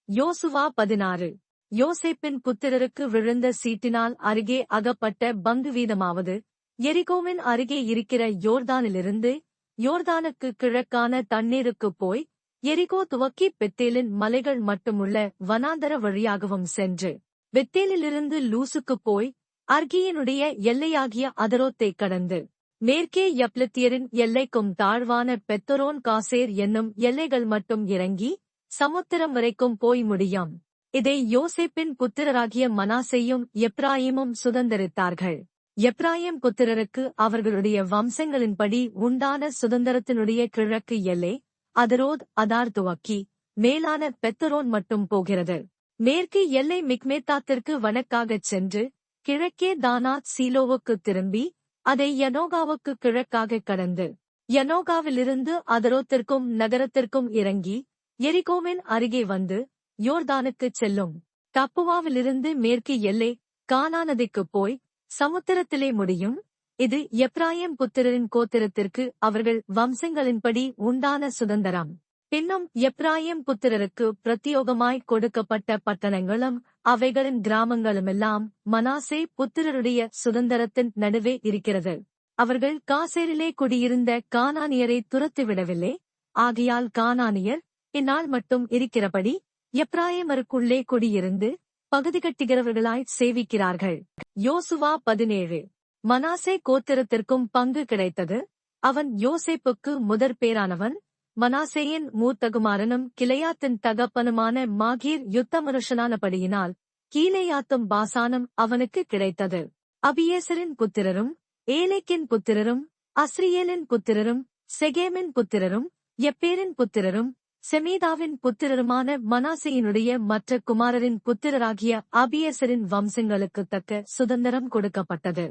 யோசுவா 16. யோசேப்பின் புத்திரருக்கு விழுந்த சீட்டினால் அருகே அகப்பட்ட பங்கு வீதமாவது: எரிகோவின் அருகே இருக்கிற யோர்தானிலிருந்து யோர்தானுக்கு கிழக்கான தண்ணீருக்குப் போய் எரிகோ துவக்கி பெத்தேலின் மலைகள் மட்டுமுள்ள வனாந்தர வழியாகவும் சென்று பெத்தேலிலிருந்து லூசுக்குப் போய் அர்கியினுடைய எல்லையாகிய அதரோத்தை கடந்து மேற்கே யப்லத்தியரின் எல்லைக்கும் தாழ்வான பெத்தொரோன் காசேர் என்னும் எல்லைகள் மட்டும் இறங்கி சமுத்திரம் வரைக்கும் போய் முடியும். இதை யோசேப்பின் புத்திரராகிய மனாசேயும் எப்ராயிமும் சுதந்தரித்தார்கள். எப்ராயிம் புத்திரருக்கு அவர்களுடைய வம்சங்களின்படி உண்டான சுதந்திரத்தினுடைய கிழக்கு எல்லை அதரோத் அதார் துவக்கி மேலான பெத்தரோன் மட்டும் போகிறது. மேற்கு எல்லை மிக்மேத்தாத்திற்கு வடக்காகச் சென்று கிழக்கே தானாத் சீலோவுக்கு திரும்பி அதை யனோகாவுக்கு கிழக்காக கடந்து யனோகாவிலிருந்து அதரோத்திற்கும் நகரத்திற்கும் இறங்கி எரிகோவின் அருகே வந்து யோர்தானுக்குச் செல்லும். தப்புவாவிலிருந்து மேற்கு எல்லை கானானதிக்குப் போய் சமுத்திரத்திலே முடியும். இது எப்ராயிம் புத்திரரின் கோத்திரத்திற்கு அவர்கள் வம்சங்களின்படி உண்டான சுதந்திரம். பின்னும் எப்ராயிம் புத்திரருக்கு பிரத்தியோகமாய் கொடுக்கப்பட்ட பட்டணங்களும் அவைகளின் கிராமங்களுமெல்லாம் மனாசே புத்திரருடைய சுதந்திரத்தின் நடுவே இருக்கிறது. அவர்கள் காசேரிலே குடியிருந்த கானானியரை துரத்திவிடவில்லை. ஆகையால் கானானியர் இந்நாள் மட்டும் இருக்கிறபடி எப்ராயிமருக்குள்ளே குடியிருந்து பகுதி கட்டுகிறவர்களாய் சேவிக்கிறார்கள். யோசுவா 17. மனாசே கோத்திரத்திற்கும் பங்கு கிடைத்தது. அவன் யோசேப்புக்கு முதற் பேரானவன். மனாசேயின் மூத்தகுமாரனும் கிளையாத்தின் தகப்பனுமான மாகீர் யுத்தமனுஷனானபடியினால் கீலேயாத்தும் பாசானும் அவனுக்கு கிடைத்தது. அபியேசரின் புத்திரரும் ஏலேக்கின் புத்திரரும் அஸ்ரியேலின் புத்திரரும் செகேமின் புத்திரரும் எப்பேரின் புத்திரரும் செமீதாவின் புத்திரருமான மனாசேயினுடைய மற்ற குமாரரின் புத்திரராகிய அபியேசரின் வம்சங்களுக்குத் தக்க சுதந்திரம் கொடுக்கப்பட்டது.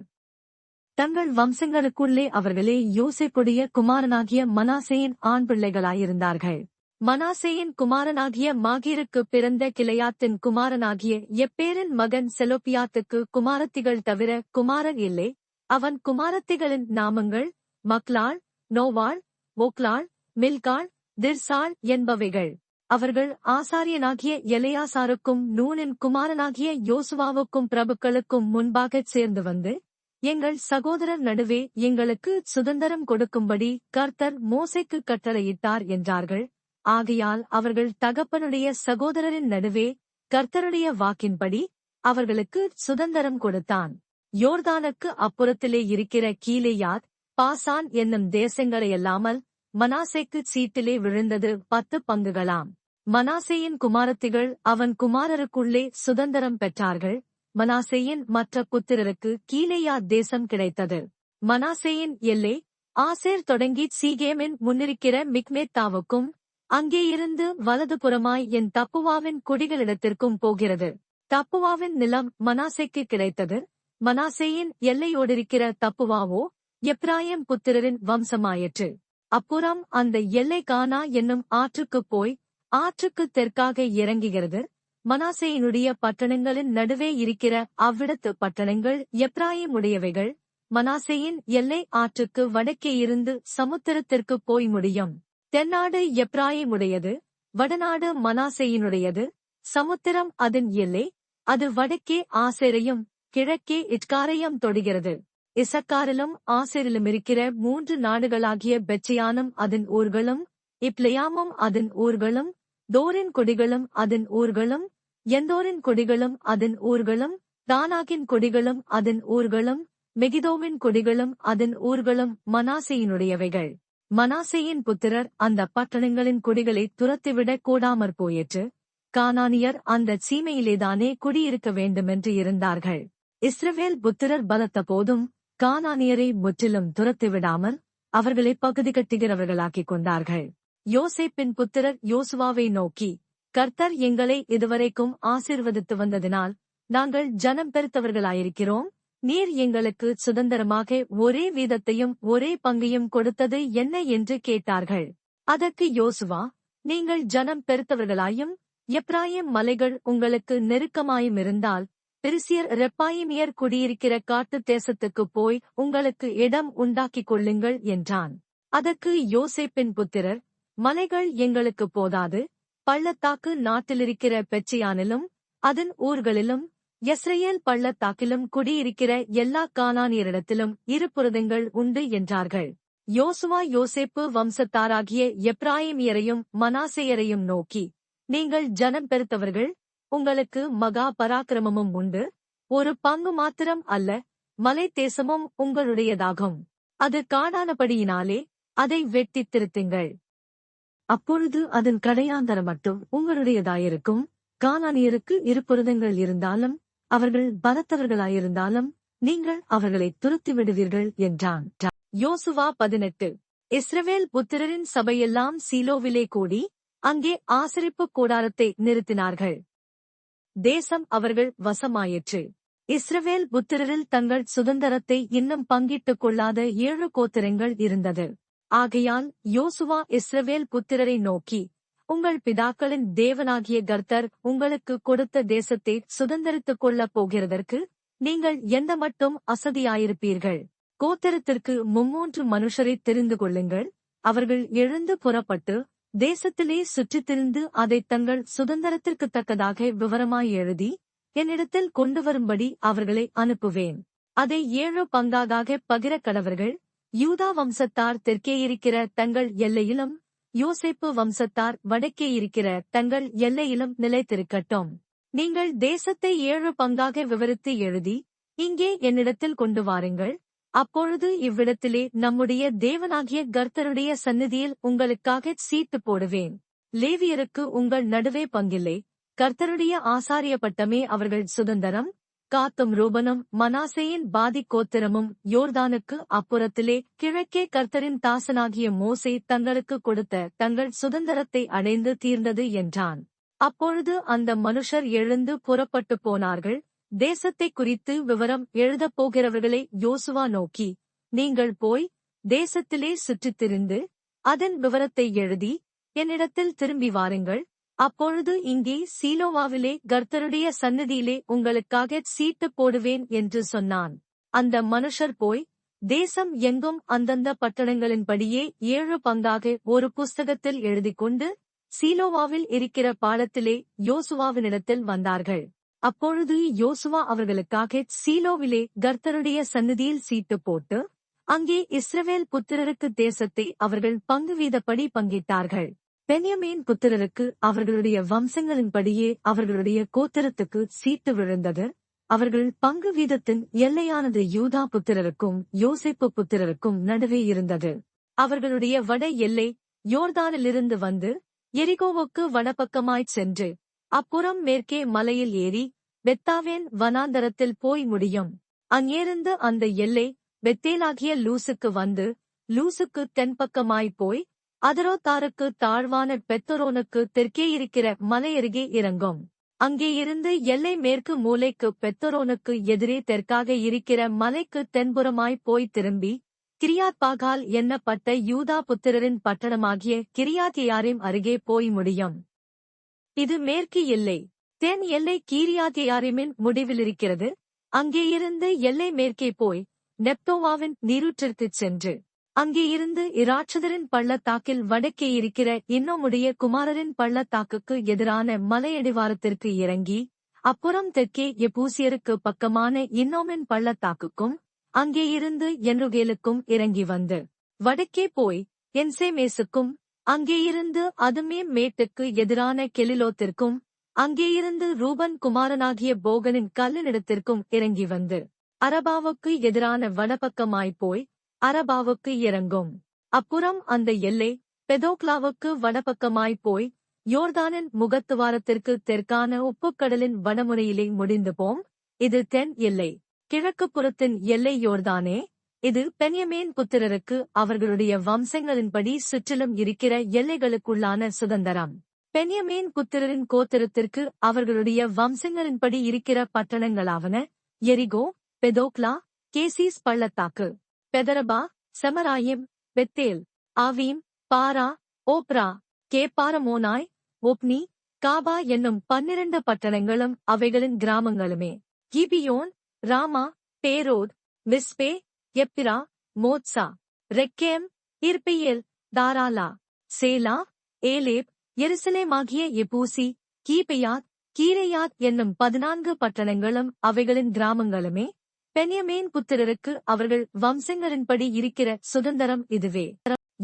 தங்கள் வம்சங்களுக்குள்ளே அவர்களே யோசேப்புடைய குமாரனாகிய மனாசேயின் ஆண் பிள்ளைகளாயிருந்தார்கள். மனாசேயின் குமாரனாகிய மாகீருக்கு பிறந்த கிளையாத்தின் குமாரனாகிய எப்பேரின் மகன் செலோப்பியாத்துக்கு குமாரத்திகள் தவிர குமாரர் இல்லை. அவன் குமாரத்திகளின் நாமங்கள் மக்லாள், நோவாள், ஓக்லாள், மில்காள், திர்சாள் என்பவைகள். அவர்கள் ஆசாரியனாகிய எலெயாசாருக்கும் நூனின் குமாரனாகிய யோசுவாவுக்கும் பிரபுக்களுக்கும் முன்பாகச் சேர்ந்து வந்து எங்கள் சகோதரர் நடுவே எங்களுக்கு சுதந்திரம் கொடுக்கும்படி கர்த்தர் மோசேக்கு கட்டளையிட்டார் என்றார்கள். ஆகையால் அவர்கள் தகப்பனுடைய சகோதரரின் நடுவே கர்த்தருடைய வாக்கின்படி அவர்களுக்கு சுதந்திரம் கொடுத்தான். யோர்தானுக்கு அப்புறத்திலே இருக்கிற கீலேயாத், பாசான் என்னும் தேசங்களையல்லாமல் மனாசேக்கு சீட்டிலே விழுந்தது 10 பங்குகளாம். மனாசேயின் குமாரத்திகள் அவன் குமாரருக்குள்ளே சுதந்திரம் பெற்றார்கள். மனாசேயின் மற்ற புத்திரருக்கு கீலேயாத் தேசம் கிடைத்தது. மனாசேயின் எல்லை ஆசேர் தொடங்கி சீகேமின் முன்னிருக்கிற மிக்மேத்தாவுக்கும் அங்கேயிருந்து வலதுபுறமாய் என் தப்புவாவின் குடிகளிடத்திற்கும் போகிறது. தப்புவாவின் நிலம் மனாசேக்கு கிடைத்தது. மனாசேயின் எல்லையோடிருக்கிற தப்புவாவோ எப்ராயிம் புத்திரரின் வம்சமாயிற்று. அப்புறம் அந்த எல்லை கானா என்னும் ஆற்றுக்குப் போய் ஆற்றுக்கு தெற்காக இறங்குகிறது. மனாசேயினுடைய பட்டணங்களின் நடுவே இருக்கிற அவ்விடத்து பட்டணங்கள் எப்ராயிமுடையவைகள். மனாசேயின் எல்லை ஆற்றுக்கு வடக்கே இருந்து சமுத்திரத்திற்கு போய் முடியும். தென்னாடு எப்ராயிமுடையது, வடநாடு மனாசேயினுடையது. சமுத்திரம் அதன் எல்லை. அது வடக்கே ஆசேரையும் கிழக்கே இட்காரையும் தொடுகிறது. இசக்காரிலும் ஆசேரிலுமிருக்கிற 3 நாடுகளாகிய பெத்சியானும் அதன் ஊர்களும், இப்லேயாமும் அதன் ஊர்களும், தோரின் கொடிகளும் அதன் ஊர்களும், எந்தோரின் கொடிகளும் அதன் ஊர்களும், தானாகின் கொடிகளும் அதன் ஊர்களும், மெகிதோவின் கொடிகளும் அதன் ஊர்களும் மனாசேயினுடையவைகள். மனாசேயின் புத்திரர் அந்த பட்டணங்களின் கொடிகளை துரத்திவிடக் கூடாமற் போயிற்று. கானானியர் அந்த சீமையிலேதானே குடியிருக்க வேண்டுமென்று இருந்தார்கள். இஸ்ரவேல் புத்திரர் பலத்த போதும் கானானியரை முற்றிலும் துரத்திவிடாமல் அவர்களை பகுதி கட்டுகிறவர்களாக்கிக் கொண்டார்கள். யோசேப்பின் புத்திரர் யோசுவாவை நோக்கி, கர்த்தர் எங்களை இதுவரைக்கும் ஆசீர்வதித்து வந்ததினால் நாங்கள் ஜனம் பெருத்தவர்களாயிருக்கிறோம். நீர் எங்களுக்கு சுதந்திரமாக ஒரே வீதத்தையும் ஒரே பங்கையும் கொடுத்தது என்ன என்று கேட்டார்கள். அதற்கு யோசுவா, நீங்கள் ஜனம் பெருத்தவர்களாயும் எப்ராயிம் மலைகள் உங்களுக்கு நெருக்கமாயும் இருந்தால் பெரிசியர் ரெப்பாயிமியர் குடியிருக்கிற காட்டு தேசத்துக்குப் போய் உங்களுக்கு இடம் உண்டாக்கிக் கொள்ளுங்கள் என்றான். அதற்கு யோசேப்பின் புத்திரர், மலைகள் எங்களுக்கு போதாது. பள்ளத்தாக்கு நாட்டிலிருக்கிற பெத்சியானிலும் அதன் ஊர்களிலும் யெஸ்ரயேல் பள்ளத்தாக்கிலும் குடியிருக்கிற எல்லா கானானியரிடத்திலும் இருபுரதங்கள் உண்டு என்றார்கள். யோசுவா யோசேப்பு வம்சத்தாராகிய எப்பிராயீமியரையும் மனாசேயரையும் நோக்கி, நீங்கள் ஜனம் பெருத்தவர்கள், உங்களுக்கு மகா பராக்கிரமமும் உண்டு, ஒரு பங்கு மாத்திரம் அல்ல, மலை தேசமும் உங்களுடையதாகும். அது காணானபடியினாலே அதை வெட்டித் திருத்துங்கள். அப்பொழுது அதன் கடையாந்தரம் மட்டும் உங்களுடையதாயிருக்கும். கானானியருக்கு இருபுரதங்கள் இருந்தாலும் அவர்கள் பலத்தவர்களாயிருந்தாலும் நீங்கள் அவர்களை துரத்திவிடுவீர்கள் என்றான். யோசுவா 18. இஸ்ரவேல் புத்திரரின் சபையெல்லாம் சீலோவிலே கூடி அங்கே ஆசரிப்புக் கூடாரத்தை நிறுத்தினார்கள். தேசம் அவர்கள் வசமாயிற்று. இஸ்ரவேல் புத்திரரில் தங்கள் சுதந்தரத்தை இன்னும் பங்கிட்டுக் கொள்ளாத 7 கோத்திரங்கள் இருந்தது. ஆகையால் யோசுவா இஸ்ரவேல் புத்திரரை நோக்கி, உங்கள் பிதாக்களின் தேவனாகிய கர்த்தர் உங்களுக்கு கொடுத்த தேசத்தை சுதந்தரித்துக் கொள்ளப் போகிறதற்கு நீங்கள் எந்த மட்டும் அசதியாயிருப்பீர்கள். கோத்திரத்திற்கு 3 மனுஷரை தெரிந்து கொள்ளுங்கள். அவர்கள் எழுந்து புறப்பட்டு தேசத்திலே சுற்றித் திரிந்து அதைத் தங்கள் சுதந்தரத்திற்குத் தக்கதாக விவரமாய் எழுதி என்னிடத்தில் கொண்டு வரும்படி அவர்களை அனுப்புவேன். அதை 7 பங்காக பகிரக் கடவர்கள். யூதா வம்சத்தார் தெற்கே இருக்கிற தங்கள் எல்லையிலும் யோசேப்பு வம்சத்தார் வடக்கே இருக்கிற தங்கள் எல்லையிலும் நிலைத்திருக்கட்டும். நீங்கள் தேசத்தை 7 பங்காக விவரித்து எழுதி இங்கே என்னிடத்தில் கொண்டு வாருங்கள். அப்பொழுது இவ்விடத்திலே நம்முடைய தேவனாகிய கர்த்தருடைய சந்நிதியில் உங்களுக்காகச் சீட்டு போடுவேன். லேவியருக்கு உங்கள் நடுவே பங்கில்லை. கர்த்தருடைய ஆசாரிய பட்டமே அவர்கள் சுதந்தரம். காத்தும் ரூபனும் மனாசேயின் பாதி கோத்திரமும் யோர்தானுக்கு அப்புறத்திலே கிழக்கே கர்த்தரின் தாசனாகிய மோசே தங்களுக்கு கொடுத்த தங்கள் சுதந்தரத்தை அடைந்து தீர்ந்தது என்றான். அப்பொழுது அந்த மனுஷர் எழுந்து புறப்பட்டு போனார்கள். தேசத்தை குறித்து விவரம் எழுதப் போகிறவர்களை யோசுவா நோக்கி, நீங்கள் போய் தேசத்திலே சுற்றித் திரிந்து அதன் விவரத்தை எழுதி என்னிடத்தில் திரும்பி வாருங்கள். அப்பொழுது இங்கே சீலோவாவிலே கர்த்தருடைய சந்நிதியிலே உங்களுக்காகச் சீட்டு போடுவேன் என்று சொன்னான். அந்த மனுஷர் போய் தேசம் எங்கும் அந்தந்த பட்டணங்களின்படியே 7 பங்காக ஒரு புஸ்தகத்தில் எழுதிக்கொண்டு சீலோவாவில் இருக்கிற பாளத்திலே யோசுவாவினிடத்தில் வந்தார்கள். அப்பொழுது யோசுவா அவர்களுக்காகச் சீலோவிலே கர்த்தருடைய சந்நிதியில் சீட்டு போட்டு அங்கே இஸ்ரவேல் புத்திரருக்கு தேசத்தை அவர்கள் பங்கு வீதப்படி பங்கிட்டார்கள். பென்யமீன் புத்திரருக்கு அவர்களுடைய வம்சங்களின்படியே அவர்களுடைய கோத்திரத்துக்கு சீட்டு விழுந்தது. அவர்கள் பங்கு வீதத்தின் எல்லையானது யூதா புத்திரருக்கும் யோசேப்பு புத்திரருக்கும் நடுவே இருந்தது. அவர்களுடைய வட எல்லை யோர்தானிலிருந்து வந்து எரிகோவுக்கு வடபக்கமாய்ச் சென்று அப்புறம் மேற்கே மலையில் ஏறி பெத்தாவேன் வனாந்தரத்தில் போய் முடியும். அங்கேருந்து அந்த எல்லை பெத்தேலாகிய லூசுக்கு வந்து லூசுக்கு தென்பக்கமாய்ப் போய் அதரோத்தாருக்கு தாழ்வான பெத்தொரோனுக்கு தெற்கே இருக்கிற மலையருகே இறங்கும். அங்கே இருந்து எல்லை மேற்கு மூலைக்கு பெத்தொரோனுக்கு எதிரே தெற்காக இருக்கிற மலைக்கு தென்புறமாய் போய் திரும்பி கிரியாத் பாகால் எண்ணப்பட்ட யூதா புத்திரரின் பட்டணமாகிய கிரியாத்யயாரிம் அருகே போய் முடியும். இது மேற்கு எல்லை. தென் எல்லை கீரியாத்யயாரிமின் முடிவிலிருக்கிறது. அங்கேயிருந்து எல்லை மேற்கே போய் நெப்தோவாவின் நீரூற்றிற்குச் சென்று அங்கே இருந்து இராட்சதரின் பள்ளத்தாக்கில் வடக்கே இருக்கிற இன்னோமுடைய குமாரரின் பள்ளத்தாக்குக்கு எதிரான மலையடிவாரத்திற்கு இறங்கி அப்புறம் தெற்கே எபூசியருக்கு பக்கமான இன்னோமின் பள்ளத்தாக்குக்கும் அங்கேயிருந்து என்ருகேலுக்கும் இறங்கி வந்து வடக்கே போய் என்சேமேசுக்கும் அங்கேயிருந்து அதுமேம் மேட்டுக்கு எதிரான கெலிலோத்திற்கும் அங்கேயிருந்து ரூபன் குமாரனாகிய போகனின் கல்லினிடத்திற்கும் இறங்கி வந்து அரபாவுக்கு எதிரான வடபக்கமாய்ப் போய் அரபாவுக்கு இறங்கும். அப்புறம் அந்த எல்லை பெதோக்லாவுக்கு வடபக்கமாய்ப் போய் யோர்தானின் முகத்துவாரத்திற்கு தெற்கான உப்புக்கடலின் வடமுனையிலே முடிந்து போம். இது தென் எல்லை. கிழக்கு புறத்தின் எல்லை யோர்தானே. இது பென்யமீன் புத்திரருக்கு அவர்களுடைய வம்சங்களின்படி சுற்றிலும் இருக்கிற எல்லைகளுக்குள்ளான சுதந்தரம். பென்யமீன் புத்திரரின் கோத்திரத்திற்கு அவர்களுடைய வம்சங்களின்படி இருக்கிற பட்டணங்களாவன எரிகோ, பெதோக்லா, கேசிஸ் பள்ளத்தாக்கு, பெதரபா, செமராயிம், பெத்தேல், ஆவீம், பாரா, ஓப்ரா, கேப்பாரமோனாய், ஒப்னி, காபா என்னும் 12 பட்டணங்களும் அவைகளின் கிராமங்களுமே. கிபியோன், ராமா, பேரோத், மிஸ்பே, எப்பிரா, மோத்சா, ரெக்கேம், இர்பெயேல், தாராலா, சேலா, ஏலேப், எருசலேமாகிய எபூசி, கீபெயாத், கீரேயாத் என்னும் 14 பட்டணங்களும் அவைகளின் கிராமங்களுமே. பென்யமீன் புத்திரருக்கு அவர்கள் வம்சங்களின்படி இருக்கிற சுதந்திரம் இதுவே.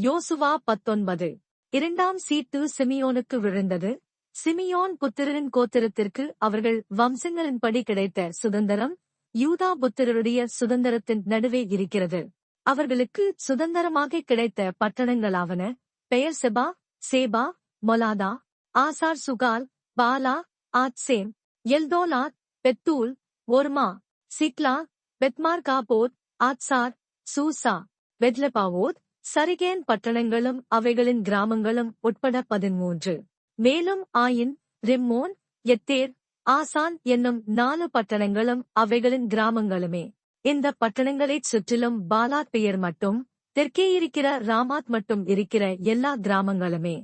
யோசுவா 19. இரண்டாம் சீட்டு சிமியோனுக்கு விழுந்தது. சிமியோன் புத்திரரின் கோத்திரத்திற்கு அவர்கள் வம்சங்களின்படி கிடைத்த சுதந்திரம் யூதா புத்திரருடைய சுதந்திரத்தின் நடுவே இருக்கிறது. அவர்களுக்கு சுதந்திரமாக கிடைத்த பட்டணங்களாவன பெயர்செபா, சேபா, மொலாதா, ஆசார் சுகால், பாலா, ஆத்சேம், எல்தோலாத், பெத்தூல், ஒர்மா, சிக்லா, பெத்மார்காபோத், ஆத்சார், சூசா, பெத்லெபாவோத், சரிகேன் பட்டணங்களும் அவைகளின் கிராமங்களும் உட்பட 13. மேலும் ஆயின், ரிம்மோன், எத்தேர், ஆசான் என்னும் 4 பட்டணங்களும் அவைகளின் கிராமங்களுமே. இந்த பட்டணங்களைச் சுற்றிலும் பாலாத் பெயர் மட்டும் தெற்கே இருக்கிற ராமாத் மட்டும் இருக்கிற எல்லா கிராமங்களுமே.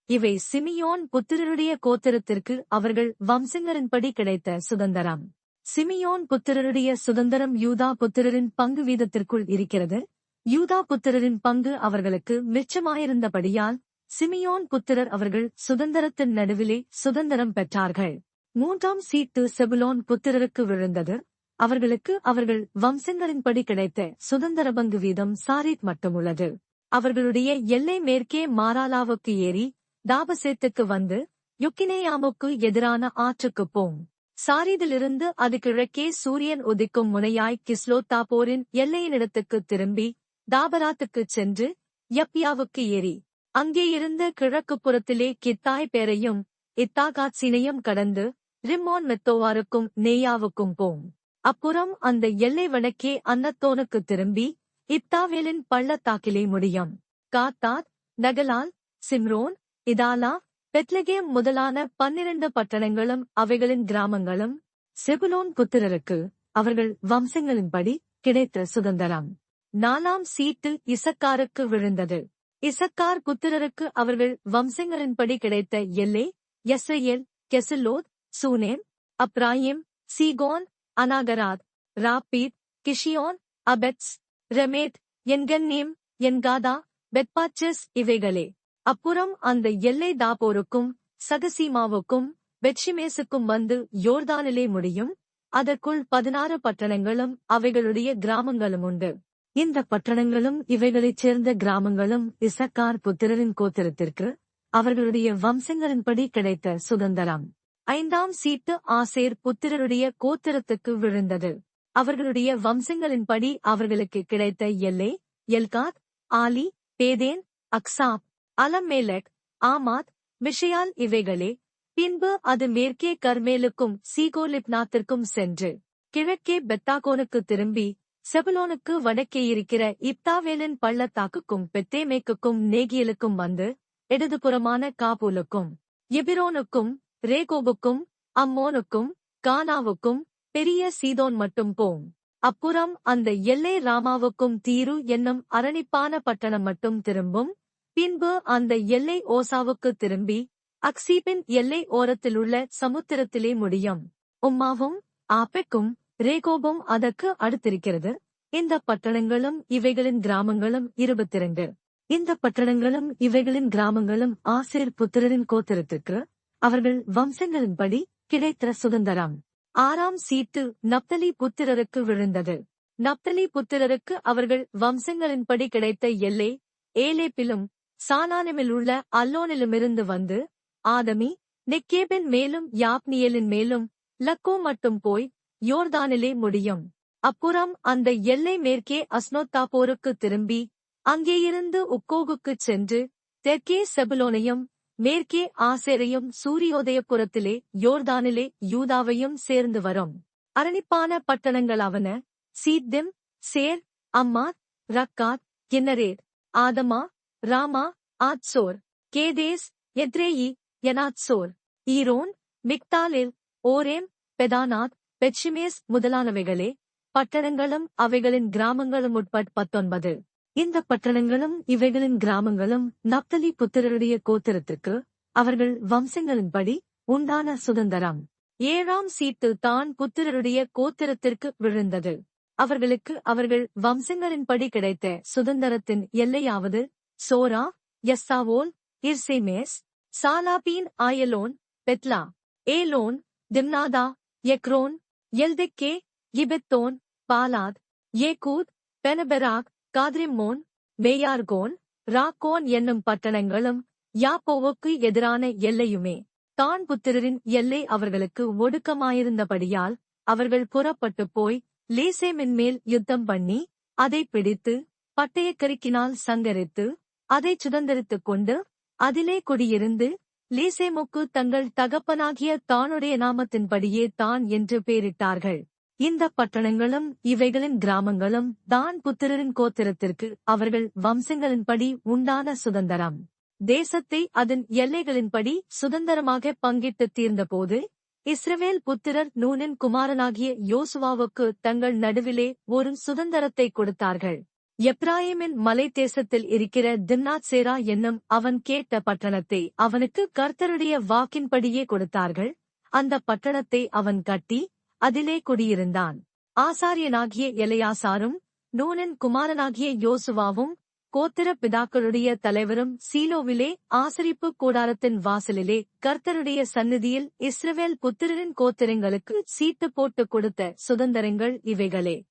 இவை சிமியோன் புத்திரருடைய கோத்திரத்திற்கு அவர்கள் வம்சங்களின்படி கிடைத்த சுதந்திரம். சிமியோன் புத்திரருடைய சுதந்திரம் யூதா புத்திரரின் பங்கு வீதத்திற்குள் இருக்கிறது. யூதா புத்திரரின் பங்கு அவர்களுக்கு மிச்சமாயிருந்தபடியால் சிமியோன் புத்திரர் அவர்கள் சுதந்திரத்தின் நடுவிலே சுதந்திரம் பெற்றார்கள். 3ஆம் சீட்டு செபுலோன் புத்திரருக்கு விழுந்தது. அவர்களுக்கு அவர்கள் வம்சங்களின்படி கிடைத்த சுதந்திர பங்கு வீதம் சாரீத் மட்டுமுள்ளது. அவர்களுடைய எல்லை மேற்கே மாராலாவுக்கு ஏறி தாபசேத்துக்கு வந்து யுக்கினேயாமுக்கு எதிரான ஆற்றுக்குப் போம். சாரீதிலிருந்து அது கிழக்கே சூரியன் உதிக்கும் முனையாய் கிஸ்லோத்தாபோரின் எல்லையினிடத்துக்கு திரும்பி தாபராத்துக்குச் சென்று யப்பியாவுக்கு ஏறி அங்கேயிருந்து கிழக்கு புறத்திலே கித்தாய் பேரையும் இத்தாகாத்சினையும் கடந்து ரிம்மோன் மெத்தோவாருக்கும் நேயாவுக்கும் போம். அப்புறம் அந்த எல்லை வடக்கே அன்னத்தோனுக்கு திரும்பி இப்தாவேலின் பள்ளத்தாக்கிலே முடியும். காத்தாத், நகலால், சிம்ரோன், இதாலா, பெத்லகேம் முதலான 12 பட்டணங்களும் அவைகளின் கிராமங்களும் செபுலோன் புத்திரருக்கு அவர்கள் வம்சங்களின்படி கிடைத்த சுதந்திரம். 4ஆம் சீட்டு இசக்காருக்கு விழுந்தது. இசக்கார் புத்திரருக்கு அவர்கள் வம்சங்களின்படி கிடைத்த எல்லை யஸ்ரயேல், கெசுல்லோத், சூனேம், அப்ராயிம், சீகோன், அனாகராத், ராப்பீத், கிஷியோன், அபெத்ஸ், ரெமேத், என்கன்னீம், என்காதா, பெத்பாச்சஸ் இவைகளே. அப்புறம் அந்த எல்லை தாபோருக்கும் சகசீமாவுக்கும் பெத்ஷிமேசுக்கும் வந்து யோர்தானிலே முடியும். அதற்குள் 16 பட்டணங்களும் அவைகளுடைய கிராமங்களும் உண்டு. இந்த பட்டணங்களும் இவைகளைச் சேர்ந்த கிராமங்களும் இசக்கார் புத்திரரின் கோத்திரத்திற்கு அவர்களுடைய வம்சங்களின்படி கிடைத்த சுதந்திரம். 5ஆம் சீட்டு ஆசேர் புத்திரருடைய கோத்திரத்துக்கு விழுந்தது. அவர்களுடைய வம்சங்களின்படி அவர்களுக்கு கிடைத்த எல்லை எல்காத், ஆலி, பேதேன், அக்சாப், அலம்மேலக், ஆமாத், மிஷயால் இவைகளே. பின்பு அது மேற்கே கர்மேலுக்கும் சீகோலிப்னாத்திற்கும் சென்று கிழக்கே பெத்தாகோனுக்கு திரும்பி செபுலோனுக்கு வடக்கே இருக்கிற இப்தாவேலின் பள்ளத்தாக்குக்கும் பெத்தேமேக்குக்கும் நேகியலுக்கும் வந்து இடதுபுறமான காபூலுக்கும் எபிரோனுக்கும் ரேகோபுக்கும் அம்மோனுக்கும் கானாவுக்கும் பெரிய சீதோன் மட்டும் போம். அப்புறம் அந்த எல்லை ராமாவுக்கும் தீரு என்னும் அரணிப்பான பட்டணம் மட்டும் திரும்பும். பின்பு அந்த எல்லை ஓசாவுக்கு திரும்பி அக்சீபின் எல்லை ஓரத்திலுள்ள சமுத்திரத்திலே முடியும். உம்மாவும் ஆப்பெக்கும் ரேகோபும் அதற்கு அடுத்திருக்கிறது. இந்த பட்டணங்களும் இவைகளின் கிராமங்களும் 22. இந்த பட்டணங்களும் இவைகளின் கிராமங்களும் ஆசேர் புத்திரரின் கோத்திரத்திற்கு அவர்கள் வம்சங்களின்படி கிடைத்த சுதந்திரம். 6ஆம் சீட்டு நப்தலி புத்திரருக்கு விழுந்தது. நப்தலி புத்திரருக்கு அவர்கள் வம்சங்களின்படி கிடைத்த எல்லை ஏலேப்பிலும் சானானிமிலுள்ள அல்லோனிலுமிருந்து வந்து ஆதமி, நெக்கேபின் மேலும் யாப்னியேலின் மேலும் லக்கோ மட்டும் போய் யோர்தானிலே முடியும். அப்புறம் அந்த எல்லை மேற்கே அஸ்னோத்தாபோருக்கு திரும்பி அங்கேயிருந்து உக்கோகுக்குச் சென்று தெற்கே செபுலோனையும் மேற்கே ஆசேரையும் சூரியோதயபுரத்திலே யோர்தானிலே யூதாவையும் சேர்ந்து வரும். அரணிப்பான பட்டணங்களாவன சீத்திம், சேர், அம்மாத், ரக்காத், கின்னரேத், ஆதமா, ராமா, ஆத்சோர், கேதேஸ், எத்ரேயி, எனாத்சோர், ஈரோன், மிக்தாலில், ஓரேம், பெதானாத், பெத்ஷிமேஸ் முதலானவைகளே. பட்டணங்களும் அவைகளின் கிராமங்களும் உட்பட் 19. இந்த பட்டணங்களும் இவைகளின் கிராமங்களும் நப்தலி புத்திரருடைய கோத்திரத்திற்கு அவர்கள் வம்சங்களின்படி உண்டான சுதந்திரம். 7ஆம் சீட்டு தான் புத்திரருடைய கோத்திரத்திற்கு விழுந்தது. அவர்களுக்கு அவர்கள் வம்சங்களின்படி கிடைத்த சுதந்திரத்தின் எல்லையாவது சோரா, யஸ்தாவோல், இர்சேமேஸ், சாலாபீன், ஆயலோன், பெத்லா, ஏலோன், திம்னாதா, எக்ரோன், Eltekeh, Gibbethon, Baalath, Ehud, பெனபெராக், Gath Rimmon, மேயார்கோன், raccoon என்னும் பட்டணங்களும் யாப்போவுக்கு எதிரான எல்லையுமே. தான் புத்திரரின் எல்லை அவர்களுக்கு ஒடுக்கமாயிருந்தபடியால் அவர்கள் புறப்பட்டுப் போய் லேசேமின் மேல் யுத்தம் பண்ணி அதைப் பிடித்து பட்டயக்கருக்கினால் சங்கரித்து அதைச் சுதந்தரித்துக் கொண்டு அதிலே குடியிருந்து லேசேமுக்கு தங்கள் தகப்பனாகிய தானுடைய நாமத்தின்படியே தான் என்று பெயரிட்டார்கள். இந்த பட்டணங்களும் இவைகளின் கிராமங்களும் தான் புத்திரரின் கோத்திரத்திற்கு அவர்கள் வம்சங்களின்படி உண்டான சுதந்தரம். தேசத்தை அதன் எல்லைகளின்படி சுதந்திரமாக பங்கிட்டுத் தீர்ந்தபோது இஸ்ரவேல் புத்திரர் நூனின் குமாரனாகிய யோசுவாவுக்கு தங்கள் நடுவிலே ஒரு சுதந்திரத்தை கொடுத்தார்கள். எப்ராயிமின் மலை தேசத்தில் இருக்கிற திம்னாத் சேரா என்னும் அவன் கேட்ட பட்டணத்தை அவனுக்கு கர்த்தருடைய வாக்கின்படியே கொடுத்தார்கள். அந்த பட்டணத்தை அவன் கட்டி அதிலே குடியிருந்தான். ஆசாரியனாகிய எலெயாசாரும் நூனின் குமாரனாகிய யோசுவாவும் கோத்திர பிதாக்களுடைய தலைவரும் சீலோவிலே ஆசரிப்பு கூடாரத்தின் வாசலிலே கர்த்தருடைய சந்நிதியில் இஸ்ரவேல் புத்திரரின் கோத்திரங்களுக்கு சீட்டு போட்டுக் கொடுத்த சுதந்திரங்கள் இவைகளே.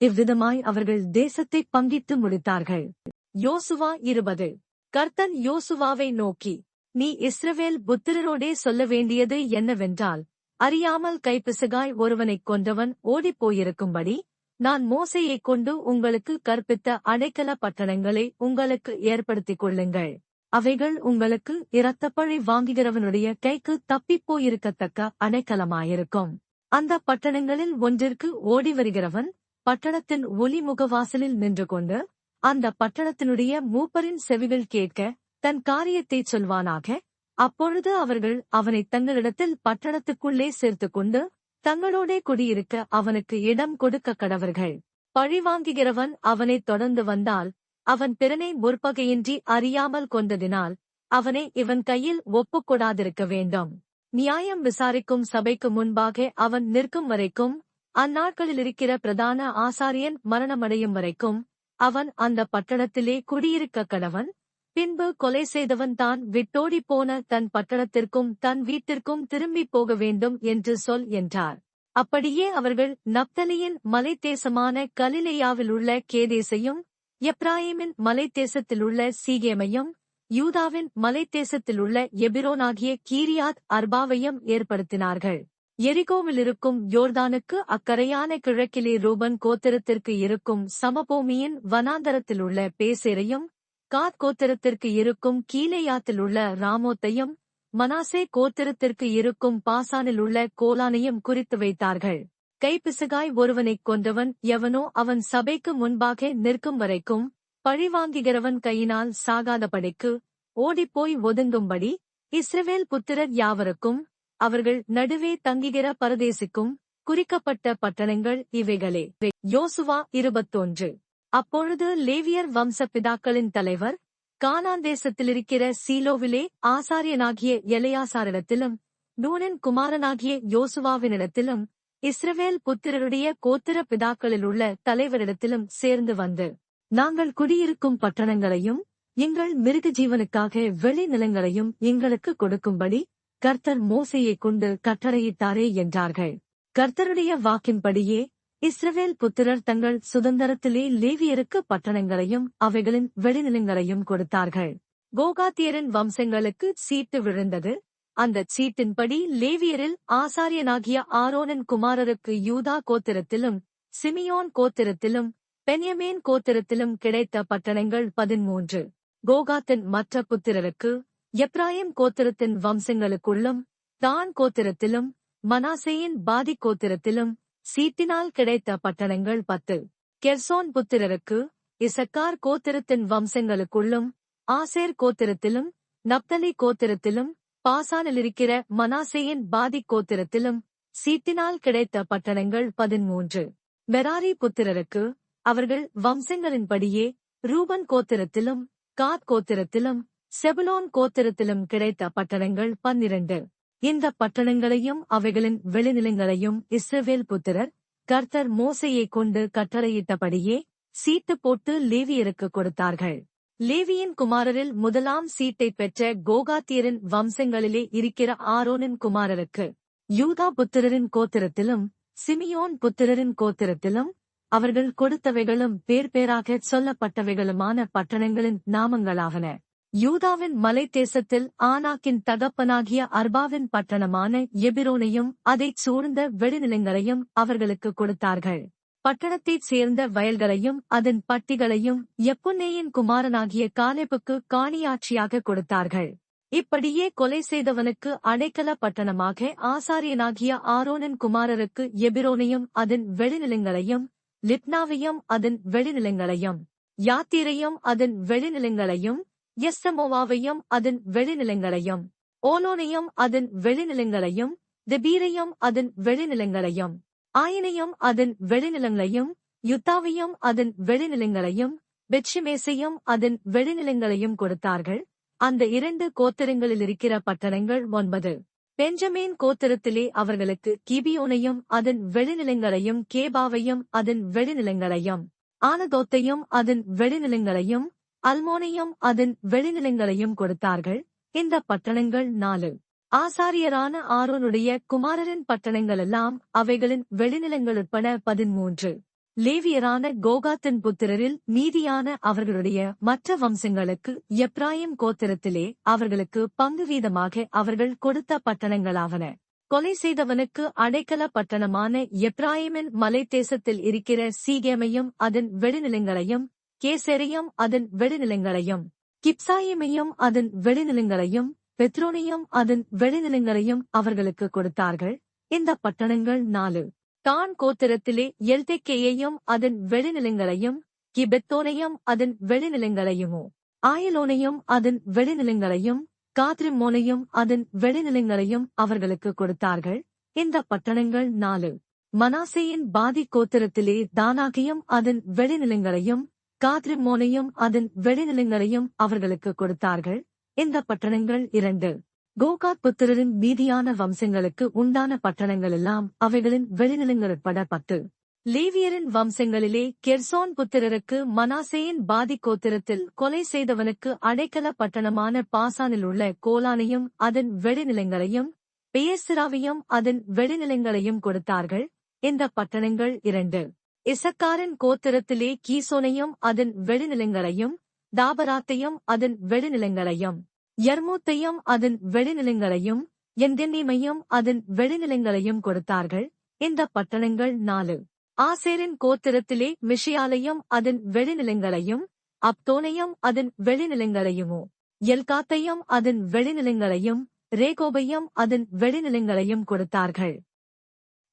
இவ்விதமாய் அவர்கள் தேசத்தை பங்கிட்டு முடித்தார்கள். யோசுவா 20. கர்த்தர் யோசுவாவை நோக்கி, நீ இஸ்ரவேல் புத்திரரோடே சொல்ல வேண்டியது என்னவென்றால், அறியாமல் கைப்பிசகாய் ஒருவனைக் கொன்றவன் ஓடிப்போயிருக்கும்படி நான் மோசேயைக் கொண்டு உங்களுக்கு கற்பித்த அடைக்கல பட்டணங்களை உங்களுக்கு ஏற்படுத்திக் கொள்ளுங்கள். அவைகள் உங்களுக்கு இரத்தப்பழி வாங்குகிறவனுடைய கைக்கு தப்பிப்போயிருக்கத்தக்க அடைக்கலமாயிருக்கும். அந்த பட்டணங்களில் ஒன்றிற்கு ஓடி வருகிறவன் பட்டணத்தின் ஒலிமுகவாசலில் நின்று கொண்டு அந்த பட்டணத்தினுடைய மூப்பரின் செவிகள் கேட்க தன் காரியத்தைச் சொல்வானாக. அப்பொழுது அவர்கள் அவனை தங்களிடத்தில் பட்டணத்துக்குள்ளே சேர்த்துக்கொண்டு தங்களோடே குடியிருக்க அவனுக்கு இடம் கொடுக்க கடவர்கள். பழிவாங்குகிறவன் அவனைத் தொடர்ந்து வந்தால் அவன் பிறனை முற்பகையின்றி அறியாமல் கொண்டதினால் அவனை இவன் கையில் ஒப்புக்கொடாதிருக்க வேண்டும். நியாயம் விசாரிக்கும் சபைக்கு முன்பாக அவன் நிற்கும் வரைக்கும், அந்நாட்களிலிருக்கிற பிரதான ஆசாரியன் மரணமடையும் வரைக்கும் அவன் அந்த பட்டணத்திலே குடியிருக்க கடவன். பின்பு கொலை செய்தவன் தான் விட்டோடிப்போன தன் பட்டணத்திற்கும் தன் வீட்டிற்கும் திரும்பிப் போக வேண்டும் என்று சொல் என்றார். அப்படியே அவர்கள் நப்தலியின் மலைத்தேசமான கலிலேயாவிலுள்ள கேதேசையும், எப்ராயிமின் மலைத்தேசத்திலுள்ள சீகேமையும், யூதாவின் மலைத்தேசத்திலுள்ள எபிரோனாகிய கீரியாத் அர்பாவையும் ஏற்படுத்தினார்கள். எரிகோவிலிருக்கும் யோர்தானுக்கு அக்கரையான கிழக்கிலே ரூபன் கோத்திரத்திற்கு இருக்கும் சமபூமியின் வனாந்தரத்திலுள்ள பேசேரையும், காத் கோத்திரத்திற்கு இருக்கும் கீலேயாத்திலுள்ள ராமோத்தையும், மனாசே கோத்திரத்திற்கு இருக்கும் பாசானிலுள்ள கோலானையும் குறித்து வைத்தார்கள். கைப்பிசகாய் ஒருவனைக் கொன்றவன் எவனோ அவன் சபைக்கு முன்பாக நிற்கும் வரைக்கும் பழிவாங்குகிறவன் கையினால் சாகாதபடிக்கு ஓடிப்போய் ஒதுங்கும்படி இஸ்ரவேல் புத்திரர் யாவருக்கும் அவர்கள் நடுவே தங்குகிற பரதேசிக்கும் குறிக்கப்பட்ட பட்டணங்கள் இவைகளே. யோசுவா 21. அப்பொழுது லேவியர் வம்ச பிதாக்களின் தலைவர் கானான் தேசத்திலிருக்கிற சீலோவிலே ஆசாரியனாகிய எலெயாசாரிடத்திலும் நூனின் குமாரனாகிய யோசுவாவினிடத்திலும் இஸ்ரவேல் புத்திரருடைய கோத்திர பிதாக்களிலுள்ள தலைவரிடத்திலும் சேர்ந்து வந்து, நாங்கள் குடியிருக்கும் பட்டணங்களையும் எங்கள் மிருக ஜீவனுக்காக வெளி நிலங்களையும் எங்களுக்கு கொடுக்கும்படி கர்த்தர் மோசேயைக் கொண்டு கட்டளையிட்டாரே என்றார்கள். கர்த்தருடைய வாக்கின்படியே இஸ்ரவேல் புத்திரர் தங்கள் சுதந்திரத்திலே லேவியருக்கு பட்டணங்களையும் அவைகளின் வெளிநிலங்களையும் கொடுத்தார்கள். கோகாத்தியரின் வம்சங்களுக்கு சீட்டு விழுந்தது. அந்தச் சீட்டின்படி லேவியரில் ஆசாரியனாகிய ஆரோனின் குமாரருக்கு யூதா கோத்திரத்திலும் சிமியோன் கோத்திரத்திலும் பென்யமீன் கோத்திரத்திலும் கிடைத்த பட்டணங்கள் 13. கோகாத்தின் மற்ற புத்திரருக்கு எப்ராயிம் கோத்திரத்தின் வம்சங்களுக்குள்ளும் தான் கோத்திரத்திலும் மனாசேயின் பாதி கோத்திரத்திலும் சீட்டினால் கிடைத்த பட்டணங்கள் 10. கெர்சோன் புத்திரருக்கு இசக்கார் கோத்திரத்தின் வம்சங்களுக்குள்ளும் ஆசேர் கோத்திரத்திலும் நப்தலி கோத்திரத்திலும் பாசானிலிருக்கிற மனாசேயின் பாதி கோத்திரத்திலும் சீட்டினால் கிடைத்த பட்டணங்கள் 13. மெராரி புத்திரருக்கு அவர்கள் வம்சங்களின்படியே ரூபன் கோத்திரத்திலும் காத் கோத்திரத்திலும் செபுலோன் கோத்திரத்திலும் கிடைத்த பட்டணங்கள் 12. இந்த பட்டணங்களையும் அவைகளின் வெளிநிலங்களையும் இஸ்ரவேல் புத்திரர் கர்த்தர் மோசேயைக் கொண்டு கட்டளையிட்டபடியே சீட்டு போட்டு லேவியருக்கு கொடுத்தார்கள். லேவியின் குமாரரில் முதலாம் சீட்டைப் பெற்ற கோகாத்தியரின் வம்சங்களிலே இருக்கிற ஆரோனின் குமாரருக்கு யூதா புத்திரரின் கோத்திரத்திலும் சிமியோன் புத்திரரின் கோத்திரத்திலும் அவர்கள் கொடுத்தவைகளும் பேர் பேராகச் சொல்லப்பட்டவைகளுமான பட்டணங்களின் நாமங்களாவன. யூதாவின் மலைத்தேசத்தில் ஆனாக்கின் தகப்பனாகிய அர்பாவின் பட்டணமான எபிரோனையும் அதைச் சூழ்ந்த வெளிநிலங்களையும் அவர்களுக்கு கொடுத்தார்கள். பட்டணத்தைச் சேர்ந்த வயல்களையும் அதன் பட்டிகளையும் எப்புன்னேயின் குமாரனாகிய காலேபுக்கு காணியாட்சியாக கொடுத்தார்கள். இப்படியே கொலை செய்தவனுக்கு அடைக்கல பட்டணமாக ஆசாரியனாகிய ஆரோனின் குமாரருக்கு எபிரோனையும் அதன் வெளிநிலங்களையும், லிப்னாவையும் அதன் வெளிநிலங்களையும், யாத்தீரையும் அதன் வெளிநிலங்களையும், எஸ்ஸமோவாவையும் அதன் வெளிநிலங்களையும், ஓலோனையும் அதன் வெளிநிலங்களையும், தெபீரையும் அதன் வெளிநிலங்களையும், ஆயினையும் அதன் வெளிநிலங்களையும், யுத்தாவையும் அதன் வெளிநிலங்களையும், பெத்ஷிமேசையும் அதன் வெளிநிலங்களையும் கொடுத்தார்கள். அந்த 2 கோத்திரங்களிலிருக்கிற பட்டணங்கள் 9. பெஞ்சமீன் கோத்திரத்திலே அவர்களுக்கு கிபியோனையும் அதன் வெளிநிலங்களையும், கேபாவையும் அதன் வெளிநிலங்களையும், ஆனதோத்தையும் அதன் வெளிநிலங்களையும், அல்மோனையும் அதன் வெளிநிலங்களையும் கொடுத்தார்கள். இந்த பட்டணங்கள் 4. ஆசாரியரான ஆரோனுடைய குமாரரின் பட்டணங்களெல்லாம் அவைகளின் வெளிநிலங்களுட்பட 13. லேவியரான கோகாத்தின் புத்திரரில் மீதியான அவர்களுடைய மற்ற வம்சங்களுக்கு எப்ராயிம் கோத்திரத்திலே அவர்களுக்கு பங்கு வீதமாக அவர்கள் கொடுத்த பட்டணங்களாவன. கொலை செய்தவனுக்கு அடைக்கல பட்டணமான எப்ராயிமின் மலைத்தேசத்தில் இருக்கிற சீகேமையும் அதன் வெளிநிலங்களையும், கேசேரையும் அதன் வெளிநிலங்களையும், கிப்சாயிமையும் அதன் வெளிநிலங்களையும், பெத்ரோனையும் அதன் வெளிநிலங்களையும் அவர்களுக்கு கொடுத்தார்கள். இந்த பட்டணங்கள் 4. தான் கோத்திரத்திலே எல்தெக்கேயையும் அதன் வெளிநிலங்களையும், கிபெத்தோனையும் அதன் வெளிநிலங்களையுமோ, ஆயலோனையும் அதன் வெளிநிலங்களையும், காத்ரிம்மோனையும் அதன் வெளிநிலங்களையும் அவர்களுக்கு கொடுத்தார்கள். இந்த பட்டணங்கள் 4. மனாசேயின் பாதி கோத்திரத்திலே தானாகையும் அதன் வெளிநிலங்களையும், காத்ரிம்மோனையும் அதன் வெளிநிலங்களையும் அவர்களுக்கு கொடுத்தார்கள். இந்த பட்டணங்கள் 2. கோகாத் புத்திரரின் மீதியான வம்சங்களுக்கு உண்டான பட்டணங்களெல்லாம் அவைகளின் வெளிநிலங்களுட்பட 10. லேவியரின் வம்சங்களிலே கெர்சோன் புத்திரருக்கு மனாசேயின் பாதி கோத்திரத்தில் கொலை செய்தவனுக்கு அடைக்கல பட்டணமான பாசானிலுள்ள கோலானையும் அதன் வெளிநிலங்களையும், பெயேசிராவையும் அதன் வெளிநிலங்களையும் கொடுத்தார்கள். இந்த பட்டணங்கள் 2. இசக்காரின் கோத்திரத்திலே கீசோனையும் அதன் வெளிநிலங்களையும், தாபராத்தையும் அதன் வெளிநிலங்களையும், யர்மூத்தையும் அதன் வெளிநிலங்களையும், எந்தென்னீமையும் அதன் வெளிநிலங்களையும் கொடுத்தார்கள். இந்த பட்டணங்கள் 4. ஆசேரின் கோத்திரத்திலே மிஷியாலையும் அதன் வெளிநிலங்களையும், அப்தோனையும் அதன் வெளிநிலங்களையுமோ, எல்காத்தையும் அதன் வெளிநிலங்களையும், ரேகோபையும் அதன் வெளிநிலங்களையும் கொடுத்தார்கள்.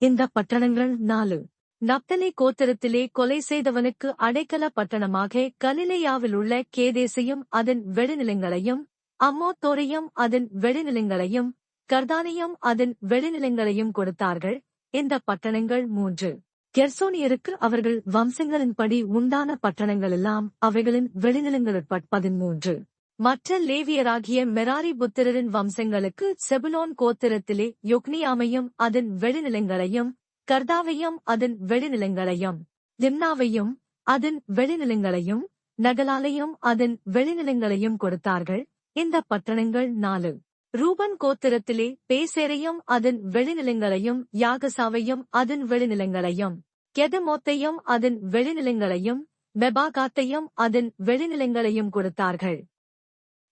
இந்த பட்டணங்கள் 4. நப்தலி கோத்திரத்திலே கொலை செய்தவனுக்கு அடைக்கல பட்டணமாக கலிலேயாவிலுள்ள கேதேசையும் அதன் வெளிநிலங்களையும், அம்மோத்தோரையும் அதன் வெளிநிலங்களையும், கர்தானையும் அதன் வெளிநிலங்களையும் கொடுத்தார்கள். இந்த பட்டணங்கள் 3. கெர்சோனியருக்கு அவர்கள் வம்சங்களின்படி உண்டான பட்டணங்களெல்லாம் அவைகளின் வெளிநிலங்களுட்பட 13. மற்ற லேவியராகிய மெராரி புத்திரரின் வம்சங்களுக்கு செபுலோன் கோத்திரத்திலே யொக்னியாமையும் அதன் வெளிநிலங்களையும், கர்தாவையும் அதன் வெளிநிலங்களையும், திம்னாவையும் அதன் வெளிநிலங்களையும், நகலாலையும் அதன் வெளிநிலங்களையும் கொடுத்தார்கள். இந்த பட்டணங்கள் 4. ரூபன் கோத்திரத்திலே பேசேரையும் அதன் வெளிநிலங்களையும், யாகசாவையும் அதன் வெளிநிலங்களையும், கெதமோத்தையும் அதன் வெளிநிலங்களையும், மெபாகாத்தையும் அதன் வெளிநிலங்களையும் கொடுத்தார்கள்.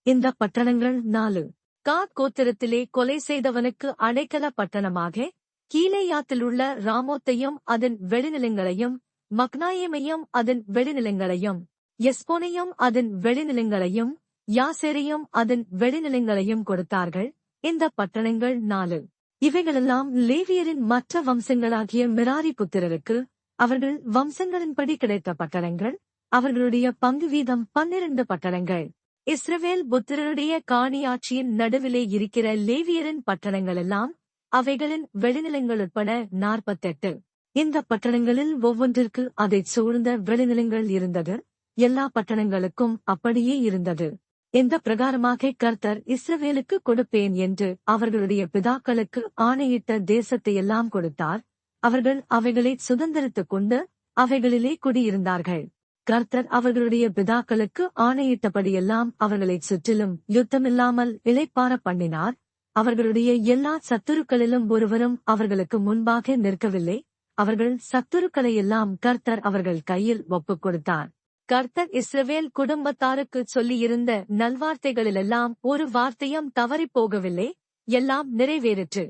இந்த பட்டணங்கள் 4. காத் கோத்திரத்திலே கொலை செய்தவனுக்கு அடைக்கல பட்டணமாக கீலேயாத்திலுள்ள ராமோத்தையும் அதன் வெளிநிலங்களையும், மக்னாயேமையும் அதன் வெளிநிலங்களையும், எஸ்போனையும் அதன் வெளிநிலங்களையும், யாசேரையும் அதன் வெளிநிலங்களையும் கொடுத்தார்கள். இந்த பட்டணங்கள் 4. இவைகளெல்லாம் லேவியரின் மற்ற வம்சங்களாகிய மெராரி புத்திரருக்கு அவர்கள் வம்சங்களின்படி கிடைத்த பட்டணங்கள். அவர்களுடைய பங்கு வீதம் 12 பட்டணங்கள். இஸ்ரவேல் புத்திரருடைய காணியாட்சியின் நடுவிலே இருக்கிற லேவியரின் பட்டணங்களெல்லாம் அவைகளின் வெளிநிலங்களுட்பட 48. இந்த பட்டணங்களில் ஒவ்வொன்றிற்கு அதைச் சூழ்ந்த வெளிநிலங்கள் இருந்தது. எல்லா பட்டணங்களுக்கும் அப்படியே இருந்தது. இந்த பிரகாரமாக கர்த்தர் இஸ்ரவேலுக்கு கொடுப்பேன் என்று அவர்களுடைய பிதாக்களுக்கு ஆணையிட்ட தேசத்தையெல்லாம் கொடுத்தார். அவர்கள் அவைகளை சுதந்தரித்துக் கொண்டு அவைகளிலே குடியிருந்தார்கள். கர்த்தர் அவர்களுடைய பிதாக்களுக்கு ஆணையிட்டபடியெல்லாம் அவர்களைச் சுற்றிலும் யுத்தமில்லாமல் இளைப்பாற பண்ணினார். அவர்களுடைய எல்லா சத்துருக்களிலும் ஒருவரும் அவர்களுக்கு முன்பாக நிற்கவில்லை. அவர்கள் சத்துருக்களையெல்லாம் கர்த்தர் அவர்கள் கையில் ஒப்புக் கொடுத்தார். கர்த்தர் இஸ்ரவேல் குடும்பத்தாருக்கு சொல்லியிருந்த நல்வார்த்தைகளிலெல்லாம் ஒரு வார்த்தையும் தவறிப் போகவில்லை, எல்லாம் நிறைவேறிற்று.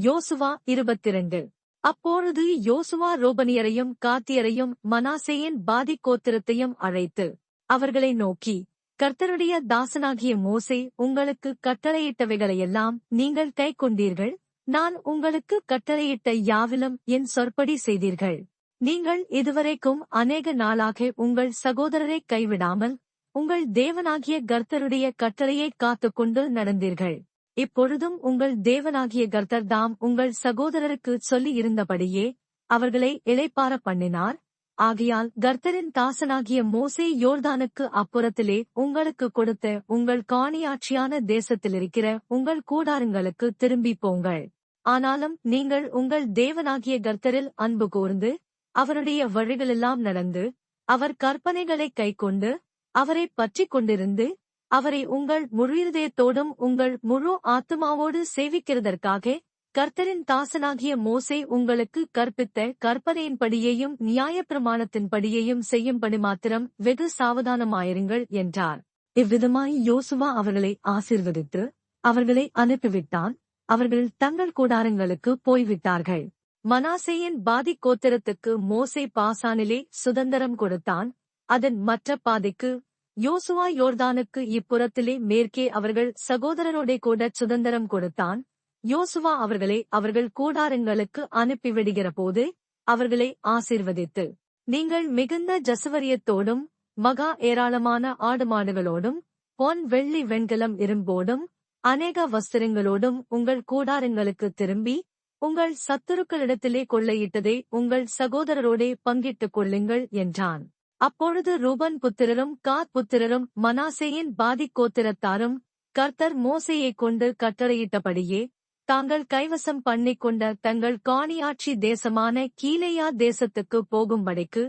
யோசுவா 22. அப்பொழுது யோசுவா ரோபனியரையும் காத்தியரையும் மனாசேயின் பாதி கோத்திரத்தையும் அழைத்து அவர்களை நோக்கி, கர்த்தருடைய தாசனாகிய மோசே உங்களுக்கு கட்டளையிட்டவைகளையெல்லாம் நீங்கள் கைக்கொண்டீர்கள். நான் உங்களுக்கு கட்டளையிட்ட யாவிலும் என் சொற்படி செய்தீர்கள். நீங்கள் இதுவரைக்கும் அநேக நாளாக உங்கள் சகோதரரை கைவிடாமல் உங்கள் தேவனாகிய கர்த்தருடைய கட்டளையை காத்துக்கொண்டு நடந்தீர்கள். இப்பொழுதும் உங்கள் தேவனாகிய கர்த்தர் தாம் உங்கள் சகோதரருக்கு சொல்லி இருந்தபடியே அவர்களை இளைப்பாற பண்ணினார். ஆகையால் கர்த்தரின் தாசனாகிய மோசே யோர்தானுக்கு அப்புறத்திலே உங்களுக்கு கொடுத்த உங்கள் காணியாட்சியான தேசத்திலிருக்கிற உங்கள் கூடாரங்களுக்கு திரும்பிப் போங்கள். ஆனாலும் நீங்கள் உங்கள் தேவனாகிய கர்த்தரில் அன்பு கூர்ந்து அவருடைய வழிகளெல்லாம் நடந்து அவர் கற்பனைகளை கைக்கொண்டு அவரை பற்றிக் கொண்டிருந்து அவரை உங்கள் முழு இருதயத்தோடும் உங்கள் முழு ஆத்துமாவோடு சேவிக்கிறதற்காக கர்த்தரின் தாசனாகிய மோசே உங்களுக்கு கற்பித்த கற்பனையின்படியேயும் நியாயப்பிரமாணத்தின்படியேயும் செய்யும்படி மாத்திரம் வெகு சாவதானமாயிருங்கள் என்றார். இவ்விதமாய் யோசுவா அவர்களை ஆசீர்வதித்து அவர்களை அனுப்பிவிட்டான். அவர்கள் தங்கள் கூடாரங்களுக்கு போய்விட்டார்கள். மனாசேயின் பாதி கோத்திரத்துக்கு மோசே பாசானிலே சுதந்திரம் கொடுத்தான். அதன் மற்ற பாதிக்கு யோசுவா யோர்தானுக்கு இப்புறத்திலே மேற்கே அவர்கள் சகோதரரோடே கூட சுதந்திரம் கொடுத்தான். யோசுவா அவர்களை அவர்கள் கூடாரங்களுக்கு அனுப்பிவிடுகிறபோது அவர்களை ஆசீர்வதித்து, நீங்கள் மிகுந்த ஜசுவரியத்தோடும் மகா ஏராளமான ஆடு மாடுகளோடும் பொன் வெள்ளி வெண்கலம் இரும்போடும் அநேக வஸ்திரங்களோடும் உங்கள் கூடாரங்களுக்கு திரும்பி உங்கள் சத்துருக்களிடத்திலே கொள்ளையிட்டதை உங்கள் சகோதரரோடே பங்கிட்டுக் கொள்ளுங்கள் என்றான். அப்பொழுது ரூபன் புத்திரரும் காத் புத்திரரும் மனாசேயின் பாதி கோத்திரத்தாரும் கர்த்தர் மோசேயைக் கொண்டு கட்டளையிட்டபடியே தாங்கள் கைவசம் பண்ணிக்கொண்ட தங்கள் காணியாட்சி தேசமான கீலேயா தேசத்துக்கு போகும்படிக்கு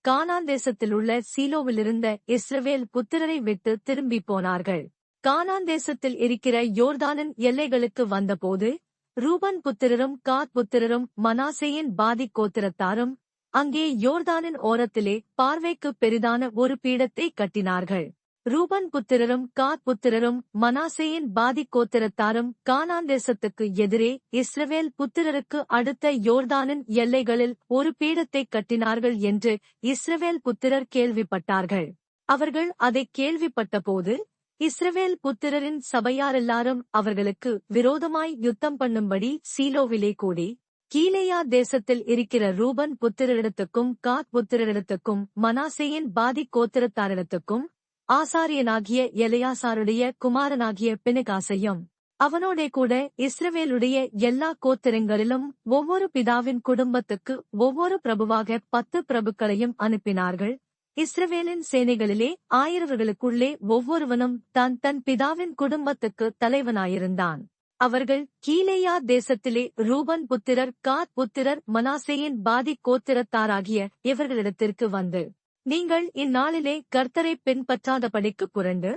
கானான் தேசத்திலுள்ள சீலோவிலிருந்த இஸ்ரவேல் புத்திரரை விட்டு திரும்பிப் போனார்கள். கானான் தேசத்தில் இருக்கிற யோர்தானின் எல்லைகளுக்கு வந்தபோது ரூபன் புத்திரரும் காத் புத்திரரும் மனாசேயின் பாதி கோத்திரத்தாரும் அங்கே யோர்தானின் ஓரத்திலே பார்வைக்கு பெரிதான ஒரு பீடத்தை கட்டினார்கள். ரூபன் புத்திரரும் காத் புத்திரரும் மனாசேயின் பாதி கோத்திரத்தாரும் கானான் தேசத்துக்கு எதிரே இஸ்ரவேல் புத்திரருக்கு அடுத்த யோர்தானின் எல்லைகளில் ஒரு பீடத்தை கட்டினார்கள் என்று இஸ்ரவேல் புத்திரர் கேள்விப்பட்டார்கள். அவர்கள் அதை கேள்விப்பட்டபோது இஸ்ரவேல் புத்திரரின் சபையாரெல்லாரும் அவர்களுக்கு விரோதமாய் யுத்தம் பண்ணும்படி சீலோவிலே கூடி கீலேயா தேசத்தில் இருக்கிற ரூபன் புத்திரரிடத்துக்கும் காத் புத்திரரிடத்துக்கும் மனாசேயின் பாதி கோத்திரத்தாரிடத்துக்கும் ஆசாரியனாகிய எலெயாசாருடைய குமாரனாகிய பினெகாசையும் அவனோடே கூட இஸ்ரவேலுடைய எல்லா கோத்திரங்களிலும் ஒவ்வொரு பிதாவின் குடும்பத்துக்கு ஒவ்வொரு பிரபுவாக 10 பிரபுக்களையும் அனுப்பினார்கள். இஸ்ரவேலின் சேனைகளிலே ஆயிரவர்களுக்குள்ளே ஒவ்வொருவனும் தான் தன் பிதாவின் குடும்பத்துக்கு தலைவனாயிருந்தான். அவர்கள் கீலேயா தேசத்திலே ரூபன் புத்திரர் காத் புத்திரர் மனாசேயின் பாதி கோத்திரத்தாராகிய இவர்களிடத்திற்கு வந்து, நீங்கள் இந்நாளிலே கர்த்தரை பின்பற்றாதபடிக்கு புரண்டு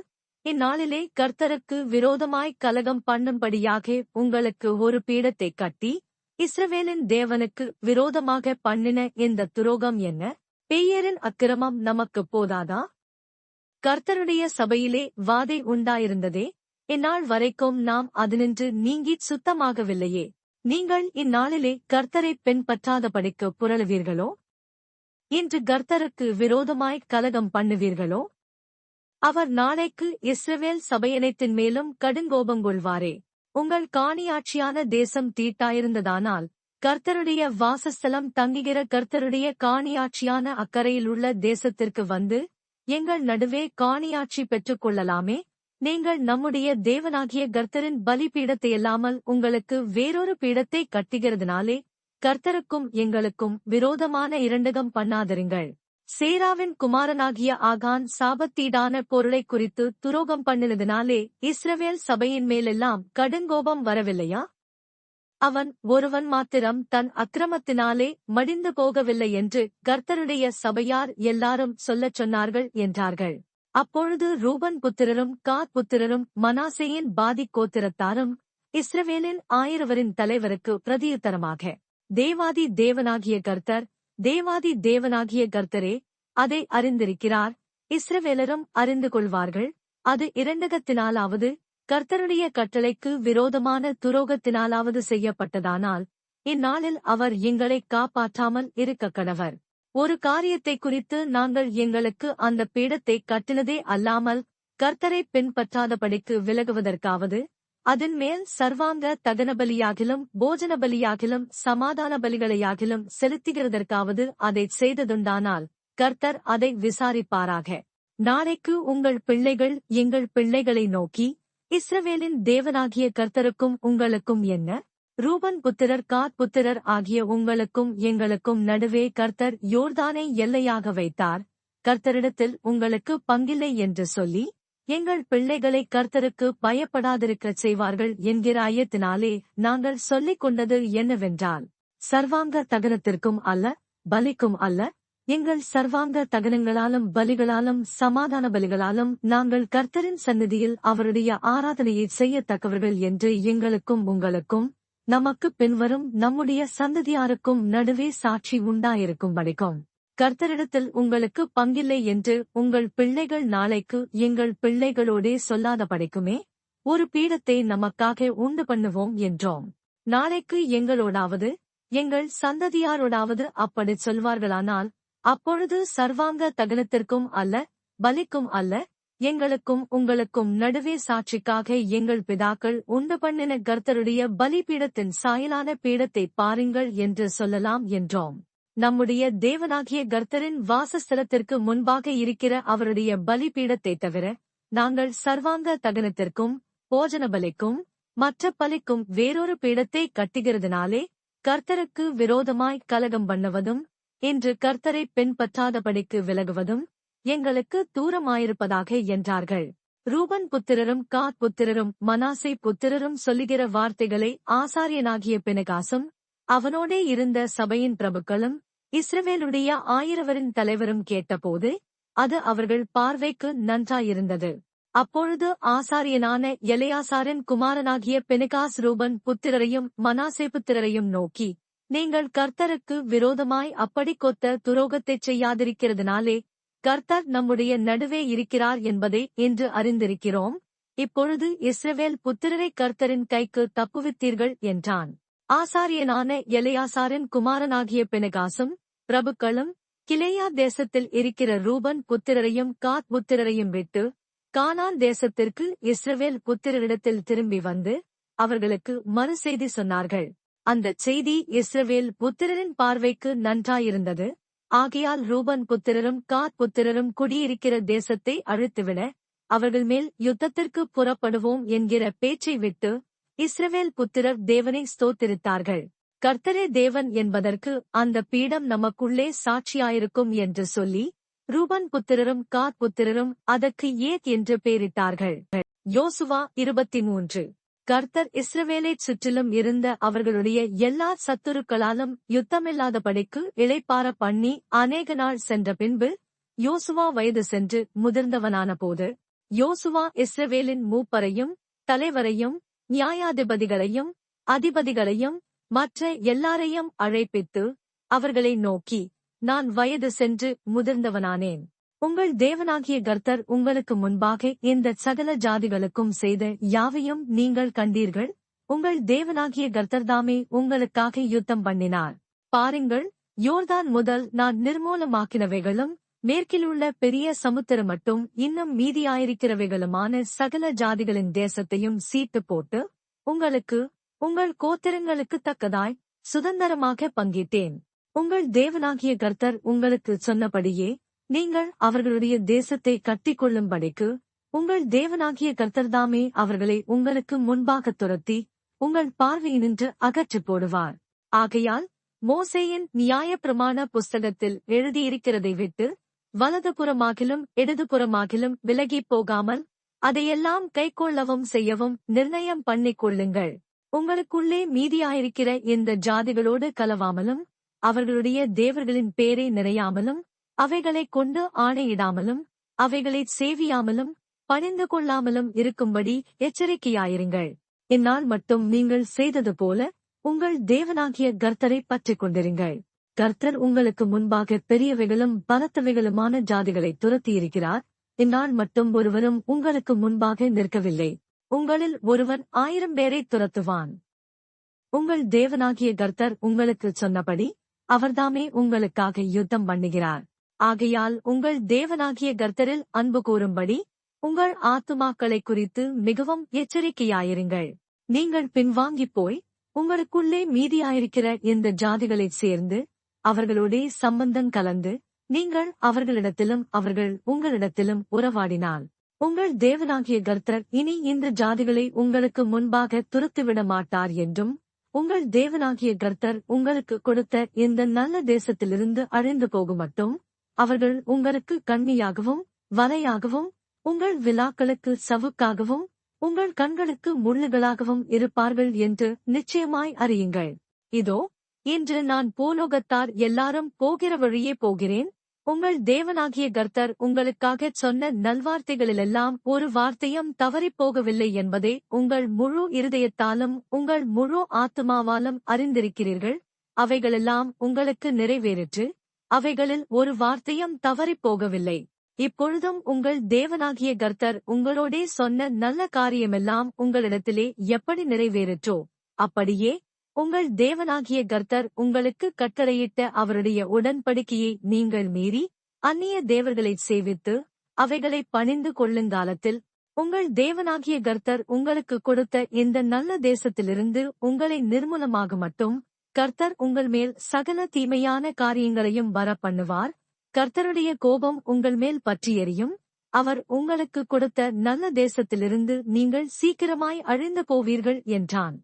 இந்நாளிலே கர்த்தருக்கு விரோதமாய் கலகம் பண்ணும்படியாக உங்களுக்கு ஒரு பீடத்தை கட்டி இஸ்ரவேலின் தேவனுக்கு விரோதமாக பண்ணின இந்த துரோகம் என்ன? பேயரின் அக்கிரமம் நமக்கு போதாதா? கர்த்தருடைய சபையிலே வாதை உண்டாயிருந்ததே, இந்நாள் வரைக்கும் நாம் அதனின்று நீங்கிச் சுத்தமாகவில்லையே. நீங்கள் இந்நாளிலே கர்த்தரை பின்பற்றாதபடிக்கு புரளுவீர்களோ? இன்று கர்த்தருக்கு விரோதமாய் கலகம் பண்ணுவீர்களோ? அவர் நாளைக்கு இஸ்ரவேல் சபையனைத்தின் மேலும் கடுங்கோபங்கொள்வாரே. உங்கள் காணியாட்சியான தேசம் தீட்டாயிருந்ததானால் கர்த்தருடைய வாசஸ்தலம் தங்குகிற கர்த்தருடைய காணியாட்சியான அக்கரையிலுள்ள தேசத்திற்கு வந்து எங்கள் நடுவே காணியாட்சி பெற்றுக் கொள்ளலாமே. நீங்கள் நம்முடைய தேவனாகிய கர்த்தரின் பலிபீடத்தையல்லாமல் உங்களுக்கு வேறொரு பீடத்தை கட்டுகிறதுனாலே கர்த்தருக்கும் எங்களுக்கும் விரோதமான இரண்டகம் பண்ணாதிருங்கள். சேராவின் குமாரனாகிய ஆகான் சாபத்தீடான பொருளைக் குறித்து துரோகம் பண்ணினதினாலே இஸ்ரவேல் சபையின் மேலெல்லாம் கடுங்கோபம் வரவில்லையா? அவன் ஒருவன் மாத்திரம் தன் அக்கிரமத்தினாலே மடிந்து போகவில்லை என்று கர்த்தருடைய சபையார் எல்லாரும் சொல்லச் சொன்னார்கள் என்றார்கள். அப்பொழுது ரூபன் புத்திரரும் காத் புத்திரரும் மனாசேயின் பாதி கோத்திரத்தாரும் இஸ்ரவேலின் 1000 தலைவருக்கு பிரதியுத்தரமாக, தேவாதி தேவனாகிய கர்த்தர், தேவாதி தேவனாகிய கர்த்தரே அதை அறிந்திருக்கிறார். இஸ்ரவேலரும் அறிந்து கொள்வார்கள். அது இரண்டகத்தினாலாவது கர்த்தருடைய கட்டளைக்கு விரோதமான துரோகத்தினாலாவது செய்யப்பட்டதானால், இந்நாளில் அவர் எங்களை காப்பாற்றாமல் இருக்கக் கடவர். ஒரு காரியத்தை குறித்து நாங்கள் எங்களுக்கு அந்த பீடத்தை கட்டினதே அல்லாமல் கர்த்தரை பின்பற்றாதபடிக்கு விலகுவதற்காவது, அதன் மேல் சர்வாங்க தகனபலியாகிலும் போஜன பலியாகிலும் சமாதான பலிகளையாகிலும் செலுத்துகிறதற்காவது அதைச் செய்ததுண்டானால் கர்த்தர் அதை விசாரிப்பாராக. நாளைக்கு உங்கள் பிள்ளைகள் எங்கள் பிள்ளைகளை நோக்கி, இஸ்ரவேலின் தேவனாகிய கர்த்தருக்கும் உங்களுக்கும் என்ன? ரூபன் புத்திரர் காத் புத்திரர் ஆகிய உங்களுக்கும் எங்களுக்கும் நடுவே கர்த்தர் யோர்தானை எல்லையாக வைத்தார். கர்த்தரிடத்தில் உங்களுக்கு பங்கில்லை என்று சொல்லி எங்கள் பிள்ளைகளை கர்த்தருக்கு பயப்படாதிருக்கச் செய்வார்கள் என்கிற ஐயத்தினாலே நாங்கள் சொல்லிக் கொண்டது என்னவென்றால், சர்வாங்க தகனத்திற்கும் அல்ல, பலிக்கும் அல்ல, எங்கள் சர்வாங்க தகனங்களாலும் பலிகளாலும் சமாதான பலிகளாலும் நாங்கள் கர்த்தரின் சந்நிதியில் அவருடைய ஆராதனையை செய்யத்தக்கவர்கள் என்று எங்களுக்கும் உங்களுக்கும் நமக்கு பின்வரும் நம்முடைய சந்ததியாருக்கும் நடுவே சாட்சி உண்டாயிருக்கும்படிக்கும் கர்த்தரிடத்தில் உங்களுக்கு பங்கில்லை என்று உங்கள் பிள்ளைகள் நாளைக்கு எங்கள் பிள்ளைகளோடே சொல்லாதபடிக்குமே ஒரு பீடத்தை நமக்காக உண்டு பண்ணுவோம் என்றோம். நாளைக்கு எங்களோடாவது எங்கள் சந்ததியாரோடாவது அப்படிச் சொல்வார்களானால், அப்பொழுது சர்வாங்க தகனத்திற்கும் அல்ல, பலிக்கும் அல்ல, எங்களுக்கும் உங்களுக்கும் நடுவே சாட்சிக்காக எங்கள் பிதாக்கள் உண்டு பண்ணின கர்த்தருடைய பலிபீடத்தின் சாயலான பீடத்தை பாருங்கள் என்று சொல்லலாம் என்றோம். நம்முடைய தேவனாகிய கர்த்தரின் வாசஸ்தலத்திற்கு முன்பாக இருக்கிற அவருடைய பலிபீடத்தை தவிர நாங்கள் சர்வாங்க தகனத்திற்கும் போஜன பலிக்கும் மற்ற பலிக்கும் வேறொரு பீடத்தை கட்டுகிறதுனாலே கர்த்தருக்கு விரோதமாய் கலகம் பண்ணுவதும் இன்று கர்த்தரை பின்பற்றாதபடிக்கு விலகுவதும் எங்களுக்கு தூரமாயிருப்பதாக என்றார்கள். ரூபன் புத்திரரும் காத் புத்திரரும் மனாசே புத்திரரும் சொல்லுகிற வார்த்தைகளை ஆசாரியனாகிய பினகாசும் அவனோடே இருந்த சபையின் பிரபுக்களும் இஸ்ரவேலுடைய 1000 தலைவரும் கேட்டபோது அது அவர்கள் பார்வைக்கு நன்றாயிருந்தது. அப்பொழுது ஆசாரியனான எலெயாசாரின் குமாரனாகிய பினகாஸ் ரூபன் புத்திரரையும் மனாசே புத்திரரையும் நோக்கி, நீங்கள் கர்த்தருக்கு விரோதமாய் அப்படி கொத்த துரோகத்தைச் செய்யாதிருக்கிறதுனாலே கர்த்தர் நம்முடைய நடுவே இருக்கிறார் என்பதை இன்று அறிந்திருக்கிறோம். இப்பொழுது இஸ்ரவேல் புத்திரரை கர்த்தரின் கைக்கு தப்புவித்தீர்கள் என்றான். ஆசாரியனான எலெயாசாரின் குமாரனாகிய பினகாசும் பிரபுக்களும் கிலேயா தேசத்தில் இருக்கிற ரூபன் புத்திரரையும் காத் புத்திரரையும் விட்டு கானான் தேசத்திற்கு இஸ்ரவேல் புத்திரரிடத்தில் திரும்பி வந்து அவர்களுக்கு மறுசெய்தி சொன்னார்கள். அந்தச் செய்தி இஸ்ரவேல் புத்திரரின் பார்வைக்கு நன்றாயிருந்தது. ஆகையால் ரூபன் புத்திரரும் காத் புத்திரரும் குடியிருக்கிற தேசத்தை அழித்துவிட அவர்கள் மேல் யுத்தத்திற்கு புறப்படுவோம் என்கிற பேச்சை விட்டு இஸ்ரவேல் புத்திரர் தேவனை ஸ்தோத்திரித்தார்கள். கர்த்தரே தேவன் என்பதற்கு அந்த பீடம் நமக்குள்ளே சாட்சியாயிருக்கும் என்று சொல்லி ரூபன் புத்திரரும் காத் புத்திரரும் அதற்கு ஏத் என்று பெயரிட்டார்கள். யோசுவா 23. கர்த்தர் இஸ்ரவேலைச் சுற்றிலும் இருந்த அவர்களுடைய எல்லா சத்துருக்களாலும் யுத்தமில்லாதபடிக்கு இளைப்பாற பண்ணி அநேக நாள் சென்ற பின்பு யோசுவா வயது சென்று முதிர்ந்தவனான போது யோசுவா இஸ்ரவேலின் மூப்பரையும் தலைவரையும் நியாயாதிபதிகளையும் அதிபதிகளையும் மற்ற எல்லாரையும் அழைப்பித்து அவர்களை நோக்கி, நான் வயது சென்று முதிர்ந்தவனானேன். உங்கள் தேவனாகிய கர்த்தர் உங்களுக்கு முன்பாக இந்த சகல ஜாதிகளுக்கும் செய்த யாவையும் நீங்கள் கண்டீர்கள். உங்கள் தேவனாகிய கர்த்தர்தாமே உங்களுக்காக யுத்தம் பண்ணினார். பாருங்கள், யோர்தான் முதல் நான் நிர்மூலமாக்கினவைகளும் மேற்கிலுள்ள பெரிய சமுத்திரம் மட்டும் இன்னும் மீதியாயிருக்கிறவைகளுமான சகல ஜாதிகளின் தேசத்தையும் சீட்டு போட்டு உங்களுக்கு உங்கள் கோத்திரங்களுக்கு தக்கதாய் சுதந்திரமாக பங்கிட்டேன். உங்கள் தேவனாகிய கர்த்தர் உங்களுக்கு சொன்னபடியே நீங்கள் அவர்களுடைய தேசத்தை கட்டிக்கொள்ளும்படிக்கு உங்கள் தேவனாகிய கர்த்தர்தாமே அவர்களை உங்களுக்கு முன்பாக துரத்தி உங்கள் பார்வையினின்று அகற்றி போடுவார். ஆகையால் மோசேயின் நியாயப்பிரமாண புஸ்தகத்தில் எழுதியிருக்கிறதை விட்டு வலதுபுறமாகிலும் இடதுபுறமாகிலும் விலகிப் போகாமல் அதையெல்லாம் கைக்கொள்ளவும் செய்யவும் நிர்ணயம் பண்ணிக் கொள்ளுங்கள். உங்களுக்குள்ளே மீதியாயிருக்கிற இந்த ஜாதிகளோடு கலவாமலும் அவர்களுடைய தேவர்களின் பேரை நிறையாமலும் அவைகளைக் கொண்டு ஆணையிடாமலும் அவைகளைச் சேவியாமலும் பணிந்து கொள்ளாமலும் இருக்கும்படி எச்சரிக்கையாயிருங்கள். இந்நாள் மட்டும் நீங்கள் செய்தது போல உங்கள் தேவனாகிய கர்த்தரை பற்றிக் கொண்டிருங்கள். கர்த்தர் உங்களுக்கு முன்பாக பெரியவைகளும் பலத்தவைகளுமான ஜாதிகளை துரத்தியிருக்கிறார். இந்நாள் மட்டும் ஒருவரும் உங்களுக்கு முன்பாக நிற்கவில்லை. உங்களில் ஒருவன் 1000 பேரை துரத்துவான். உங்கள் தேவனாகிய கர்த்தர் உங்களுக்கு சொன்னபடி அவர்தாமே உங்களுக்காக யுத்தம் பண்ணுகிறார். ஆகையால் உங்கள் தேவனாகிய கர்த்தரில் அன்பு கூறும்படி உங்கள் ஆத்துமாக்களை குறித்து மிகவும் எச்சரிக்கையாயிருங்கள். நீங்கள் பின்வாங்கிப் போய் உங்களுக்குள்ளே மீதியாயிருக்கிற இந்த ஜாதிகளைச் சேர்ந்து அவர்களோடே சம்பந்தம் கலந்து நீங்கள் அவர்களிடத்திலும் அவர்கள் உங்களிடத்திலும் உறவாடினால் உங்கள் தேவனாகிய கர்த்தர் இனி இந்த ஜாதிகளை உங்களுக்கு முன்பாக துரத்துவிட மாட்டார் என்றும், உங்கள் தேவனாகிய கர்த்தர் உங்களுக்கு கொடுத்த இந்த நல்ல தேசத்திலிருந்து அழிந்து போகுமட்டும் அவர்கள் உங்களுக்கு கண்ணியாகவும் வலையாகவும் உங்கள் விலாக்களுக்கு சவுக்காகவும் உங்கள் கண்களுக்கு முள்ளுகளாகவும் இருப்பார்கள் என்று நிச்சயமாய் அறியுங்கள். இதோ, இன்று நான் பூலோகத்தார் எல்லாரும் போகிற வழியே போகிறேன். உங்கள் தேவனாகிய கர்த்தர் உங்களுக்காகச் சொன்ன நல்வார்த்தைகளிலெல்லாம் ஒரு வார்த்தையும் தவறிப் போகவில்லை என்பதை உங்கள் முழு இருதயத்தாலும் உங்கள் முழு ஆத்துமாவாலும் அறிந்திருக்கிறீர்கள். அவைகளெல்லாம் உங்களுக்கு நிறைவேறிற்று. அவைகளில் ஒரு வார்த்தையும் தவறிப் போகவில்லை. இப்பொழுதும் உங்கள் தேவனாகிய கர்த்தர் உங்களோடே சொன்ன நல்ல காரியமெல்லாம் உங்களிடத்திலே எப்படி நிறைவேறிற்றோ அப்படியே உங்கள் தேவனாகிய கர்த்தர் உங்களுக்கு கட்டளையிட்ட அவருடைய உடன்படிக்கையை நீங்கள் மீறி அந்நிய தேவர்களைச் சேவித்து அவைகளை பணிந்து கொள்ளுங்காலத்தில் உங்கள் தேவனாகிய கர்த்தர் உங்களுக்கு கொடுத்த இந்த நல்ல தேசத்திலிருந்து உங்களை நிர்மூலமாக மட்டும் கர்த்தர் உங்கள் மேல் சகல தீமையான காரியங்களையும் வர பண்ணுவார். கர்த்தருடைய கோபம் உங்கள் மேல் பற்றி எரியும். அவர் உங்களுக்கு கொடுத்த நல்ல தேசத்திலிருந்து நீங்கள் சீக்கிரமாய் அழிந்து போவீர்கள் என்றான்.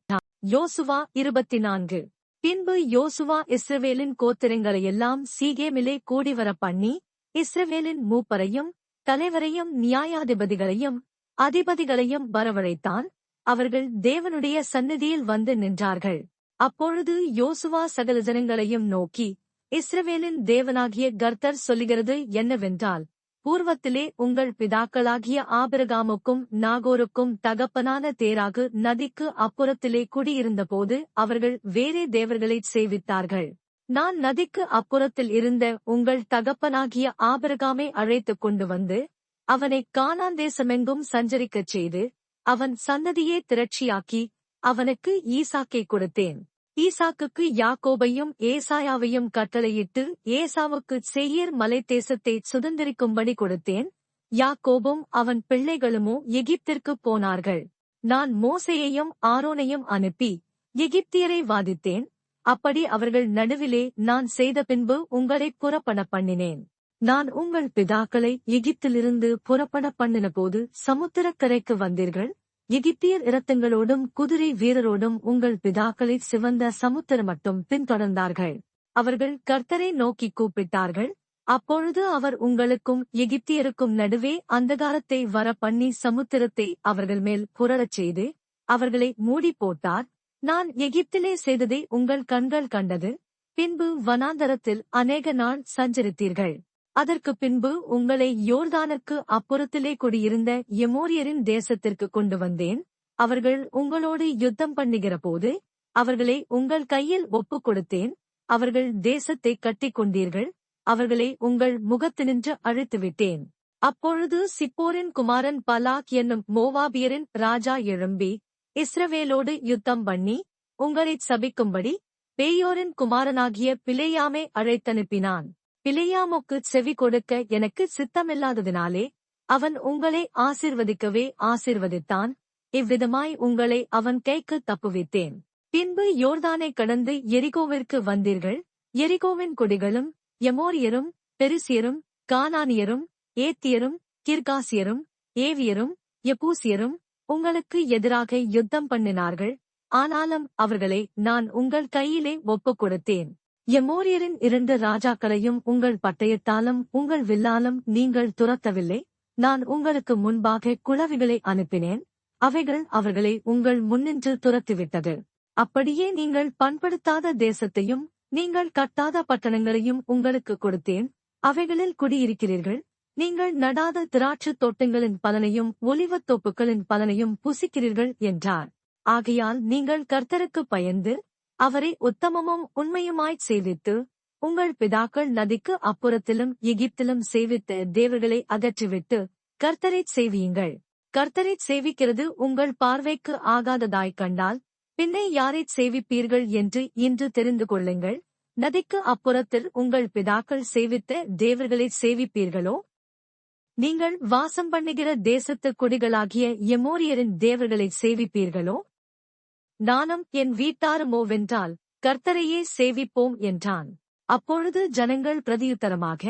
யோசுவா 24. பின்பு யோசுவா இஸ்ரவேலின் கோத்திரங்களையெல்லாம் சீகேமிலே கூடிவர பண்ணி இஸ்ரவேலின் மூப்பரையும் தலைவரையும் நியாயாதிபதிகளையும் அதிபதிகளையும் வரவழைத்தான். அவர்கள் தேவனுடைய சந்நிதியில் வந்து நின்றார்கள். அப்பொழுது யோசுவா சகல ஜனங்களையும் நோக்கி, இஸ்ரவேலின் தேவனாகிய கர்த்தர் சொல்லுகிறது என்னவென்றால், பூர்வத்திலே உங்கள் பிதாக்களாகிய ஆபிரகாமுக்கும் நாகோருக்கும் தகப்பனான தேராகு நதிக்கு அப்புறத்திலே குடியிருந்தபோது அவர்கள் வேறே தேவர்களைச் சேவித்தார்கள். நான் நதிக்கு அப்புறத்தில் இருந்த உங்கள் தகப்பனாகிய ஆபிரகாமை அழைத்துக் கொண்டு வந்து அவனை கானான் தேசமெங்கும் சஞ்சரிக்கச் செய்து அவன் சந்ததியே திரட்சியாக்கி அவனுக்கு ஈசாக்கை கொடுத்தேன். ஈசாக்குக்கு யாக்கோபையும் ஏசாயாவையும் கட்டளையிட்டு ஏசாவுக்கு சேயீர் மலை தேசத்தை சுதந்திரிக்கும்படி கொடுத்தேன். யாக்கோபும் அவன் பிள்ளைகளுமோ எகிப்திற்குப் போனார்கள். நான் மோசேயையும் ஆரோனையும் அனுப்பி எகிப்தியரை வாதித்தேன். அப்படி அவர்கள் நடுவிலே நான் செய்த பின்பு உங்களைப் புறப்பட பண்ணினேன். நான் உங்கள் பிதாக்களை எகிப்திலிருந்து புறப்பட பண்ணினபோது சமுத்திரக்கரைக்கு வந்தீர்கள். எகிப்தியர் இரத்தங்களோடும் குதிரை வீரரோடும் உங்கள் பிதாக்களை சிவந்த சமுத்திரம் மட்டும் பின்தொடர்ந்தார்கள். அவர்கள் கர்த்தரை நோக்கி கூப்பிட்டார்கள். அப்பொழுது அவர் உங்களுக்கும் எகிப்தியருக்கும் நடுவே அந்தகாரத்தை வர பண்ணி சமுத்திரத்தை அவர்கள் மேல் புரளச் செய்து அவர்களை மூடி போட்டார். நான் எகிப்திலே செய்ததை உங்கள் கண்கள் கண்டது. பின்பு வனாந்தரத்தில் அநேக நாள் சஞ்சரித்தீர்கள். அதற்கு பின்பு உங்களை யோர்தானுக்கு அப்புறத்திலே குடியிருந்த எமோரியரின் தேசத்திற்கு கொண்டு வந்தேன். அவர்கள் உங்களோடு யுத்தம் பண்ணுகிற போது அவர்களை உங்கள் கையில் ஒப்புக் கொடுத்தேன். அவர்கள் தேசத்தை கட்டிக் கொண்டீர்கள். அவர்களை உங்கள் முகத்தினின்று அழித்துவிட்டேன். அப்பொழுது சிப்போரின் குமாரன் பலாக் என்னும் மோவாபியரின் ராஜா எழும்பி இஸ்ரவேலோடு யுத்தம் பண்ணி உங்களைச் சபிக்கும்படி பேயோரின் குமாரனாகிய பிலேயாமை அழைத்தனுப்பினான். பிலேயாமுக்குச் செவி கொடுக்க எனக்கு சித்தமில்லாததினாலே அவன் உங்களை ஆசீர்வதிக்கவே ஆசீர்வதித்தான். இவ்விதமாய் உங்களை அவன் கைக்கு தப்புவித்தேன். பின்பு யோர்தானை கடந்து எரிகோவிற்கு வந்தீர்கள். எரிகோவின் குடிகளும் எமோரியரும் பெரிசியரும் கானானியரும் ஏத்தியரும் கிர்காசியரும் ஏவியரும் எபூசியரும் உங்களுக்கு எதிராக யுத்தம் பண்ணினார்கள். ஆனாலும் அவர்களை நான் உங்கள் கையிலே ஒப்புக் கொடுத்தேன். எமோரியரின் 2 ராஜாக்களையும் உங்கள் பட்டயத்தாலும் உங்கள் வில்லாலும் நீங்கள் துரத்தவில்லை. நான் உங்களுக்கு முன்பாக குளவிகளை அனுப்பினேன். அவைகள் அவர்களை உங்கள் முன்னின்று துரத்திவிட்டது. அப்படியே நீங்கள் பண்படுத்தாத தேசத்தையும் நீங்கள் கட்டாத பட்டணங்களையும் உங்களுக்கு கொடுத்தேன். அவைகளில் குடியிருக்கிறீர்கள். நீங்கள் நடாத திராட்சைத் தோட்டங்களின் பலனையும் ஒலிவத் தோப்புகளின் பலனையும் புசிக்கிறீர்கள் என்றார். ஆகையால் நீங்கள் கர்த்தருக்கு பயந்து அவரை உத்தமமும் உண்மையுமாய்ச் சேவித்து, உங்கள் பிதாக்கள் நதிக்கு அப்புறத்திலும் எகிப்திலும் சேவித்த தேவர்களை அகற்றிவிட்டு, கர்த்தரைச் சேவியுங்கள். கர்த்தரைச் சேவிக்கிறது உங்கள் பார்வைக்கு ஆகாததாய்க் கண்டால், பின்னே யாரைச் சேவிப்பீர்கள் என்று இன்று தெரிந்து கொள்ளுங்கள். நதிக்கு அப்புறத்தில் உங்கள் பிதாக்கள் சேவித்த தேவர்களைச் சேவிப்பீர்களோ? நீங்கள் வாசம் பண்ணுகிற தேசத்து குடிகளாகிய எமோரியரின் தேவர்களைச் சேவிப்பீர்களோ? நானும் என் வீட்டாருமோவென்றால் கர்த்தரையே சேவிப்போம் என்றான். அப்பொழுது ஜனங்கள் பிரதியுத்தரமாக,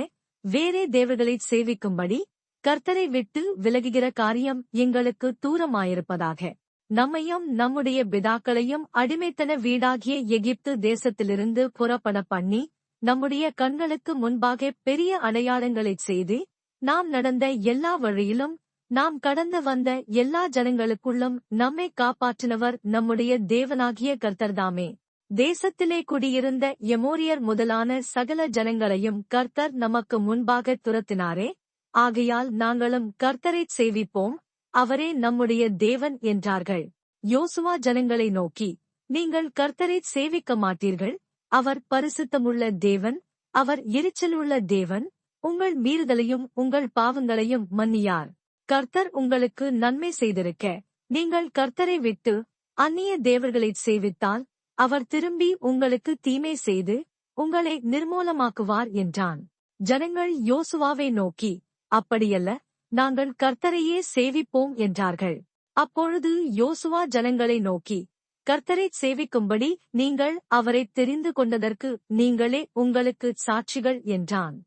வேறே தேவர்களைச் சேவிக்கும்படி கர்த்தரை விட்டு விலகுகிற காரியம் எங்களுக்கு தூரமாயிருப்பதாக. நம்மையும் நம்முடைய பிதாக்களையும் அடிமைத்தன வீடாகிய எகிப்து தேசத்திலிருந்து புறப்பட பண்ணி, நம்முடைய கண்களுக்கு முன்பாக பெரிய அடையாளங்களைச் செய்து, நாம் நடந்த எல்லா வழியிலும் நாம் கடந்து வந்த எல்லா ஜனங்களுக்குள்ளும் நம்மை காப்பாற்றினவர் நம்முடைய தேவனாகிய கர்த்தர்தாமே. தேசத்திலே குடியிருந்த எமோரியர் முதலான சகல ஜனங்களையும் கர்த்தர் நமக்கு முன்பாக துரத்தினாரே. ஆகையால் நாங்களும் கர்த்தரைச் சேவிப்போம், அவரே நம்முடைய தேவன் என்றார்கள். யோசுவா ஜனங்களை நோக்கி, நீங்கள் கர்த்தரைச் சேவிக்க மாட்டீர்கள். அவர் பரிசுத்தமுள்ள தேவன், அவர் எரிச்சலுள்ள தேவன். உங்கள் மீறுதலையும் உங்கள் பாவங்களையும் மன்னியார். கர்த்தர் உங்களுக்கு நன்மை செய்திருக்க, நீங்கள் கர்த்தரை விட்டு அந்நிய தேவர்களைச் சேவித்தால், அவர் திரும்பி உங்களுக்கு தீமை செய்து உங்களை நிர்மூலமாக்குவார் என்றான். ஜனங்கள் யோசுவாவை நோக்கி, அப்படியல்ல, நாங்கள் கர்த்தரையே சேவிப்போம் என்றார்கள். அப்பொழுது யோசுவா ஜனங்களை நோக்கி, கர்த்தரைச் சேவிக்கும்படி நீங்கள் அவரைத் தெரிந்து கொண்டதற்கு நீங்களே உங்களுக்குச் சாட்சிகள் என்றான்.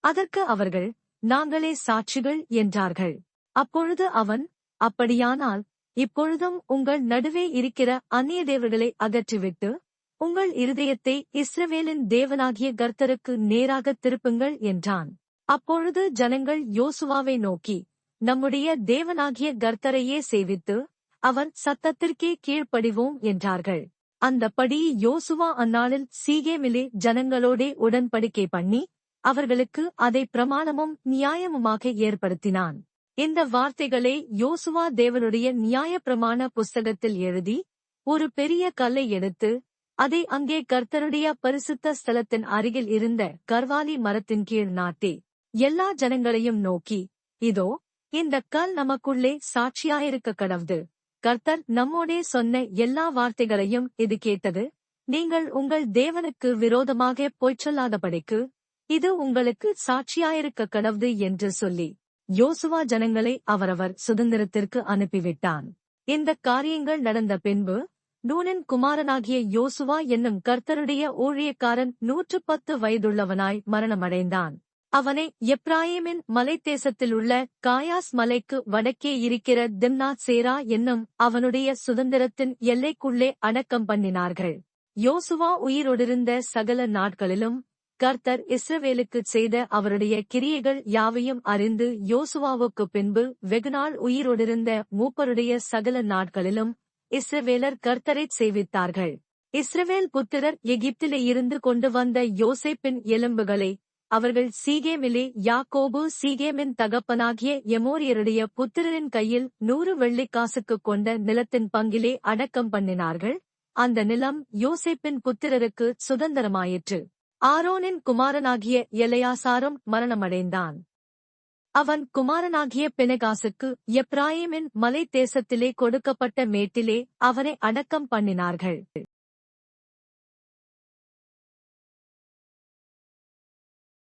அதற்கு அவர்கள், நாங்களே சாட்சிகள் என்றார்கள். அப்பொழுது அவன், அப்படியானால் இப்பொழுதும் உங்கள் நடுவே இருக்கிற அந்நிய தேவர்களை அகற்றிவிட்டு, உங்கள் இருதயத்தை இஸ்ரவேலின் தேவனாகிய கர்த்தருக்கு நேராகத் திருப்புங்கள் என்றான். அப்பொழுது ஜனங்கள் யோசுவாவை நோக்கி, நம்முடைய தேவனாகிய கர்த்தரையே சேவித்து, அவர் சத்தத்திற்கே கீழ்ப்படிவோம் என்றார்கள். அந்தப்படி யோசுவா அந்நாளில் சீகேமிலே ஜனங்களோடே உடன்படிக்கை பண்ணி, அவர்களுக்கு அதை பிரமாணமும் நியாயமுமாக ஏற்படுத்தினான். இந்த வார்த்தைகளை யோசுவா தேவனுடைய நியாயப்பிரமாண புஸ்தகத்தில் எழுதி, ஒரு பெரிய கல்லை எடுத்து, அதை அங்கே கர்த்தருடைய பரிசுத்த ஸ்தலத்தின் அருகில் இருந்த கர்வாலி மரத்தின் கீழ் நாட்டி, எல்லா ஜனங்களையும் நோக்கி, இதோ, இந்த கல் நமக்குள்ளே சாட்சியாயிருக்க கடவுது. கர்த்தர் நம்மோடே சொன்ன எல்லா வார்த்தைகளையும் இது கேட்டது. நீங்கள் உங்கள் தேவனுக்கு விரோதமாக பொய் சொல்லாதபடிக்கு இது உங்களுக்கு சாட்சியாயிருக்க கடவுது என்று சொல்லி, யோசுவா ஜனங்களை அவரவர் சுதந்திரத்திற்கு அனுப்பிவிட்டான். இந்த காரியங்கள் நடந்த பின்பு, நூனின் குமாரனாகிய யோசுவா என்னும் கர்த்தருடைய ஊழியக்காரன் 110 வயதுள்ளவனாய் மரணமடைந்தான். அவனை எப்ராயிமின் மலைத்தேசத்திலுள்ள காயாஸ் மலைக்கு வடக்கே இருக்கிற திம்னாத் சேரா என்னும் அவனுடைய சுதந்திரத்தின் எல்லைக்குள்ளே அடக்கம் பண்ணினார்கள். யோசுவா உயிரோடிருந்த சகல நாட்களிலும் கர்த்தர் இஸ்ரவேலுக்குச் செய்த அவருடைய கிரியைகள் யாவையும் அறிந்து, யோசுவாவுக்குப் பின்பு வெகுநாள் உயிரோடிருந்த மூப்பருடைய சகல நாட்களிலும் இஸ்ரவேலர் கர்த்தரைச் சேவித்தார்கள். இஸ்ரவேல் புத்திரர் எகிப்திலே இருந்து கொண்டு வந்த யோசேப்பின் எலும்புகளை அவர்கள் சீகேமிலே யாக்கோபு சீகேமின் தகப்பனாகிய எமோரியருடைய புத்திரரின் கையில் 100 வெள்ளிக்காசுக்குக் கொண்ட நிலத்தின் பங்கிலே அடக்கம் பண்ணினார்கள். அந்த நிலம் யோசேப்பின் புத்திரருக்கு சுதந்திரமாயிற்று. ஆரோனின் குமாரனாகிய எலெயாசாரும் மரணமடைந்தான். அவன் குமாரனாகிய பினெகாசுக்கு எப்ராயிமின் மலை தேசத்திலே கொடுக்கப்பட்ட மேட்டிலே அவனை அடக்கம் பண்ணினார்கள்.